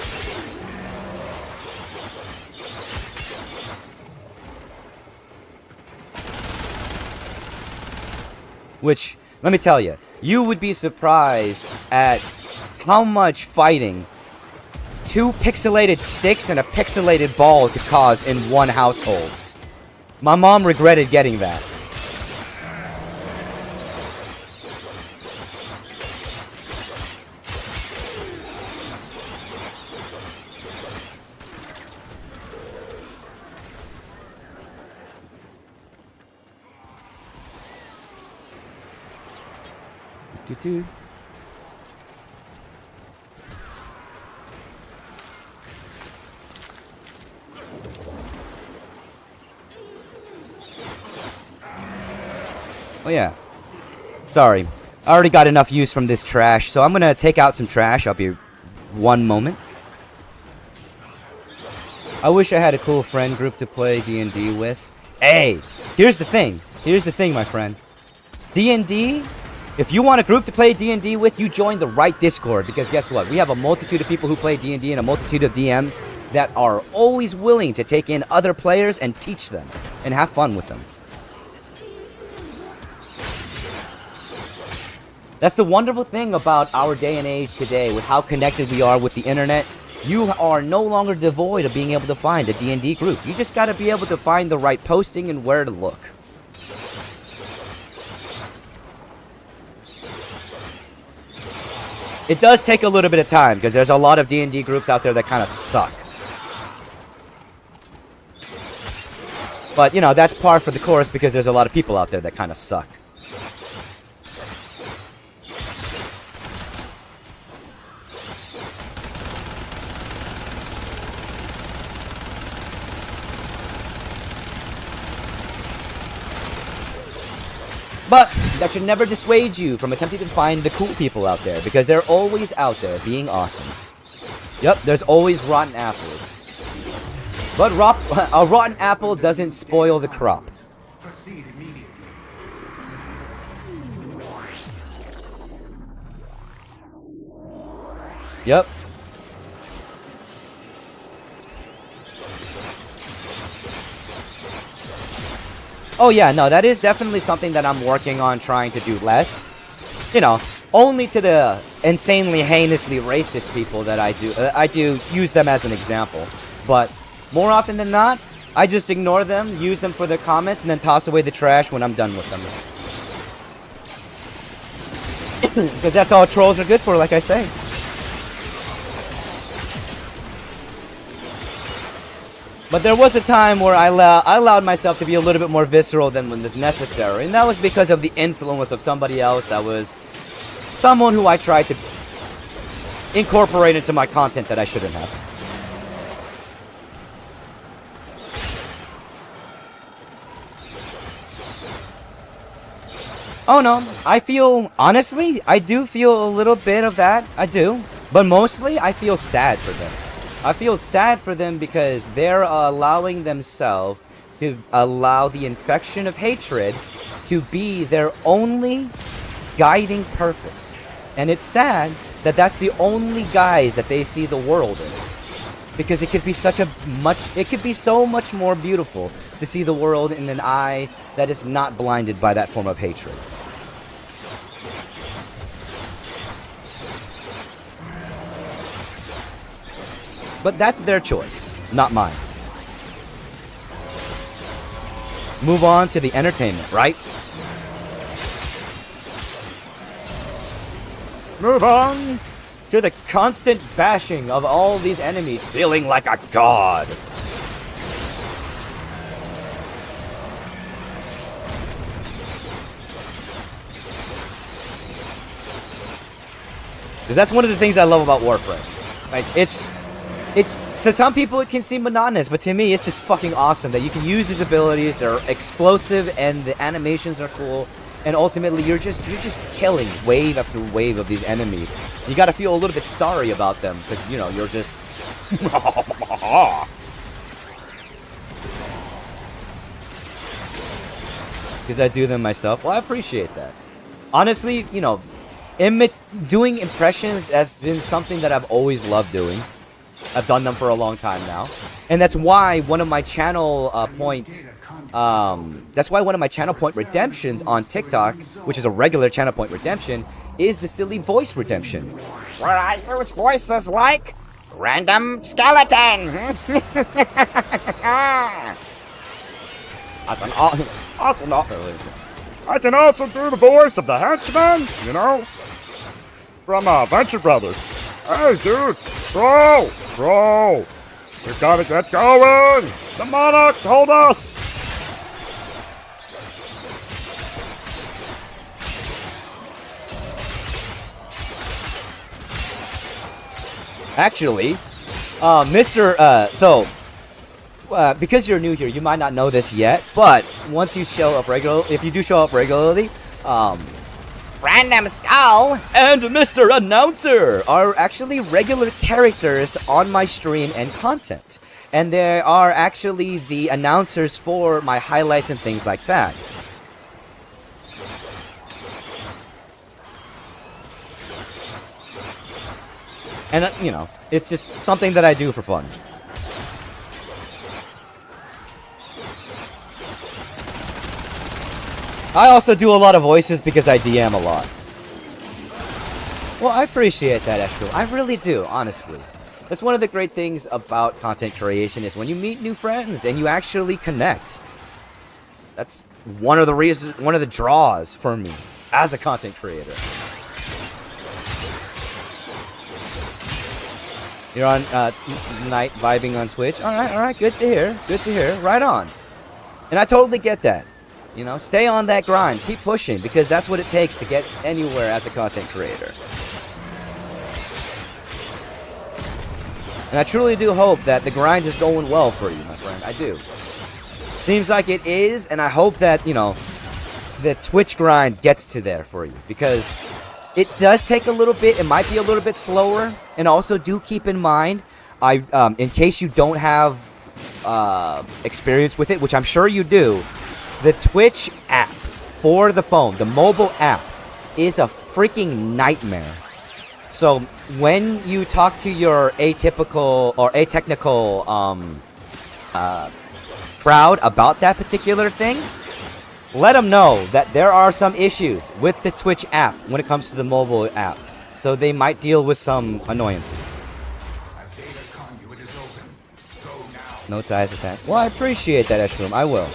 Which, let me tell you, you would be surprised at how much fighting 2 pixelated sticks and a pixelated ball could cause in one household. My mom regretted getting that. Do-do. Oh yeah. Sorry. I already got enough use from this trash, so I'm gonna take out some trash. I'll be one moment. I wish I had a cool friend group to play D&D with. Hey, here's the thing. Here's the thing, my friend. D&D, if you want a group to play D&D with, you join the right Discord, because guess what? We have a multitude of people who play D&D and a multitude of DMs that are always willing to take in other players and teach them and have fun with them. That's the wonderful thing about our day and age today, with how connected we are with the internet. You are no longer devoid of being able to find a D&D group. You just gotta be able to find the right posting and where to look. It does take a little bit of time, because there's a lot of D&D groups out there that kind of suck. But, you know, that's par for the course, because there's a lot of people out there that kind of suck. But that should never dissuade you from attempting to find the cool people out there, because they're always out there being awesome. Yep, there's always rotten apples. But a rotten apple doesn't spoil the crop. Proceed immediately. Yep. Oh yeah, no, that is definitely something that I'm working on trying to do less. You know, only to the insanely heinously racist people that I do use them as an example. But more often than not, I just ignore them, use them for their comments, and then toss away the trash when I'm done with them. Because that's all trolls are good for, like I say. But there was a time where I allowed myself to be a little bit more visceral than when was necessary. And that was because of the influence of somebody else that was someone who I tried to incorporate into my content that I shouldn't have. Oh no, honestly, I do feel a little bit of that. I do. But mostly, I feel sad for them. I feel sad for them because they're allowing themselves to allow the infection of hatred to be their only guiding purpose. And it's sad that that's the only guise that they see the world in. Because it could be so much more beautiful to see the world in an eye that is not blinded by that form of hatred. But that's their choice, not mine. Move on to the entertainment, right? Move on to the constant bashing of all these enemies, feeling like a god. That's one of the things I love about Warframe. Like, to some people it can seem monotonous, but to me it's just fucking awesome that you can use these abilities. They're explosive and the animations are cool, and ultimately you're just killing wave after wave of these enemies. You gotta feel a little bit sorry about them because, you know, you're just because I do them myself. Well, I appreciate that. Honestly, you know, doing impressions has been something that I've always loved doing. I've done them for a long time now, and that's why one of my channel point redemptions on TikTok, which is a regular channel point redemption, is the silly voice redemption. Where I use voices like random skeleton. I can also do the voice of the henchman, you know, from Venture Brothers. Hey, dude, bro, we gotta get going. The monarch told us. Actually, because you're new here, you might not know this yet, but once you show up if you do show up regularly, Random Skull and Mr. Announcer are actually regular characters on my stream and content. And they are actually the announcers for my highlights and things like that. And, you know, it's just something that I do for fun. I also do a lot of voices because I DM a lot. Well, I appreciate that, Estro. I really do, honestly. That's one of the great things about content creation is when you meet new friends and you actually connect. That's one of the draws for me as a content creator. You're on night vibing on Twitch. All right, good to hear. Right on. And I totally get that. You know, stay on that grind. Keep pushing, because that's what it takes to get anywhere as a content creator. And I truly do hope that the grind is going well for you, my friend. I do. Seems like it is, and I hope that, you know, the Twitch grind gets to there for you, because it does take a little bit. It might be a little bit slower, and also do keep in mind, in case you don't have experience with it, which I'm sure you do, the Twitch app for the phone, the mobile app, is a freaking nightmare. So when you talk to your atypical or atechnical crowd about that particular thing, let them know that there are some issues with the Twitch app when it comes to the mobile app. So they might deal with some annoyances. No ties attached. Well, I appreciate that, Eshroom. I will.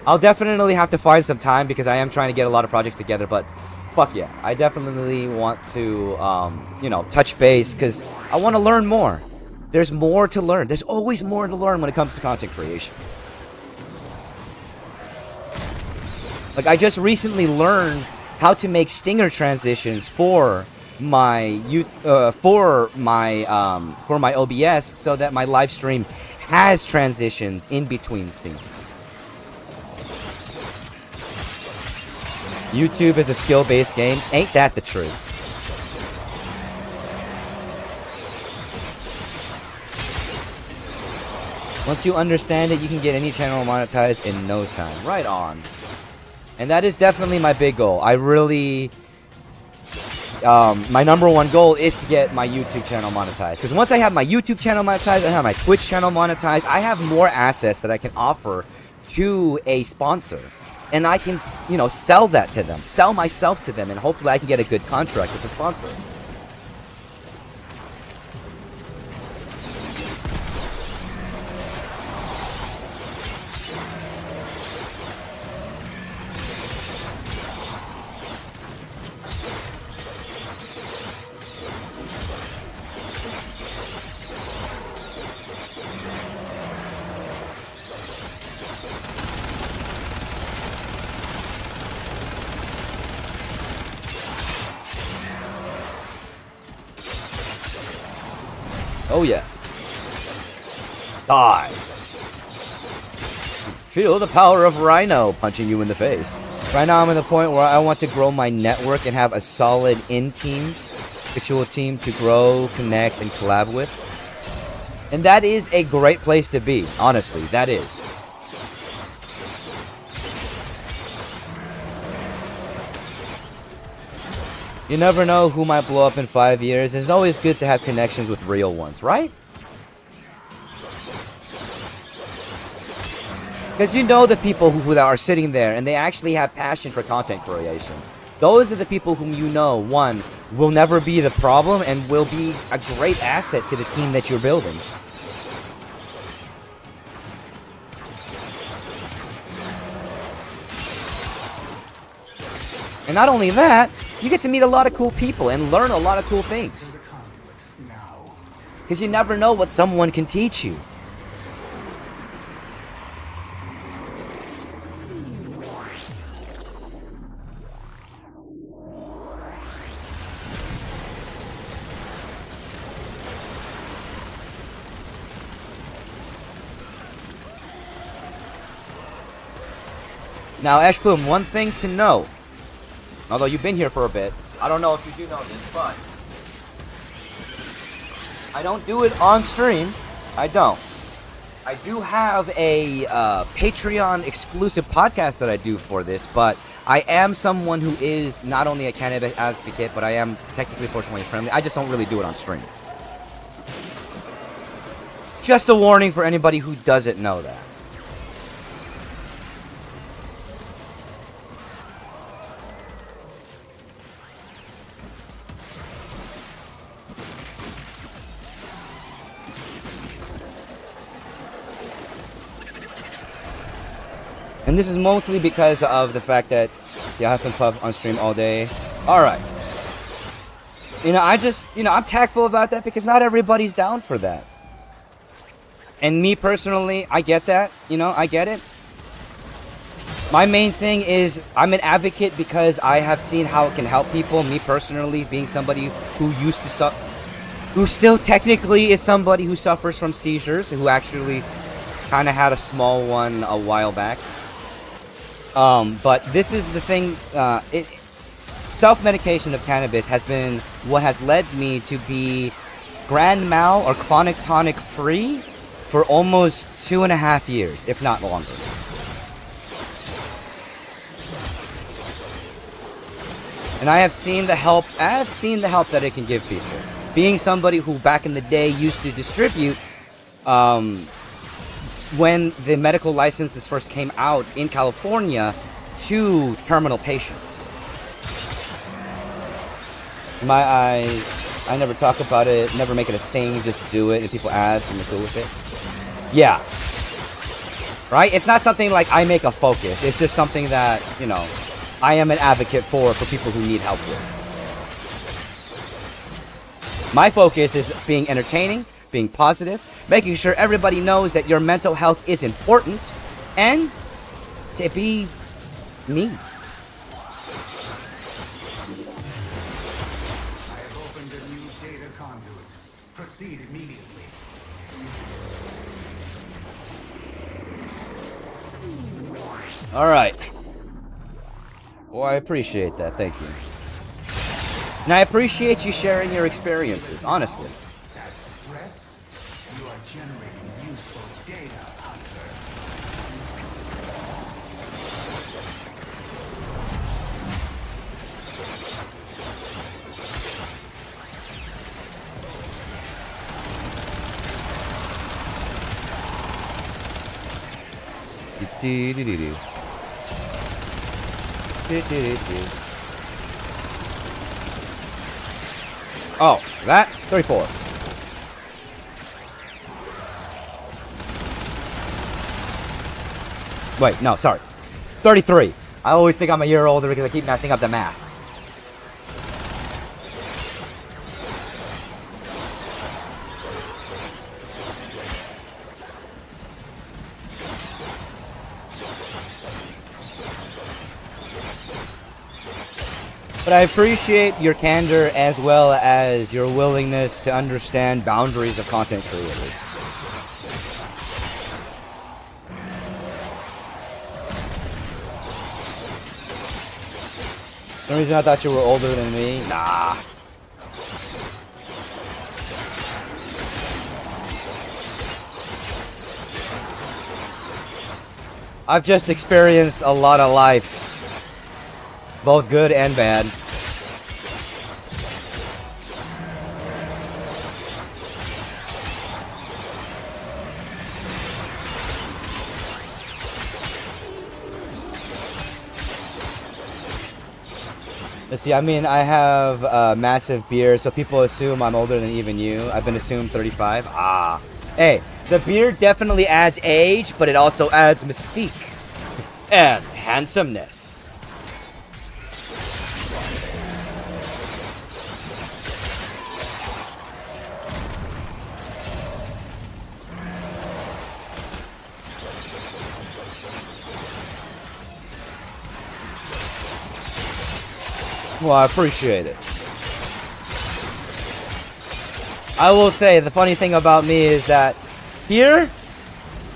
I'll definitely have to find some time because I am trying to get a lot of projects together, but fuck yeah. I definitely want to, you know, touch base because I want to learn more. There's more to learn. There's always more to learn when it comes to content creation. Like, I just recently learned how to make stinger transitions for my OBS so that my live stream has transitions in between scenes. YouTube is a skill-based game. Ain't that the truth? Once you understand it, you can get any channel monetized in no time. Right on. And that is definitely my big goal. I really... my number one goal is to get my YouTube channel monetized. Because once I have my YouTube channel monetized, I have my Twitch channel monetized, I have more assets that I can offer to a sponsor. And I can, you know, sell that to them. Sell myself to them. And hopefully I can get a good contract with the sponsor. Oh yeah. Die. Feel the power of Rhino punching you in the face. Right now I'm at the point where I want to grow my network and have a solid in-team, actual team to grow, connect, and collab with. And that is a great place to be, honestly, that is. You never know who might blow up in 5 years. It's always good to have connections with real ones, right? Because you know the people who are sitting there and they actually have passion for content creation. Those are the people whom you know, one, will never be the problem and will be a great asset to the team that you're building. And not only that, you get to meet a lot of cool people and learn a lot of cool things. Because you never know what someone can teach you. Now, Ashboom, one thing to know. Although you've been here for a bit, I don't know if you do know this, but I don't do it on stream. I don't. I do have a Patreon exclusive podcast that I do for this, but I am someone who is not only a cannabis advocate, but I am technically 420 friendly. I just don't really do it on stream. Just a warning for anybody who doesn't know that. And this is mostly because of the fact that, see, I haven't puffed on stream all day. Alright. You know, I'm tactful about that because not everybody's down for that. And me personally, I get that. You know, I get it. My main thing is I'm an advocate because I have seen how it can help people. Me personally, being somebody who used to who still technically is somebody who suffers from seizures, who actually kind of had a small one a while back. But this is the thing. Self-medication of cannabis has been what has led me to be grand mal or clonic tonic free for almost 2.5 years, if not longer. And I have seen the help. That it can give people. Being somebody who back in the day used to distribute, when the medical licenses first came out in California to terminal patients. In my eyes, I never talk about it, never make it a thing, just do it, and people ask and they're cool with it. Yeah. Right? It's not something like I make a focus. It's just something that, you know, I am an advocate for people who need help with. My focus is being entertaining, being positive, making sure everybody knows that your mental health is important, and to be me. Proceed immediately. All right. Well, I appreciate that. Thank you. And I appreciate you sharing your experiences, honestly. That stress, you are generating useful data, Hunter. Oh, that 34. Wait, no, sorry. 33. I always think I'm a year older because I keep messing up the math. But I appreciate your candor as well as your willingness to understand boundaries of content creators. The reason I thought you were older than me? Nah. I've just experienced a lot of life. Both good and bad. Let's see, I mean, I have a massive beard, so people assume I'm older than even you. I've been assumed 35. Ah. Hey, the beard definitely adds age, but it also adds mystique. And handsomeness. Well, I appreciate it. I will say, the funny thing about me is that here,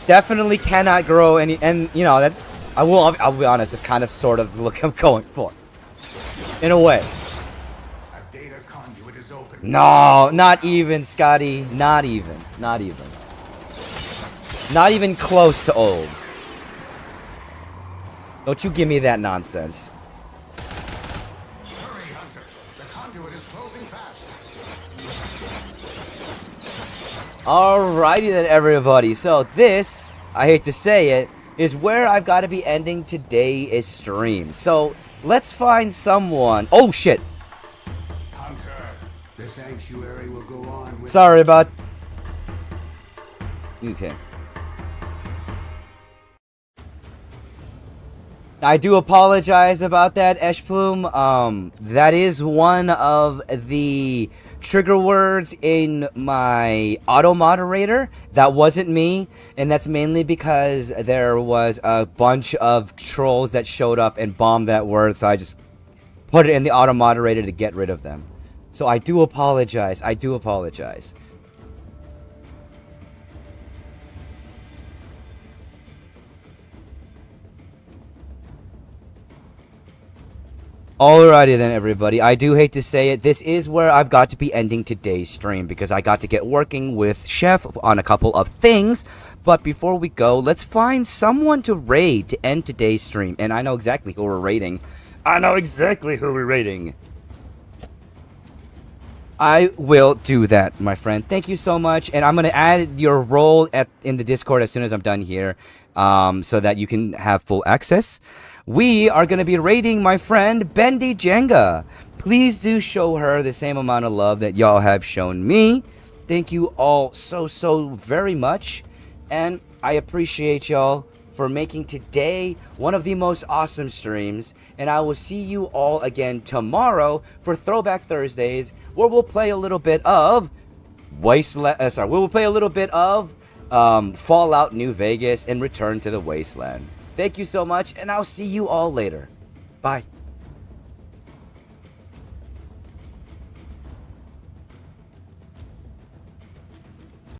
definitely cannot grow any, and you know, that, I'll be honest, it's kind of sort of the look I'm going for. In a way. A data conduit is open. No, not even, Scotty. Not even. Not even. Not even close to old. Don't you give me that nonsense. Hurry, Hunter. The conduit is closing fast. Alrighty then, everybody. So this, I hate to say it, is where I've got to be ending today's stream. So let's find someone. Oh shit! Hunter, the sanctuary will go on with. Sorry about. Okay. I do apologize about that, Eshplume. That is one of the trigger words in my auto moderator. That wasn't me, and that's mainly because there was a bunch of trolls that showed up and bombed that word, so I just put it in the auto moderator to get rid of them. So I do apologize. I do apologize. Alrighty then, everybody. I do hate to say it. This is where I've got to be ending today's stream because I got to get working with Chef on a couple of things. But before we go, let's find someone to raid to end today's stream. And I know exactly who we're raiding. I will do that, my friend. Thank you so much. And I'm going to add your role in the Discord as soon as I'm done here so that you can have full access. We are going to be raiding my friend Bendy Jenga. Please do show her the same amount of love that y'all have shown me. Thank you all so very much. And I appreciate y'all for making today one of the most awesome streams. And I will see you all again tomorrow for Throwback Thursdays, where we'll play a little bit of we'll play a little bit of Fallout New Vegas and Return to the Wasteland. Thank you so much, and I'll see you all later. Bye.